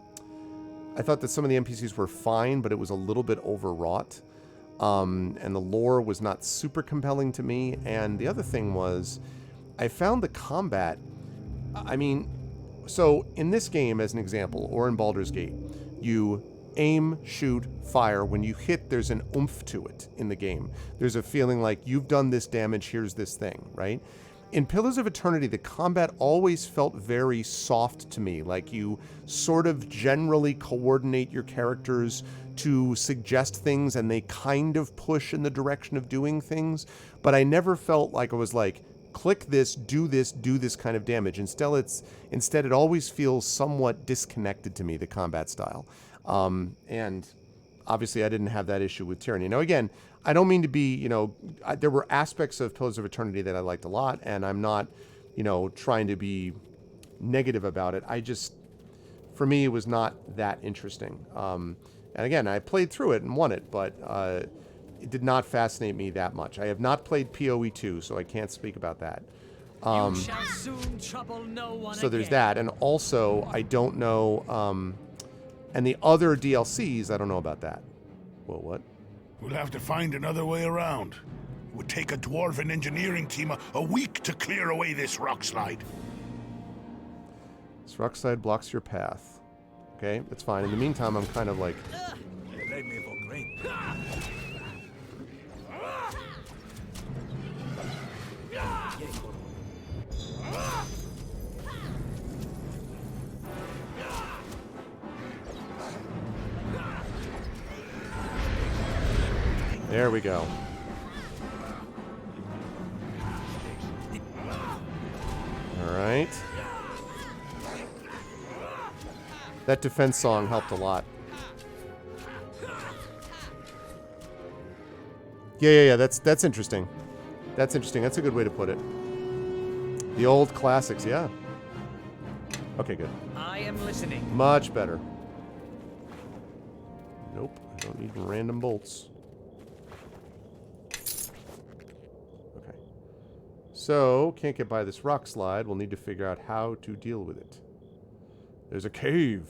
NPCs were fine, but it was a little bit overwrought. And the lore was not super compelling to me. And the other thing was, I found the combat, I mean, so in this game, as an example, or in Baldur's Gate, you aim, shoot, fire. When you hit, there's an oomph to it in the game. There's a feeling like you've done this damage, here's this thing, right? In Pillars of Eternity, the combat always felt very soft to me, like you sort of generally coordinate your characters to suggest things and they kind of push in the direction of doing things, but I never felt like I was like, click this, do this kind of damage. Instead, it always feels somewhat disconnected to me, the combat style. And obviously I didn't have that issue with Tyranny. Now again, I don't mean to be, you know, there were aspects of Pillars of Eternity that I liked a lot, and I'm not, you know, trying to be negative about it. For me, it was not that interesting. And again, I played through it and won it, but it did not fascinate me that much. I have not played PoE 2, so I can't speak about that. You shall soon trouble no one so there's again. that, and also, I don't know, and the other DLCs, I don't know about that. Well, what? We'll have to find another way around. It would take a dwarven engineering team a week to clear away this rock slide. This rock slide blocks your path. Okay, that's fine. In the meantime, I'm kind of like... There we go. All right. That defense song helped a lot. Yeah. That's interesting. That's interesting. That's a good way to put it. The old classics, yeah. Okay, good. I am listening. Much better. Nope, I don't need random bolts. Okay. So, can't get by this rock slide. We'll need to figure out how to deal with it. There's a cave.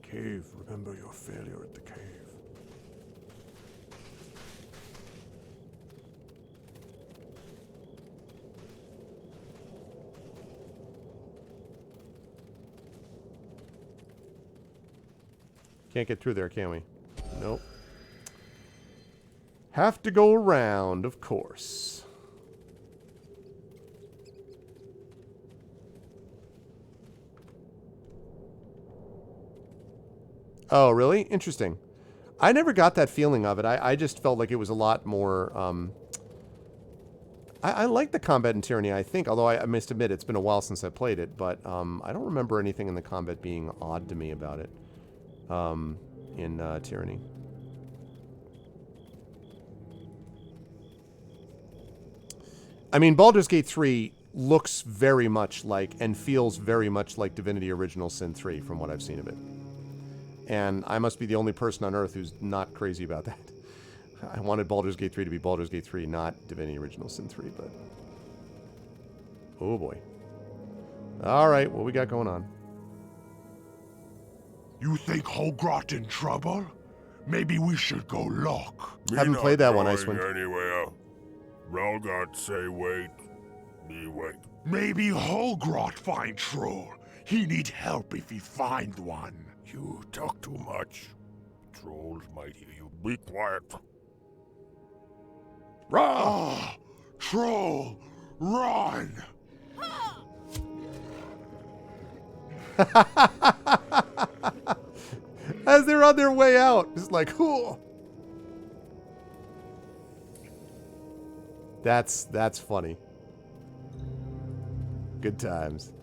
The cave. Remember your failure at the cave. Can't get through there, can we? Nope. Have to go around, of course. Oh, really? Interesting. I never got that feeling of it. I just felt like it was a lot more... I like the combat in Tyranny, I think, although I must admit it's been a while since I played it, but I don't remember anything in the combat being odd to me about it. In Tyranny. I mean, Baldur's Gate 3 looks very much like, and feels very much like Divinity Original Sin 3, from what I've seen of it. And I must be the only person on Earth who's not crazy about that. I wanted Baldur's Gate 3 to be Baldur's Gate 3, not Divinity Original Sin 3, but... Oh boy. Alright, what we got going on? You think Hogrot in trouble? Maybe we should go look. Haven't played that one, Icewind. Anywhere. Ralgard say wait. Me wait. Maybe Holgrot find troll. He need help if he find one. You talk too much. Trolls might hear you. Be quiet. Ah! Troll! Run! As they're on their way out, just like, cool. That's funny. Good times.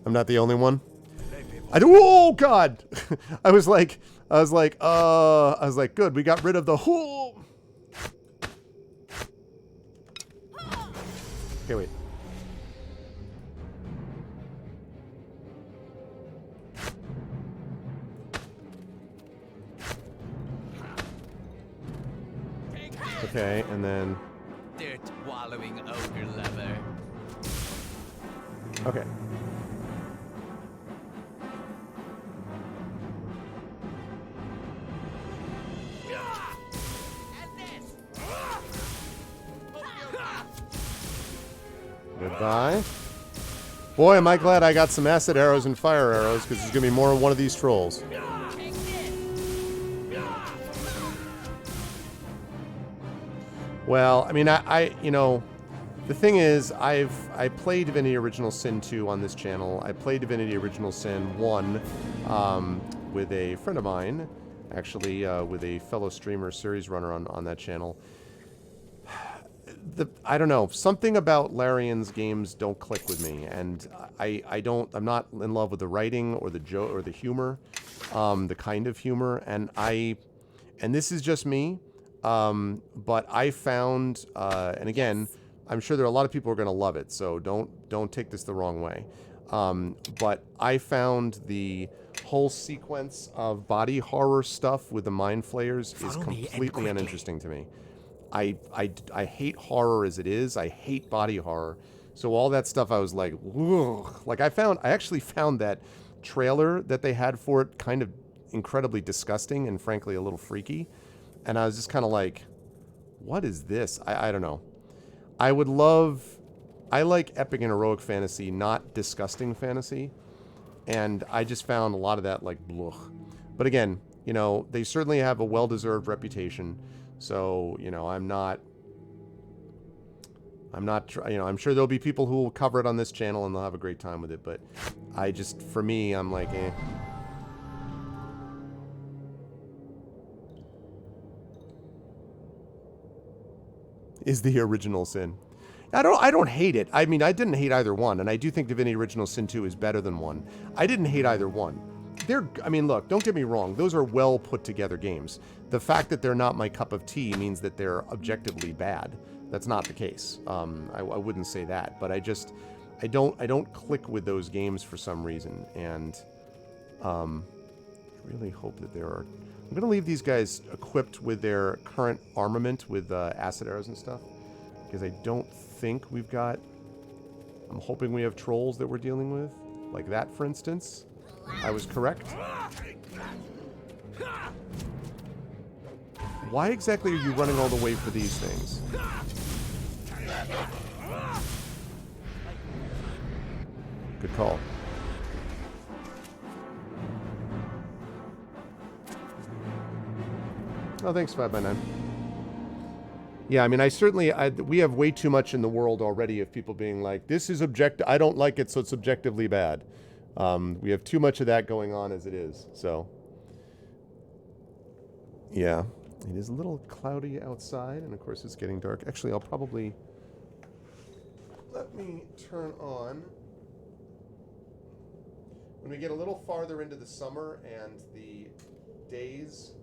I'm not the only one. I do. Oh God! I was like, good. We got rid of the whole. Okay, wait. Okay, and then. Dirt wallowing ogre lover. Okay. Goodbye. Boy, am I glad I got some acid arrows and fire arrows, because there's going to be more of one of these trolls. Well, I mean, you know, the thing is, I played Divinity Original Sin 2 on this channel. I played Divinity Original Sin 1 with a friend of mine, actually, with a fellow streamer, series runner on that channel. I don't know, something about Larian's games don't click with me, and I'm not in love with the writing or the joke or the humor, the kind of humor, and this is just me, but I found, and again, I'm sure there are a lot of people who are going to love it, so don't take this the wrong way, but I found the whole sequence of body horror stuff with the mind flayers is completely uninteresting to me. I hate horror as it is. I hate body horror. So all that stuff I was like, ugh. Like I actually found that trailer that they had for it kind of incredibly disgusting and frankly a little freaky. And I was just kind of like, what is this? I don't know. I like epic and heroic fantasy, not disgusting fantasy. And I just found a lot of that like, blech. But again, you know, they certainly have a well-deserved reputation. So, you know, I'm not, you know, I'm sure there'll be people who will cover it on this channel and they'll have a great time with it, but for me, I'm like, eh. Is the Original Sin. I don't hate it. I mean, I didn't hate either one, and I do think Divinity Original Sin 2 is better than 1. I didn't hate either one. I mean, look, don't get me wrong. Those are well put together games. The fact that they're not my cup of tea means that they're objectively bad. That's not the case. I wouldn't say that, but I don't click with those games for some reason. And I really hope that I'm going to leave these guys equipped with their current armament with acid arrows and stuff, because I don't think we've got. I'm hoping we have trolls that we're dealing with, like that, for instance. I was correct. Why exactly are you running all the way for these things? Good call. Oh, thanks, 5x9. Yeah, I mean, we have way too much in the world already of people being like, this is I don't like it, so it's objectively bad. We have too much of that going on as it is, so. Yeah, it is a little cloudy outside, and of course it's getting dark. Actually, I'll probably, let me turn on, when we get a little farther into the summer and the days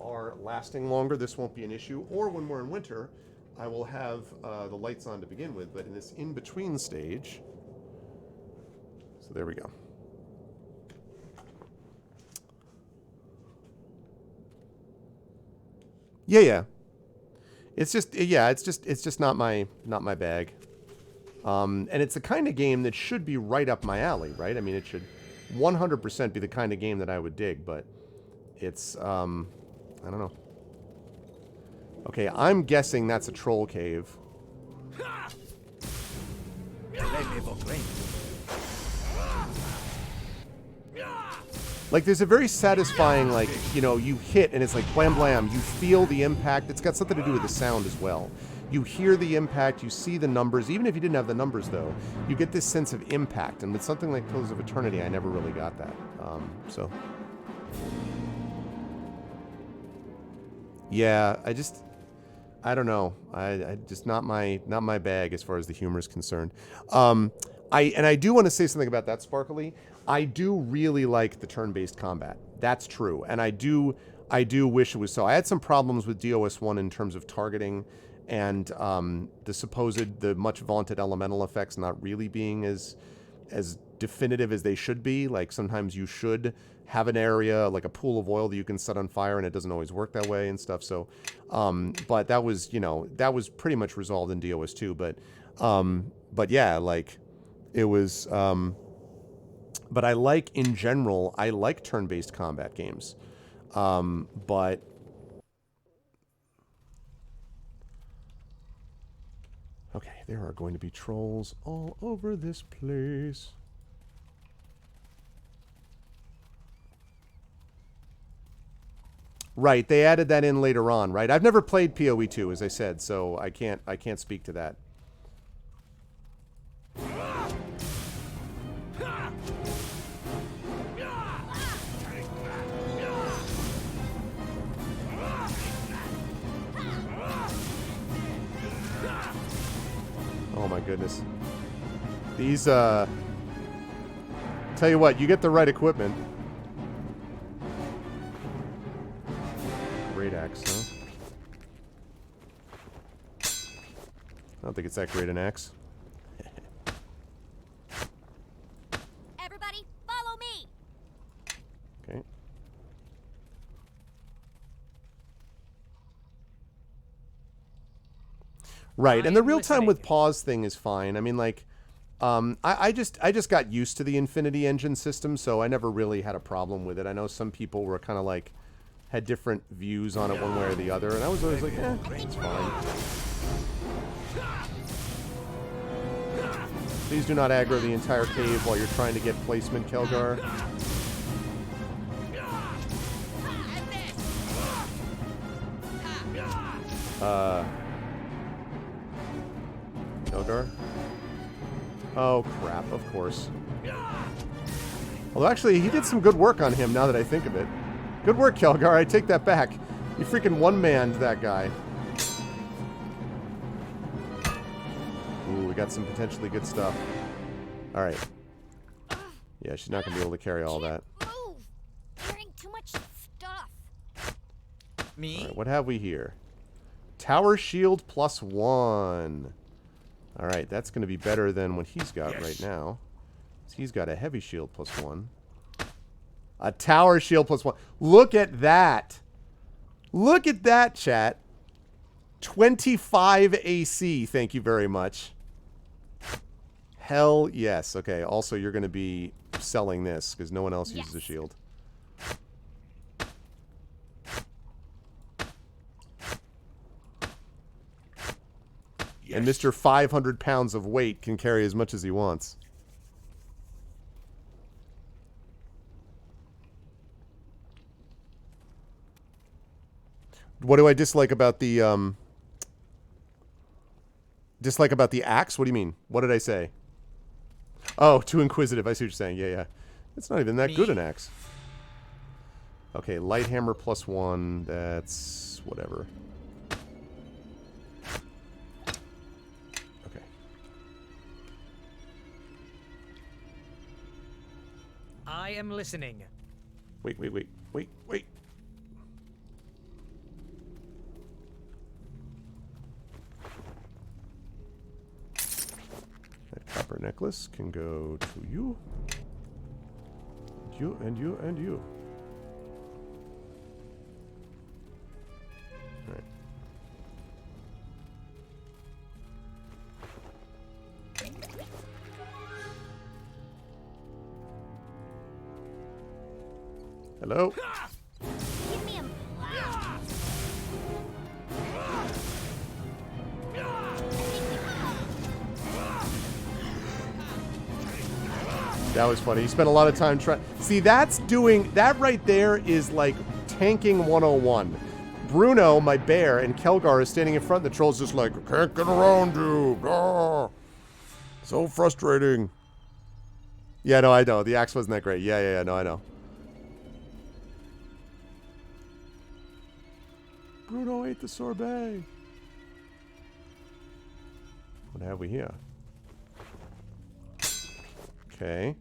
are lasting longer, this won't be an issue. Or when we're in winter, I will have the lights on to begin with, but in this in-between stage, so there we go. Yeah. It's just, yeah, it's just not my bag. And it's the kind of game that should be right up my alley, right? I mean, it should 100% be the kind of game that I would dig, but it's, I don't know. Okay, I'm guessing that's a troll cave. Like, there's a very satisfying, like, you know, you hit and it's like blam blam. You feel the impact. It's got something to do with the sound as well. You hear the impact, you see the numbers. Even if you didn't have the numbers, though, you get this sense of impact. And with something like Pillars of Eternity, I never really got that. So... yeah, I don't know. I just not my bag as far as the humor is concerned. I do want to say something about that, Sparkly. I do really like the turn-based combat. That's true, and I do wish it was so. I had some problems with DOS 1 in terms of targeting and the much vaunted elemental effects not really being as definitive as they should be. Like, sometimes you should have an area, like a pool of oil that you can set on fire, and it doesn't always work that way and stuff. So, but that was, you know, that was pretty much resolved in DOS 2. But yeah, like, it was, but I like, in general, I like turn-based combat games. But... okay, there are going to be trolls all over this place. Right, they added that in later on, right? I've never played PoE 2, as I said, so I can't speak to that. Oh my goodness. These, tell you what, you get the right equipment. Great axe, huh? I don't think it's that great an axe. Everybody, follow me. Okay. Right, and the real-time with pause thing is fine. I mean, like, I just got used to the Infinity Engine system, so I never really had a problem with it. I know some people were kind of like, had different views on it one way or the other, and I was always like, eh, it's fine. Please do not aggro the entire cave while you're trying to get placement, Kelgar. Kelgar? Oh, crap, of course. Although, actually, he did some good work on him, now that I think of it. Good work, Kelgar, I take that back. You freaking one-manned that guy. Ooh, we got some potentially good stuff. Alright. Yeah, she's not going to be able to carry all that. Move. Carrying too much stuff. Me? Alright, what have we here? Tower shield +1. Alright, that's going to be better than what he's got right now. He's got a heavy shield +1. A tower shield +1. Look at that. Look at that, chat. 25 AC, thank you very much. Hell yes. Okay, also you're going to be selling this, because no one else uses a shield. Yes. And Mr. 500 pounds of weight can carry as much as he wants. What do I dislike about the axe? What do you mean? What did I say? Oh, too inquisitive. I see what you're saying. Yeah, yeah. It's not even that good an axe. Okay, light hammer +1. That's whatever. Okay. I am listening. Wait. That copper necklace can go to you. And you, and you, and you. Alright. Hello? Give me a... That was funny. You spent a lot of time trying... See, that's doing... That right there is like tanking 101. Bruno, my bear, and Kelgar is standing in front. The troll's just like, I can't get around you. Ah. So frustrating. Yeah, no, I know. The axe wasn't that great. Yeah, no, I know. Bruno ate the sorbet. What have we here? Okay.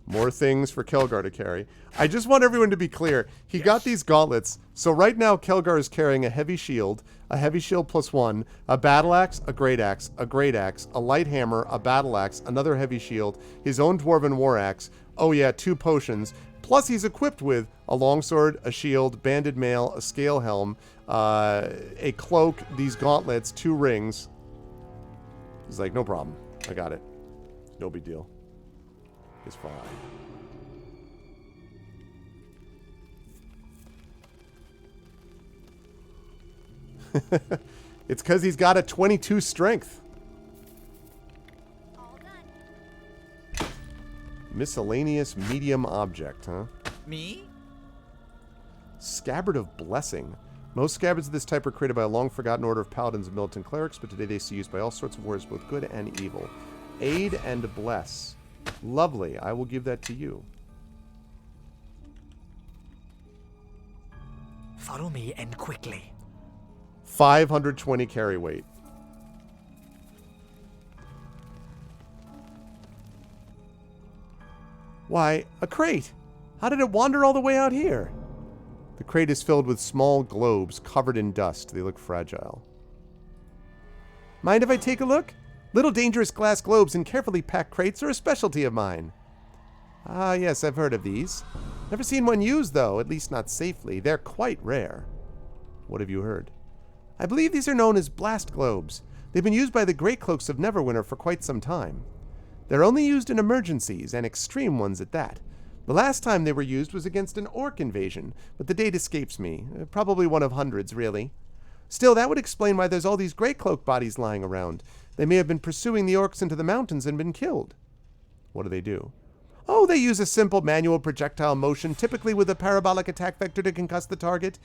More things for Kelgar to carry. I just want everyone to be clear. He got these gauntlets. So right now, Kelgar is carrying a heavy shield +1, a battle axe, a great axe, a light hammer, a battle axe, another heavy shield, his own dwarven war axe. Oh yeah, 2 potions. Plus he's equipped with a longsword, a shield, banded mail, a scale helm, a cloak, these gauntlets, 2 rings. He's like, no problem. I got it. No big deal. It's fine. It's because he's got a 22 strength. All done. Miscellaneous medium object, huh? Me? Scabbard of Blessing. Most scabbards of this type are created by a long-forgotten order of paladins and militant clerics, but today they see used by all sorts of warriors, both good and evil. Aid and bless. Lovely. I will give that to you. Follow me and quickly. 520 carry weight. Why, a crate! How did it wander all the way out here? The crate is filled with small globes covered in dust. They look fragile. Mind if I take a look? Little dangerous glass globes in carefully packed crates are a specialty of mine. Ah, yes, I've heard of these. Never seen one used, though, at least not safely. They're quite rare. What have you heard? I believe these are known as blast globes. They've been used by the Great Cloaks of Neverwinter for quite some time. They're only used in emergencies, and extreme ones at that. The last time they were used was against an orc invasion, but the date escapes me. Probably one of hundreds, really. Still, that would explain why there's all these Grey Cloak bodies lying around. They may have been pursuing the orcs into the mountains and been killed. What do they do? Oh, they use a simple manual projectile motion, typically with a parabolic attack vector to concuss the target.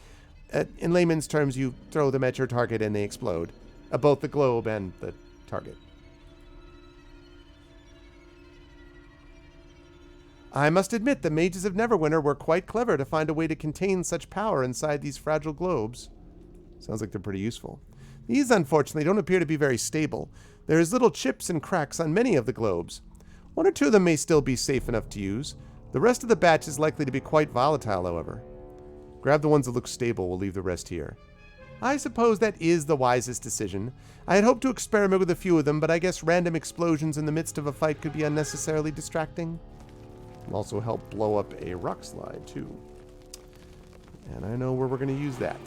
In layman's terms, you throw them at your target and they explode. Both the globe and the target. I must admit the mages of Neverwinter were quite clever to find a way to contain such power inside these fragile globes. Sounds like they're pretty useful. These, unfortunately, don't appear to be very stable. There's little chips and cracks on many of the globes. 1 or 2 of them may still be safe enough to use. The rest of the batch is likely to be quite volatile, however. Grab the ones that look stable. We'll leave the rest here. I suppose that is the wisest decision. I had hoped to experiment with a few of them, but I guess random explosions in the midst of a fight could be unnecessarily distracting. It'll also help blow up a rock slide, too. And I know where we're going to use that.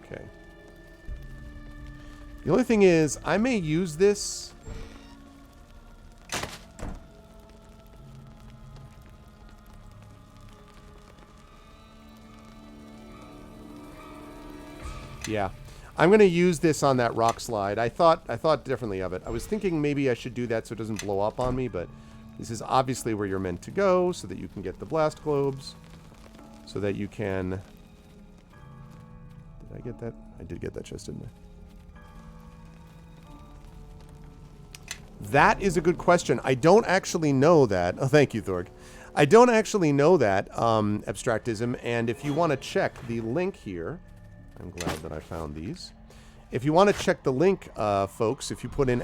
Okay. The only thing is, I may use this... Yeah. I'm going to use this on that rock slide. I thought differently of it. I was thinking maybe I should do that so it doesn't blow up on me, but this is obviously where you're meant to go so that you can get the blast globes. So that you can... Did I get that? I did get that chest, didn't I? That is a good question. I don't actually know that. Oh, thank you, Thorg. I don't actually know that, Abstractism, and if you want to check the link here... I'm glad that I found these. If you want to check the link, folks, if you put in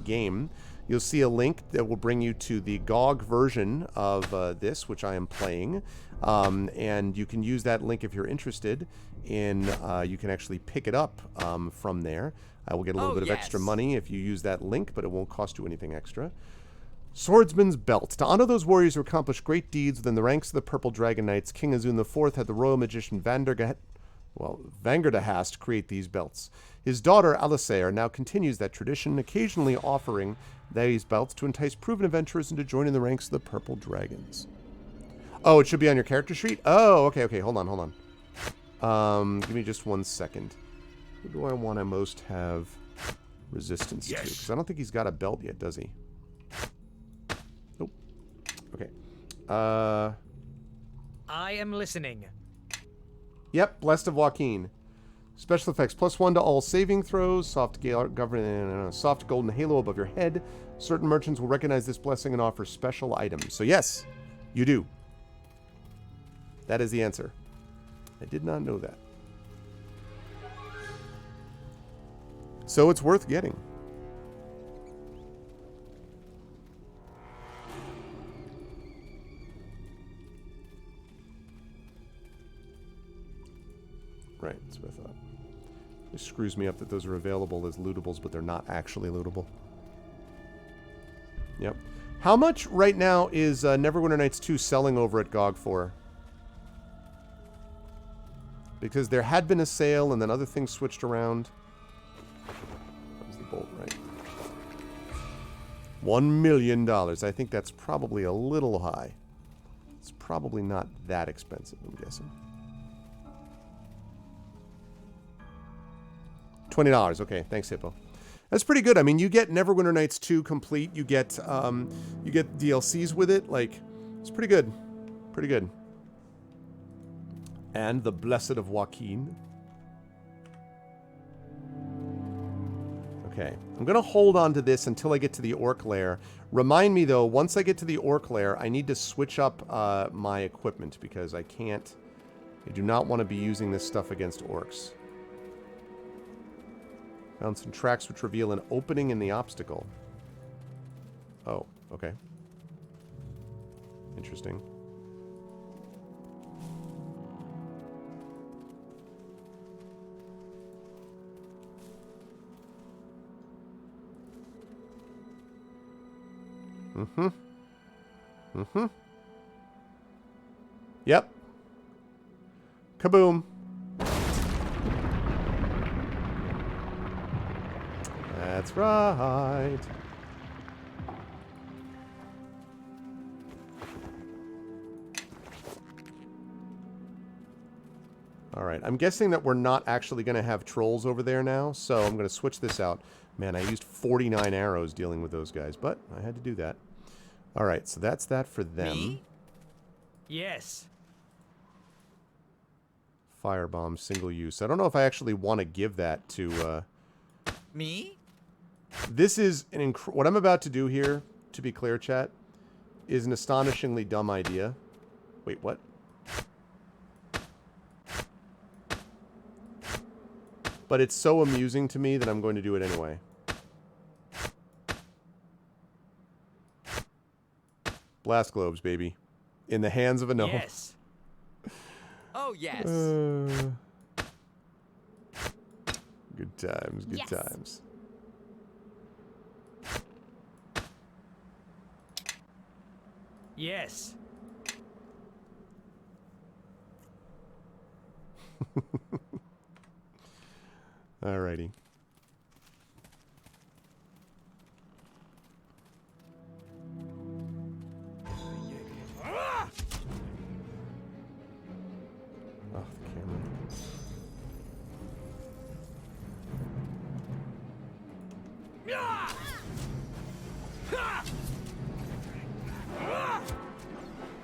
!game, you'll see a link that will bring you to the GOG version of this, which I am playing. And you can use that link if you're interested in, you can actually pick it up from there. I will get a little bit of extra money if you use that link, but it won't cost you anything extra. Swordsman's Belt. To honor those warriors who accomplished great deeds within the ranks of the Purple Dragon Knights, King Azun IV had the royal magician Well, Vangerda has to create these belts. His daughter, Alisair, now continues that tradition, occasionally offering these belts to entice proven adventurers into joining the ranks of the Purple Dragons. Oh, it should be on your character sheet? Oh, okay. Hold on. Give me just 1 second. Who do I want to most have resistance to? Because I don't think he's got a belt yet, does he? Nope. Okay. I am listening. Yep, Blessed of Joaquin. Special effects, +1 to all saving throws. Soft golden halo above your head. Certain merchants will recognize this blessing and offer special items. So yes, you do. That is the answer. I did not know that. So it's worth getting. Right, that's what I thought. It screws me up that those are available as lootables, but they're not actually lootable. Yep. How much right now is Neverwinter Nights 2 selling over at GOG for? Because there had been a sale and then other things switched around. That was the bolt, right? $1 million. I think that's probably a little high. It's probably not that expensive, I'm guessing. $20. Okay, thanks, Hippo. That's pretty good. I mean, you get Neverwinter Nights 2 complete. You get DLCs with it. Like, it's pretty good. Pretty good. And the Blessed of Joaquin. Okay, I'm going to hold on to this until I get to the Orc Lair. Remind me, though, once I get to the Orc Lair, I need to switch up my equipment because I do not want to be using this stuff against orcs. Found some tracks which reveal an opening in the obstacle. Oh, okay. Interesting. Yep. Kaboom. That's right. Alright, I'm guessing that we're not actually going to have trolls over there now, so I'm going to switch this out. Man, I used 49 arrows dealing with those guys, but I had to do that. Alright, so that's that for them. Me? Yes. Firebomb, single use. I don't know if I actually want to give that to... Me? This is what I'm about to do here, to be clear, chat, is an astonishingly dumb idea. Wait, what? But it's so amusing to me that I'm going to do it anyway. Blast globes, baby. In the hands of a gnome. Yes. Oh, yes. Good times, good times. Yes. Alrighty. Oh, the camera.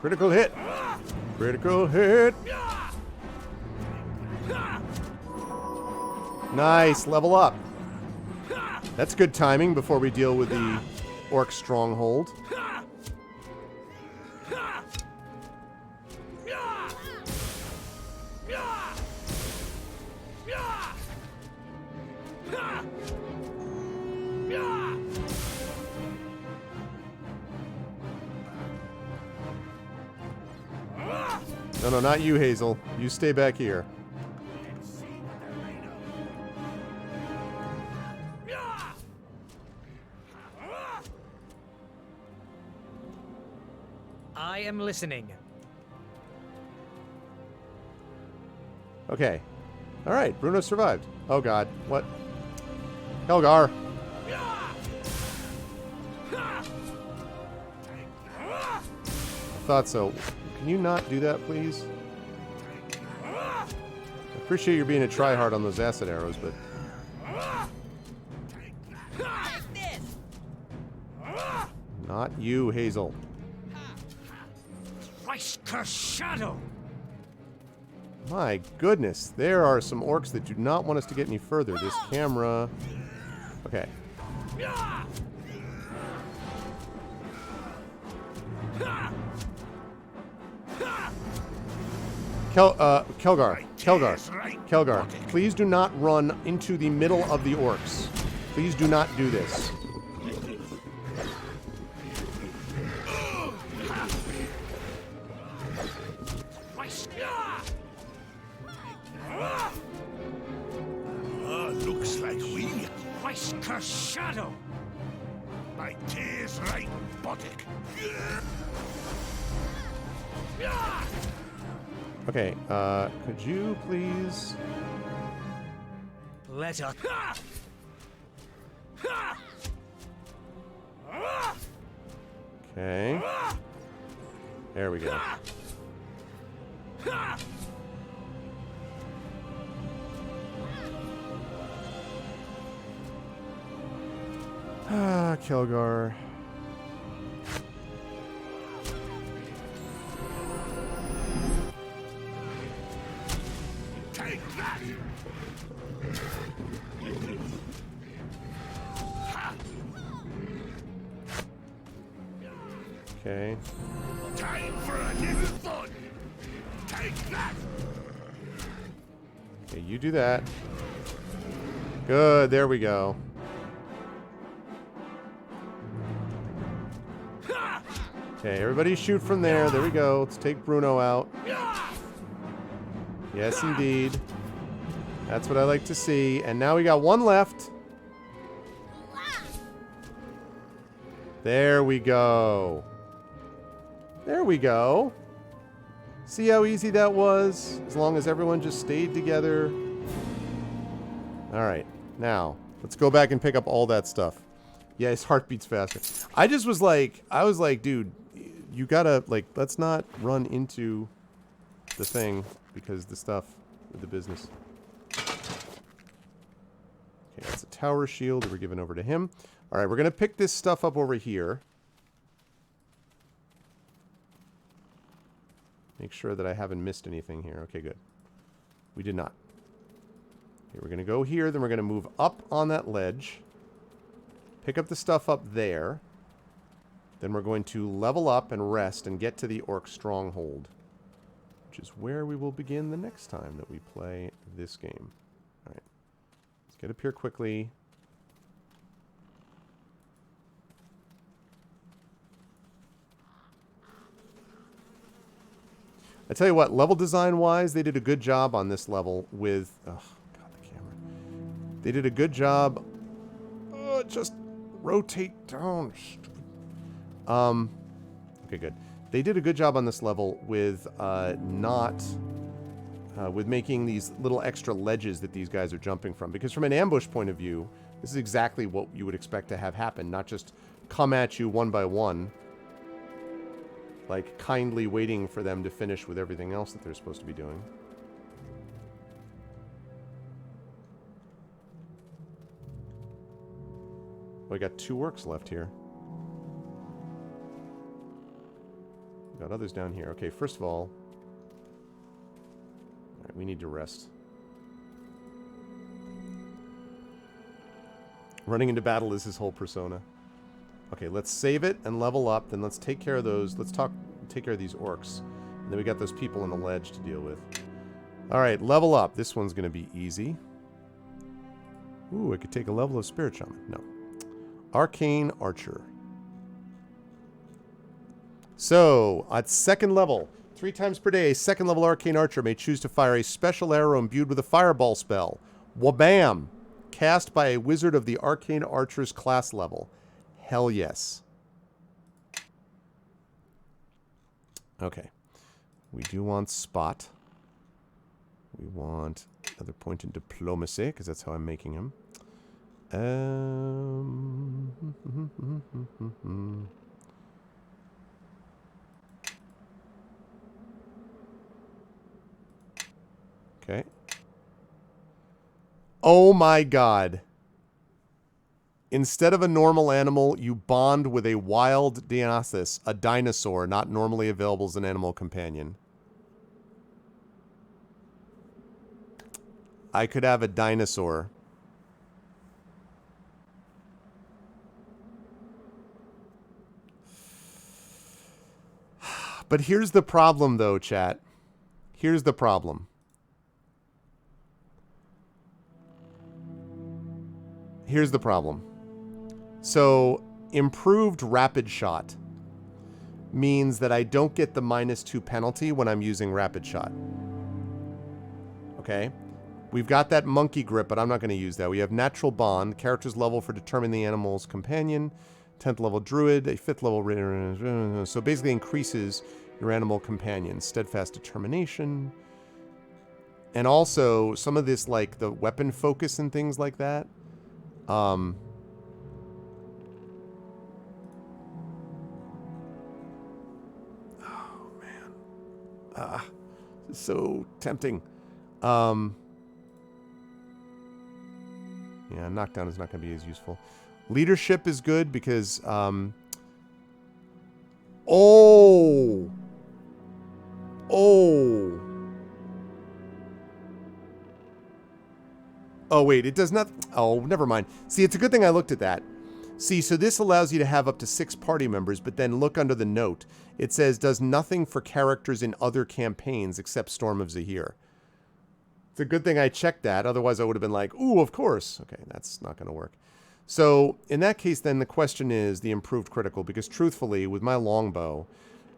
Critical hit. Critical hit. Nice. Level up. That's good timing before we deal with the orc stronghold. No, not you, Hazel. You stay back here. I am listening. Okay. Alright, Bruno survived. Oh god, what? Helgar! I thought so. Can you not do that, please? I appreciate you being a tryhard on those acid arrows, but... Not you, Hazel. Christ curse shadow! My goodness, there are some orcs that do not want us to get any further. This camera... Okay. Kelgar, please do not run into the middle of the orcs. Please do not do this. Looks like we... Christ curse shadow! My tears right, Botic. Okay, could you please... Let us... Okay. There we go. Ah, Kelgar. Take that! Okay. Time for a little fun! Take that! Okay, you do that. Good, there we go. Okay, everybody shoot from there. There we go. Let's take Bruno out. Yes, indeed. That's what I like to see. And now we got one left. There we go. There we go. See how easy that was? As long as everyone just stayed together. Alright, now, let's go back and pick up all that stuff. Yeah, his heart beats faster. I was like, dude, you gotta, like, let's not run into the thing because the stuff with the business. Okay, that's a tower shield that we're giving over to him. Alright, we're gonna pick this stuff up over here. Make sure that I haven't missed anything here. Okay, good. We did not. Okay, we're gonna go here, then we're gonna move up on that ledge. Pick up the stuff up there. Then we're going to level up and rest and get to the Orc Stronghold, which is where we will begin the next time that we play this game. Alright. Let's get up here quickly. I tell you what, level design-wise, they did a good job on this level with... Oh, God, the camera. They did a good job... just rotate down. Okay, good. They did a good job on this level with with making these little extra ledges that these guys are jumping from. Because from an ambush point of view, this is exactly what you would expect to have happen. Not just come at you one by one. Like, kindly waiting for them to finish with everything else that they're supposed to be doing. We got 2 orcs left here. We got others down here. Okay, first of all... Alright, we need to rest. Running into battle is his whole persona. Okay, let's save it and level up. Then let's take care of those. Let's take care of these orcs. And then we got those people on the ledge to deal with. Alright, level up. This one's going to be easy. Ooh, I could take a level of Spirit Shaman. No. Arcane Archer. So, at second level, 3 times per day, a second level Arcane Archer may choose to fire a special arrow imbued with a fireball spell. Wabam! Cast by a wizard of the Arcane Archer's class level. Hell yes. Okay. We do want Spot. We want Another point in diplomacy, because that's how I'm making him. Okay. Oh my god. Instead of a normal animal, you bond with a wild Dionysus, a dinosaur not normally available as an animal companion. I could have a dinosaur. But here's the problem, though, chat. Here's the problem. Here's the problem. So, improved rapid shot means that I don't get the -2 penalty when I'm using rapid shot. Okay? We've got that monkey grip, but I'm not going to use that. We have natural bond, character's level for determining the animal's companion, 10th level druid, a 5th level... So basically increases your animal companion. Steadfast determination. And also, some of this, like, the weapon focus and things like that. Oh, man. So tempting. Yeah, knockdown is not going to be as useful. Leadership is good because, oh! Oh, wait, it does not... Oh, never mind. See, it's a good thing I looked at that. See, so this allows you to have up to 6 party members, but then look under the note. It says, does nothing for characters in other campaigns except Storm of Zahir. It's a good thing I checked that, otherwise I would have been like, ooh, of course. Okay, that's not going to work. So, in that case, then, the question is the improved critical, because truthfully, with my longbow,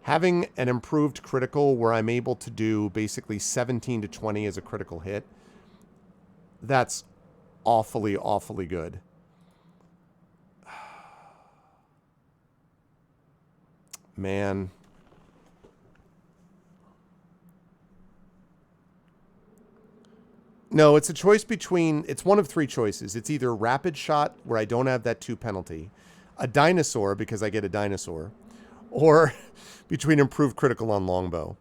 having an improved critical where I'm able to do basically 17 to 20 as a critical hit, that's awfully, awfully good. Man. No, it's a choice between... It's one of 3 choices. It's either rapid shot, where I don't have that 2 penalty, a dinosaur, because I get a dinosaur, or between improved critical on longbow.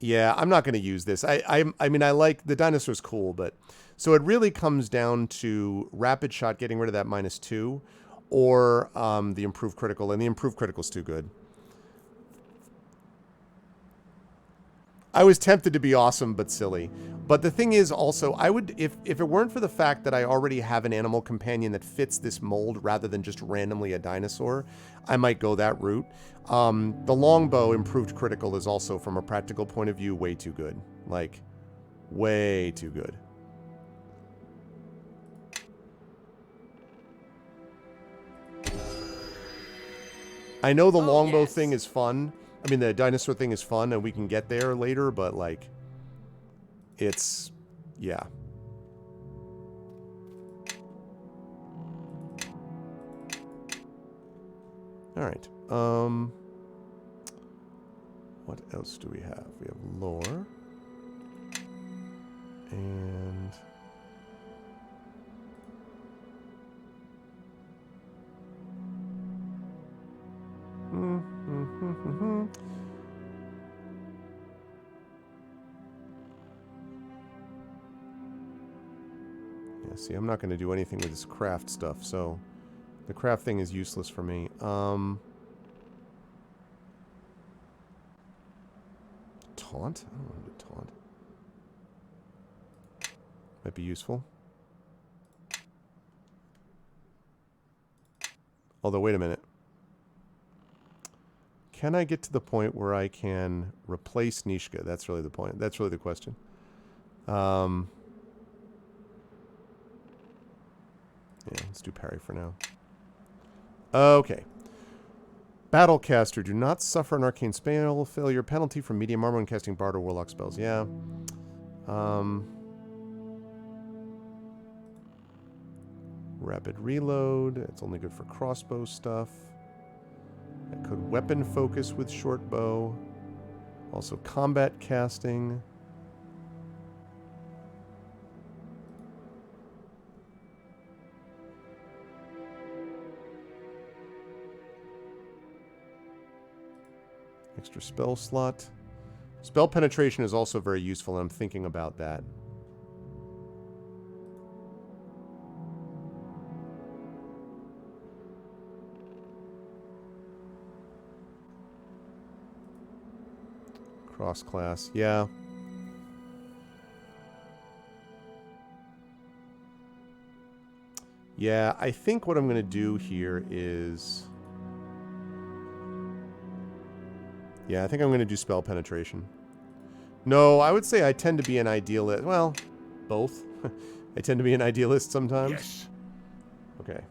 Yeah, I'm not going to use this. I mean, I like... The dinosaur's cool, but... So it really comes down to rapid shot, getting rid of that -2, or the improved critical, and the improved critical's too good. I was tempted to be awesome but silly. But the thing is also, I would, if it weren't for the fact that I already have an animal companion that fits this mold rather than just randomly a dinosaur, I might go that route. The longbow improved critical is also, from a practical point of view, way too good. Like, way too good. I know the longbow thing is fun. I mean, the dinosaur thing is fun, and we can get there later, but, like, it's... yeah. Alright. What else do we have? We have lore. And... Yeah, see, I'm not going to do anything with this craft stuff, so the craft thing is useless for me. Taunt? I don't want to taunt. Might be useful. Although, wait a minute. Can I get to the point where I can replace Nishka? That's really the point. That's really the question. Yeah, let's do parry for now. Okay. Battlecaster. Do not suffer an arcane spell failure penalty from medium armor when casting bard or warlock spells. Yeah. Rapid reload. It's only good for crossbow stuff. I could weapon focus with short bow. Also combat casting. Extra spell slot. Spell penetration is also very useful, and I'm thinking about that. Cross class, yeah. Yeah, I think what I'm going to do here is... Yeah, I think I'm going to do spell penetration. No, I would say I tend to be an idealist. Well, both. I tend to be an idealist sometimes. Yes. Okay.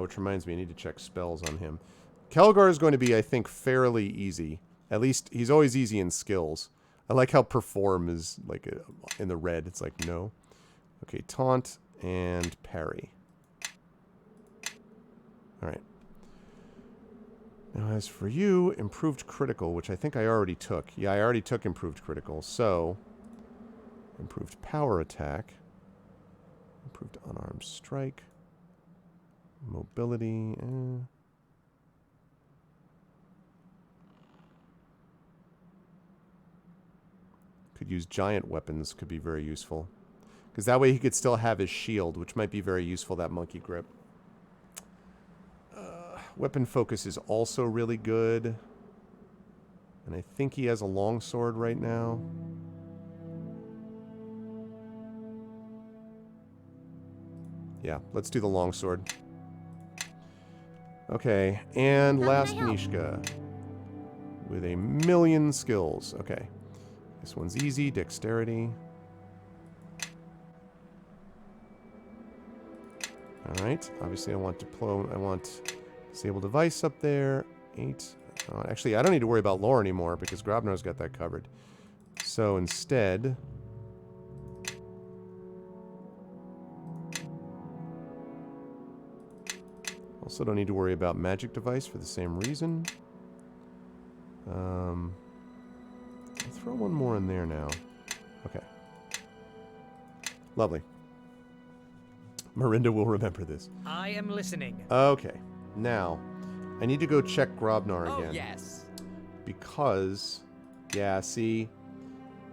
Which reminds me, I need to check spells on him. Kelgar is going to be, I think, fairly easy. At least, he's always easy in skills. I like how perform is, like, in the red. It's like, no. Okay, taunt and parry. Alright. Now, as for you, improved critical, which I think I already took. Yeah, I already took improved critical. So, improved power attack. Improved unarmed strike. Mobility. Could use giant weapons. Could be very useful. Because that way he could still have his shield, which might be very useful, that monkey grip. Weapon focus is also really good. And I think he has a longsword right now. Yeah, let's do the longsword. Okay, and last Nishka. With 1,000,000 skills. Okay. This one's easy, dexterity. Alright, obviously I want disable device up there. 8. Actually, I don't need to worry about lore anymore because Grobnar's got that covered. So instead... Also don't need to worry about magic device for the same reason. I'll throw one more in there now. Okay. Lovely. Marinda will remember this. I am listening. Okay. Now, I need to go check Grobnar again. Oh, yes. Because, yeah, see,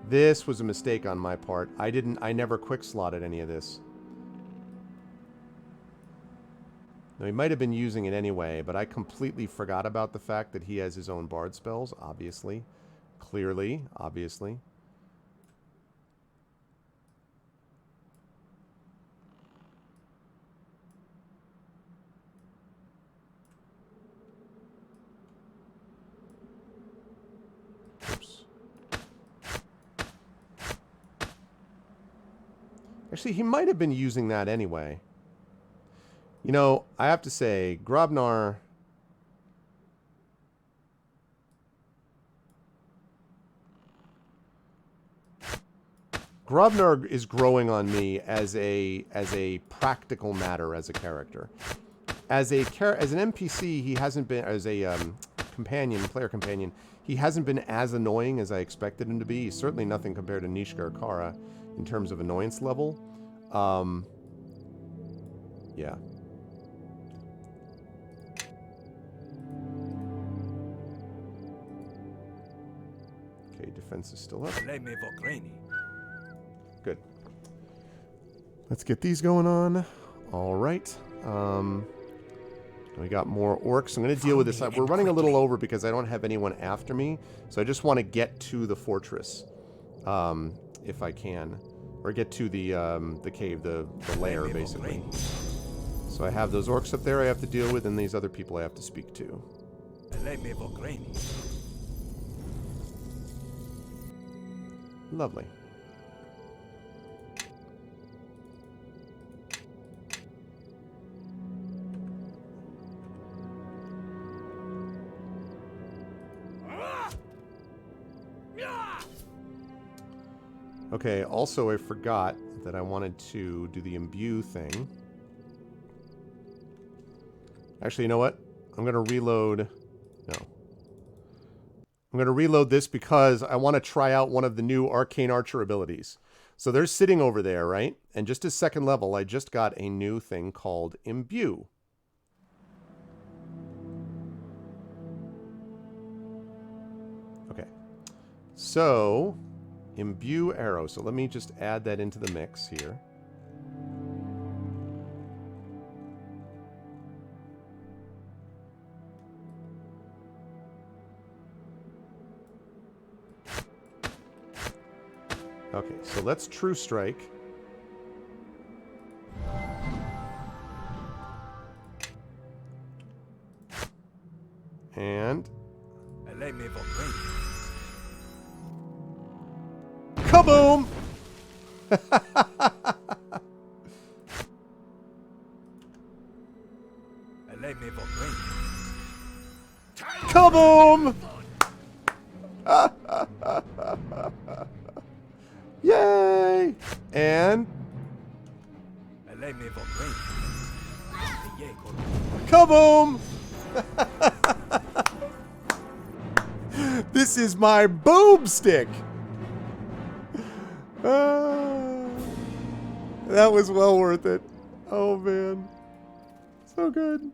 this was a mistake on my part. I never quick slotted any of this. Now, he might have been using it anyway, but I completely forgot about the fact that he has his own bard spells, obviously. Clearly, obviously. Oops. Actually, he might have been using that anyway. You know, I have to say, Grobnar... Grobnar is growing on me as a practical matter as a character. As an NPC, he hasn't been, as a player companion, he hasn't been as annoying as I expected him to be. He's certainly nothing compared to Nishka or Kara in terms of annoyance level. Yeah. Okay, defense is still up. Good. Let's get these going on. All right. We got more orcs. I'm going to deal with this. We're running a little over because I don't have anyone after me. So I just want to get to the fortress, if I can, or get to the cave, the lair, basically. So I have those orcs up there I have to deal with, and these other people I have to speak to. Lovely. Okay, also I forgot that I wanted to do the imbue thing. Actually, you know what? I'm going to reload... No. I'm I'm going to reload this because I want to try out one of the new Arcane Archer abilities. So they're sitting over there, right? And just as second level, I just got a new thing called Imbue. Okay. So, Imbue arrow. So let me just add that into the mix here. Okay, so let's True Strike. And... Kaboom! Kaboom! Yay! And... Kaboom! This is my boomstick! That was well worth it. Oh, man. So good. I'm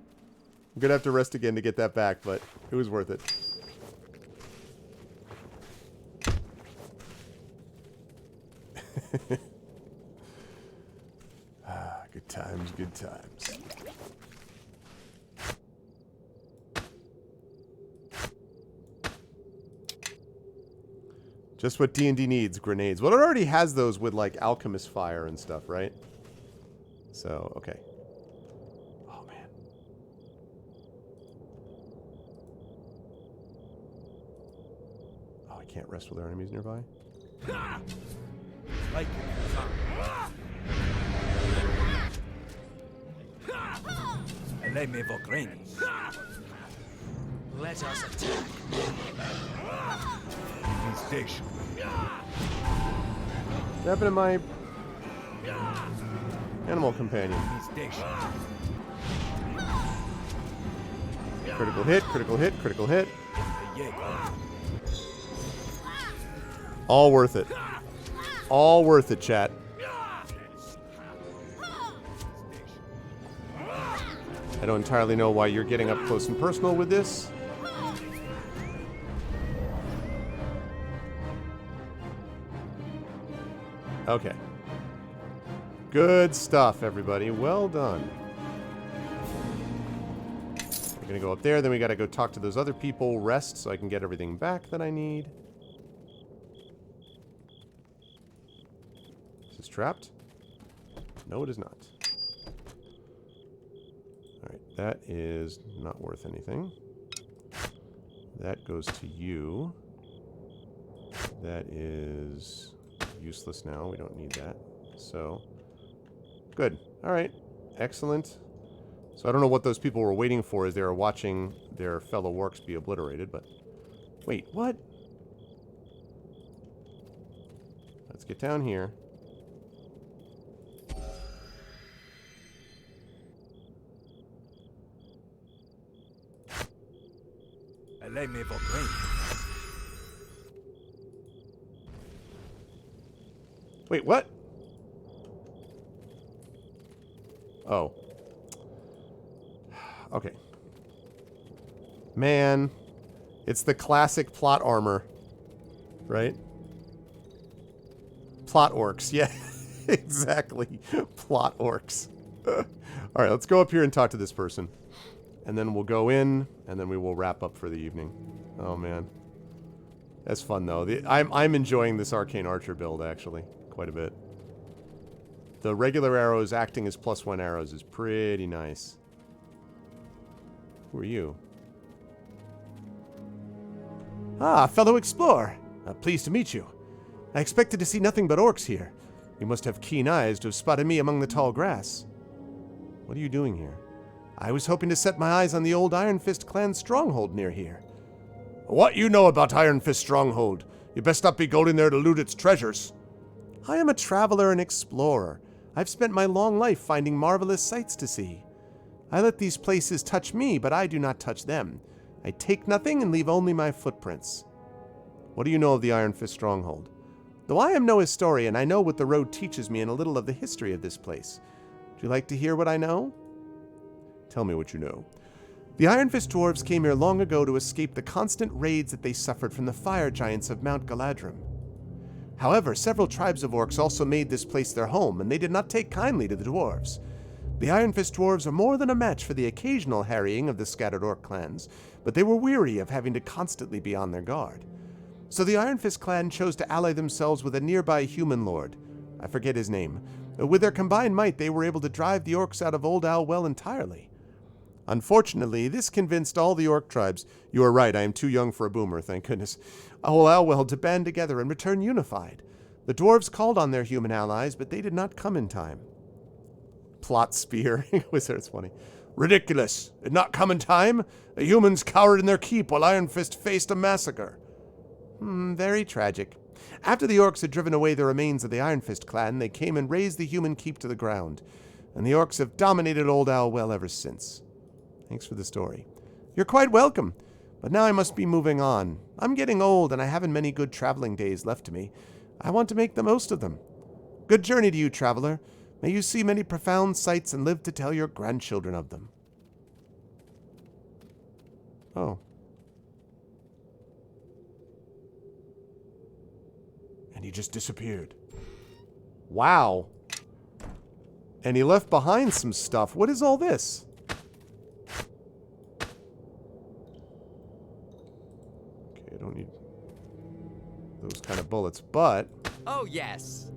gonna have to rest again to get that back, but it was worth it. Good times, good times. Just what D&D needs, grenades. Well, it already has those with, like, alchemist fire and stuff, right? So, okay. Oh, man. Oh, I can't rest with our enemies nearby? Like Let us attack. Station. What happened to my animal companion? Critical hit, critical hit, critical hit. All worth it. All worth it, chat. I don't entirely know why you're getting up close and personal with this. Okay. Good stuff, everybody. Well done. We're gonna go up there, then we gotta go talk to those other people, rest, so I can get everything back that I need. Is this trapped? No, it is not. Alright, that is not worth anything. That goes to you. That is useless now. We don't need that. So, good. Alright. Excellent. So I don't know what those people were waiting for as they were watching their fellow orcs be obliterated, but... Wait, what? Let's get down here. Wait, what? Oh. Okay. Man. It's the classic plot armor. Right? Plot orcs. Yeah, exactly. Plot orcs. Alright, let's go up here and talk to this person. And then we'll go in, and then we will wrap up for the evening. Oh, man. That's fun, though. I'm enjoying this Arcane Archer build, actually. Quite a bit. The regular arrows acting as +1 arrows is pretty nice. Who are you? Ah, fellow explorer. Pleased to meet you. I expected to see nothing but orcs here. You must have keen eyes to have spotted me among the tall grass. What are you doing here? I was hoping to set my eyes on the old Iron Fist clan stronghold near here. What you know about Iron Fist stronghold? You best not be going there to loot its treasures. I am a traveler and explorer. I've spent my long life finding marvelous sights to see. I let these places touch me, but I do not touch them. I take nothing and leave only my footprints. What do you know of the Iron Fist stronghold? Though I am no historian, I know what the road teaches me and a little of the history of this place. Would you like to hear what I know? Tell me what you know. The Iron Fist dwarves came here long ago to escape the constant raids that they suffered from the fire giants of Mount Galadrim. However, several tribes of orcs also made this place their home, and they did not take kindly to the dwarves. The Iron Fist dwarves are more than a match for the occasional harrying of the scattered orc clans, but they were weary of having to constantly be on their guard. So the Iron Fist clan chose to ally themselves with a nearby human lord. I forget his name. With their combined might, they were able to drive the orcs out of Old Owl Well entirely. Unfortunately, this convinced all the orc tribes, you are right, I am too young for a boomer, thank goodness, Old Owl Well to band together and return unified. The dwarves called on their human allies, but they did not come in time. Plot spear. Wizard's funny. Ridiculous. Did not come in time? The humans cowered in their keep while Iron Fist faced a massacre. Very tragic. After the orcs had driven away the remains of the Iron Fist clan, they came and razed the human keep to the ground. And the orcs have dominated Old Owl Well ever since. Thanks for the story. You're quite welcome. But now I must be moving on. I'm getting old and I haven't many good traveling days left to me. I want to make the most of them. Good journey to you, traveler. May you see many profound sights and live to tell your grandchildren of them. Oh. And he just disappeared. Wow. And he left behind some stuff. What is all this? Okay, I don't need those kind of bullets, but... Oh, yes.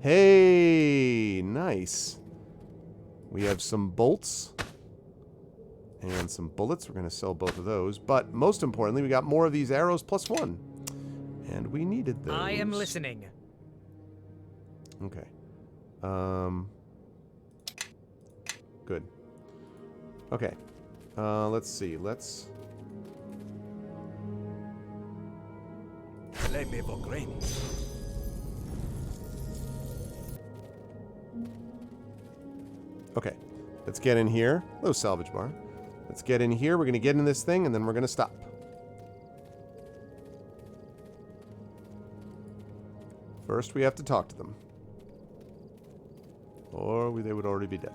Hey, nice. We have some bolts and some bullets. We're going to sell both of those. But most importantly, we got more of these arrows +1. And we needed those. I am listening. Okay. Good. Okay. Let's see. Let's... Okay, let's get in here. Hello, salvage bar. Let's get in here. We're going to get in this thing, and then we're going to stop. First, we have to talk to them. Or they would already be dead.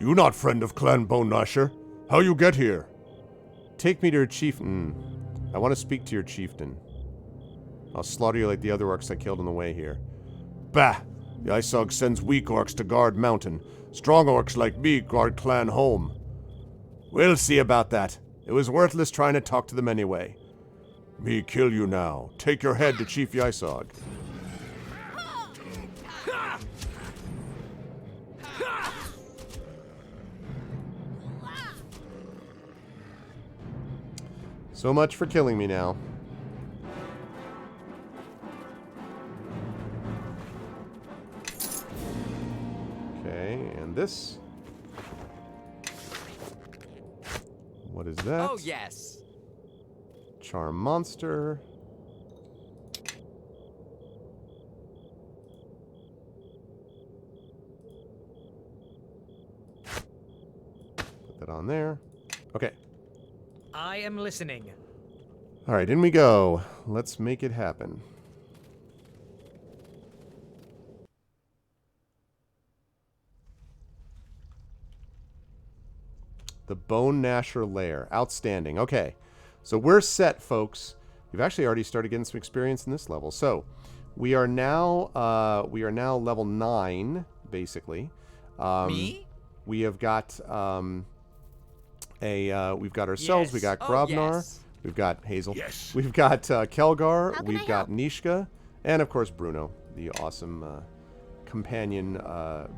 You not friend of Clan Bone Gnasher? How you get here? Take me to your chieftain. I want to speak to your chieftain. I'll slaughter you like the other orcs I killed on the way here. Bah! The Isog sends weak orcs to guard mountain. Strong orcs like me guard clan home. We'll see about that. It was worthless trying to talk to them anyway. Me kill you now. Take your head to Chief Ysog. So much for killing me now. Okay, and this. What is that? Oh, yes. Charm monster. Put that on there. Okay. I am listening. All right, in we go. Let's make it happen. The Bone Gnasher Lair. Outstanding. Okay. So we're set, folks. We've actually already started getting some experience in this level. So we are now level 9, basically. Me? We have got we've got ourselves, Yes. we got Oh, Grobnar, yes. we've got Hazel, Yes. we've got Kelgar, How can we've I got help? Nishka, and of course Bruno, the awesome companion,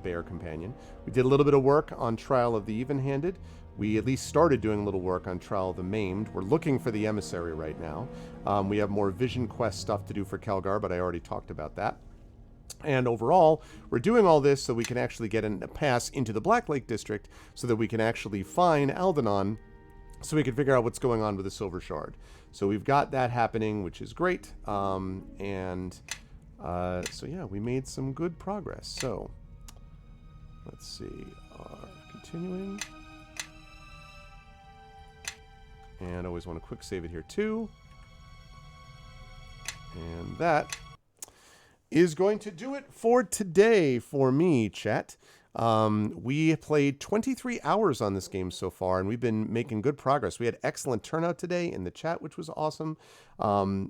bear companion. We did a little bit of work on Trial of the Even-Handed. We at least started doing a little work on Trial of the Maimed. We're looking for the emissary right now. We have more Vision Quest stuff to do for Kelgar, but I already talked about that. And overall, we're doing all this so we can actually get a pass into the Black Lake District so that we can actually find Aldenon so we can figure out what's going on with the Silver Shard. So we've got that happening, which is great. So yeah, we made some good progress. So let's see. Continuing. And I always want to quick save it here too. And that is going to do it for today for me, chat. We played 23 hours on this game so far, and we've been making good progress. We had excellent turnout today in the chat, which was awesome.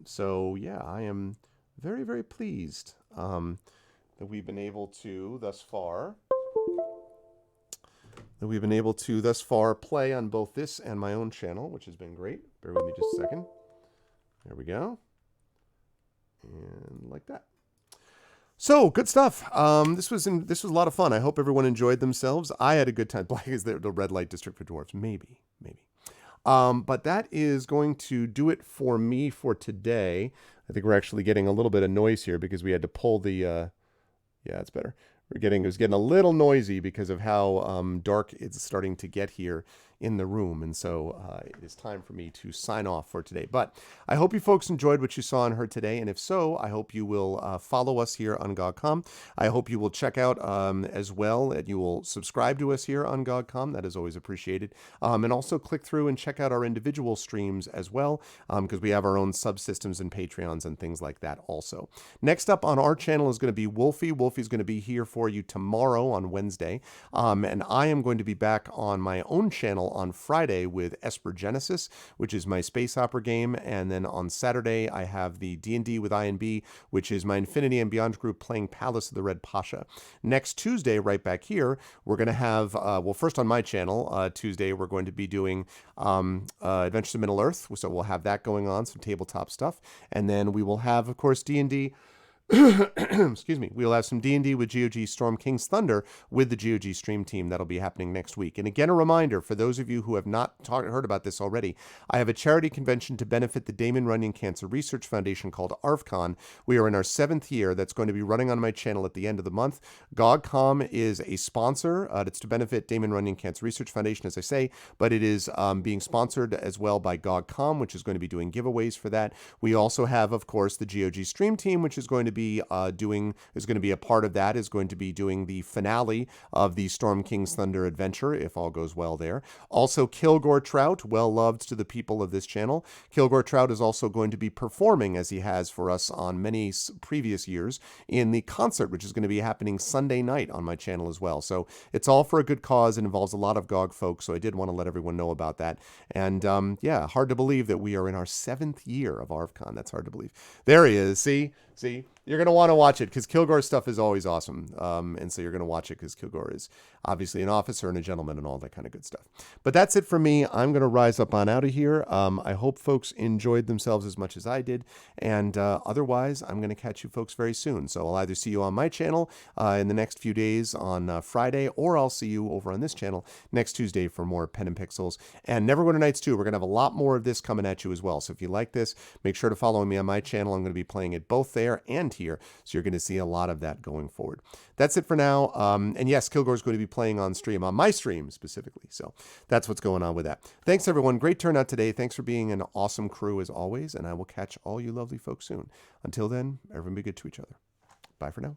So yeah, I am very, very pleased that we've been able to thus far play on both this and my own channel, which has been great. Bear with me just a second. There we go. And like that. So good stuff. This was a lot of fun. I hope everyone enjoyed themselves. I had a good time. Black is the red light district for dwarves. Maybe. But that is going to do it for me for today. I think we're actually getting a little bit of noise here because we had to pull the. Yeah, it's better. It was getting a little noisy because of how dark it's starting to get here in the room. And so it is time for me to sign off for today. But I hope you folks enjoyed what you saw and heard today. And if so, I hope you will follow us here on GOG.com. I hope you will check out as well, and you will subscribe to us here on GOG.com. That is always appreciated. And also click through and check out our individual streams as well, because we have our own subsystems and Patreons and things like that also. Next up on our channel is going to be Wolfie. Wolfie's going to be here for you tomorrow on Wednesday. And I am going to be back on my own channel on Friday with Esper Genesis, which is my space opera game. And then on Saturday, I have the D&D with INB, which is my Infinity and Beyond group playing Palace of the Red Pasha. Next Tuesday, right back here, we're going to have, well, first on my channel, Tuesday, we're going to be doing Adventures of Middle-earth. So we'll have that going on, some tabletop stuff. And then we will have, of course, D&D. Excuse me. We'll have some D&D with GOG Storm King's Thunder with the GOG stream team. That'll be happening next week. And again, a reminder for those of you who have not heard about this already, I have a charity convention to benefit the Damon Runyon Cancer Research Foundation called ARFCon. We are in our 7th year. That's going to be running on my channel at the end of the month. GOG.com is a sponsor. It's to benefit Damon Runyon Cancer Research Foundation, as I say, but it is being sponsored as well by GOG.com, which is going to be doing giveaways for that. We also have, of course, the GOG stream team, which is going to be a part of that, is going to be doing the finale of the Storm King's Thunder adventure, if all goes well there. Also, Kilgore Trout, well loved to the people of this channel. Kilgore Trout is also going to be performing, as he has for us on many previous years, in the concert, which is going to be happening Sunday night on my channel as well. So it's all for a good cause. It involves a lot of GOG folks, so I did want to let everyone know about that. And yeah, hard to believe that we are in our 7th year of ARFCon. That's hard to believe. There he is. See? You're going to want to watch it because Kilgore's stuff is always awesome. And so you're going to watch it because Kilgore is obviously an officer and a gentleman and all that kind of good stuff. But that's it for me. I'm going to rise up on out of here. I hope folks enjoyed themselves as much as I did. And otherwise, I'm going to catch you folks very soon. So I'll either see you on my channel in the next few days on Friday, or I'll see you over on this channel next Tuesday for more Pen and Pixels. And Neverwinter Nights 2, we're going to have a lot more of this coming at you as well. So if you like this, make sure to follow me on my channel. I'm going to be playing it both there and here, so you're going to see a lot of that going forward. That's it for now. And yes, Kilgore's going to be playing on stream, on my stream specifically. So that's what's going on with that. Thanks, everyone. Great turnout today. Thanks for being an awesome crew as always, and I will catch all you lovely folks soon. Until then, everyone be good to each other. Bye for now.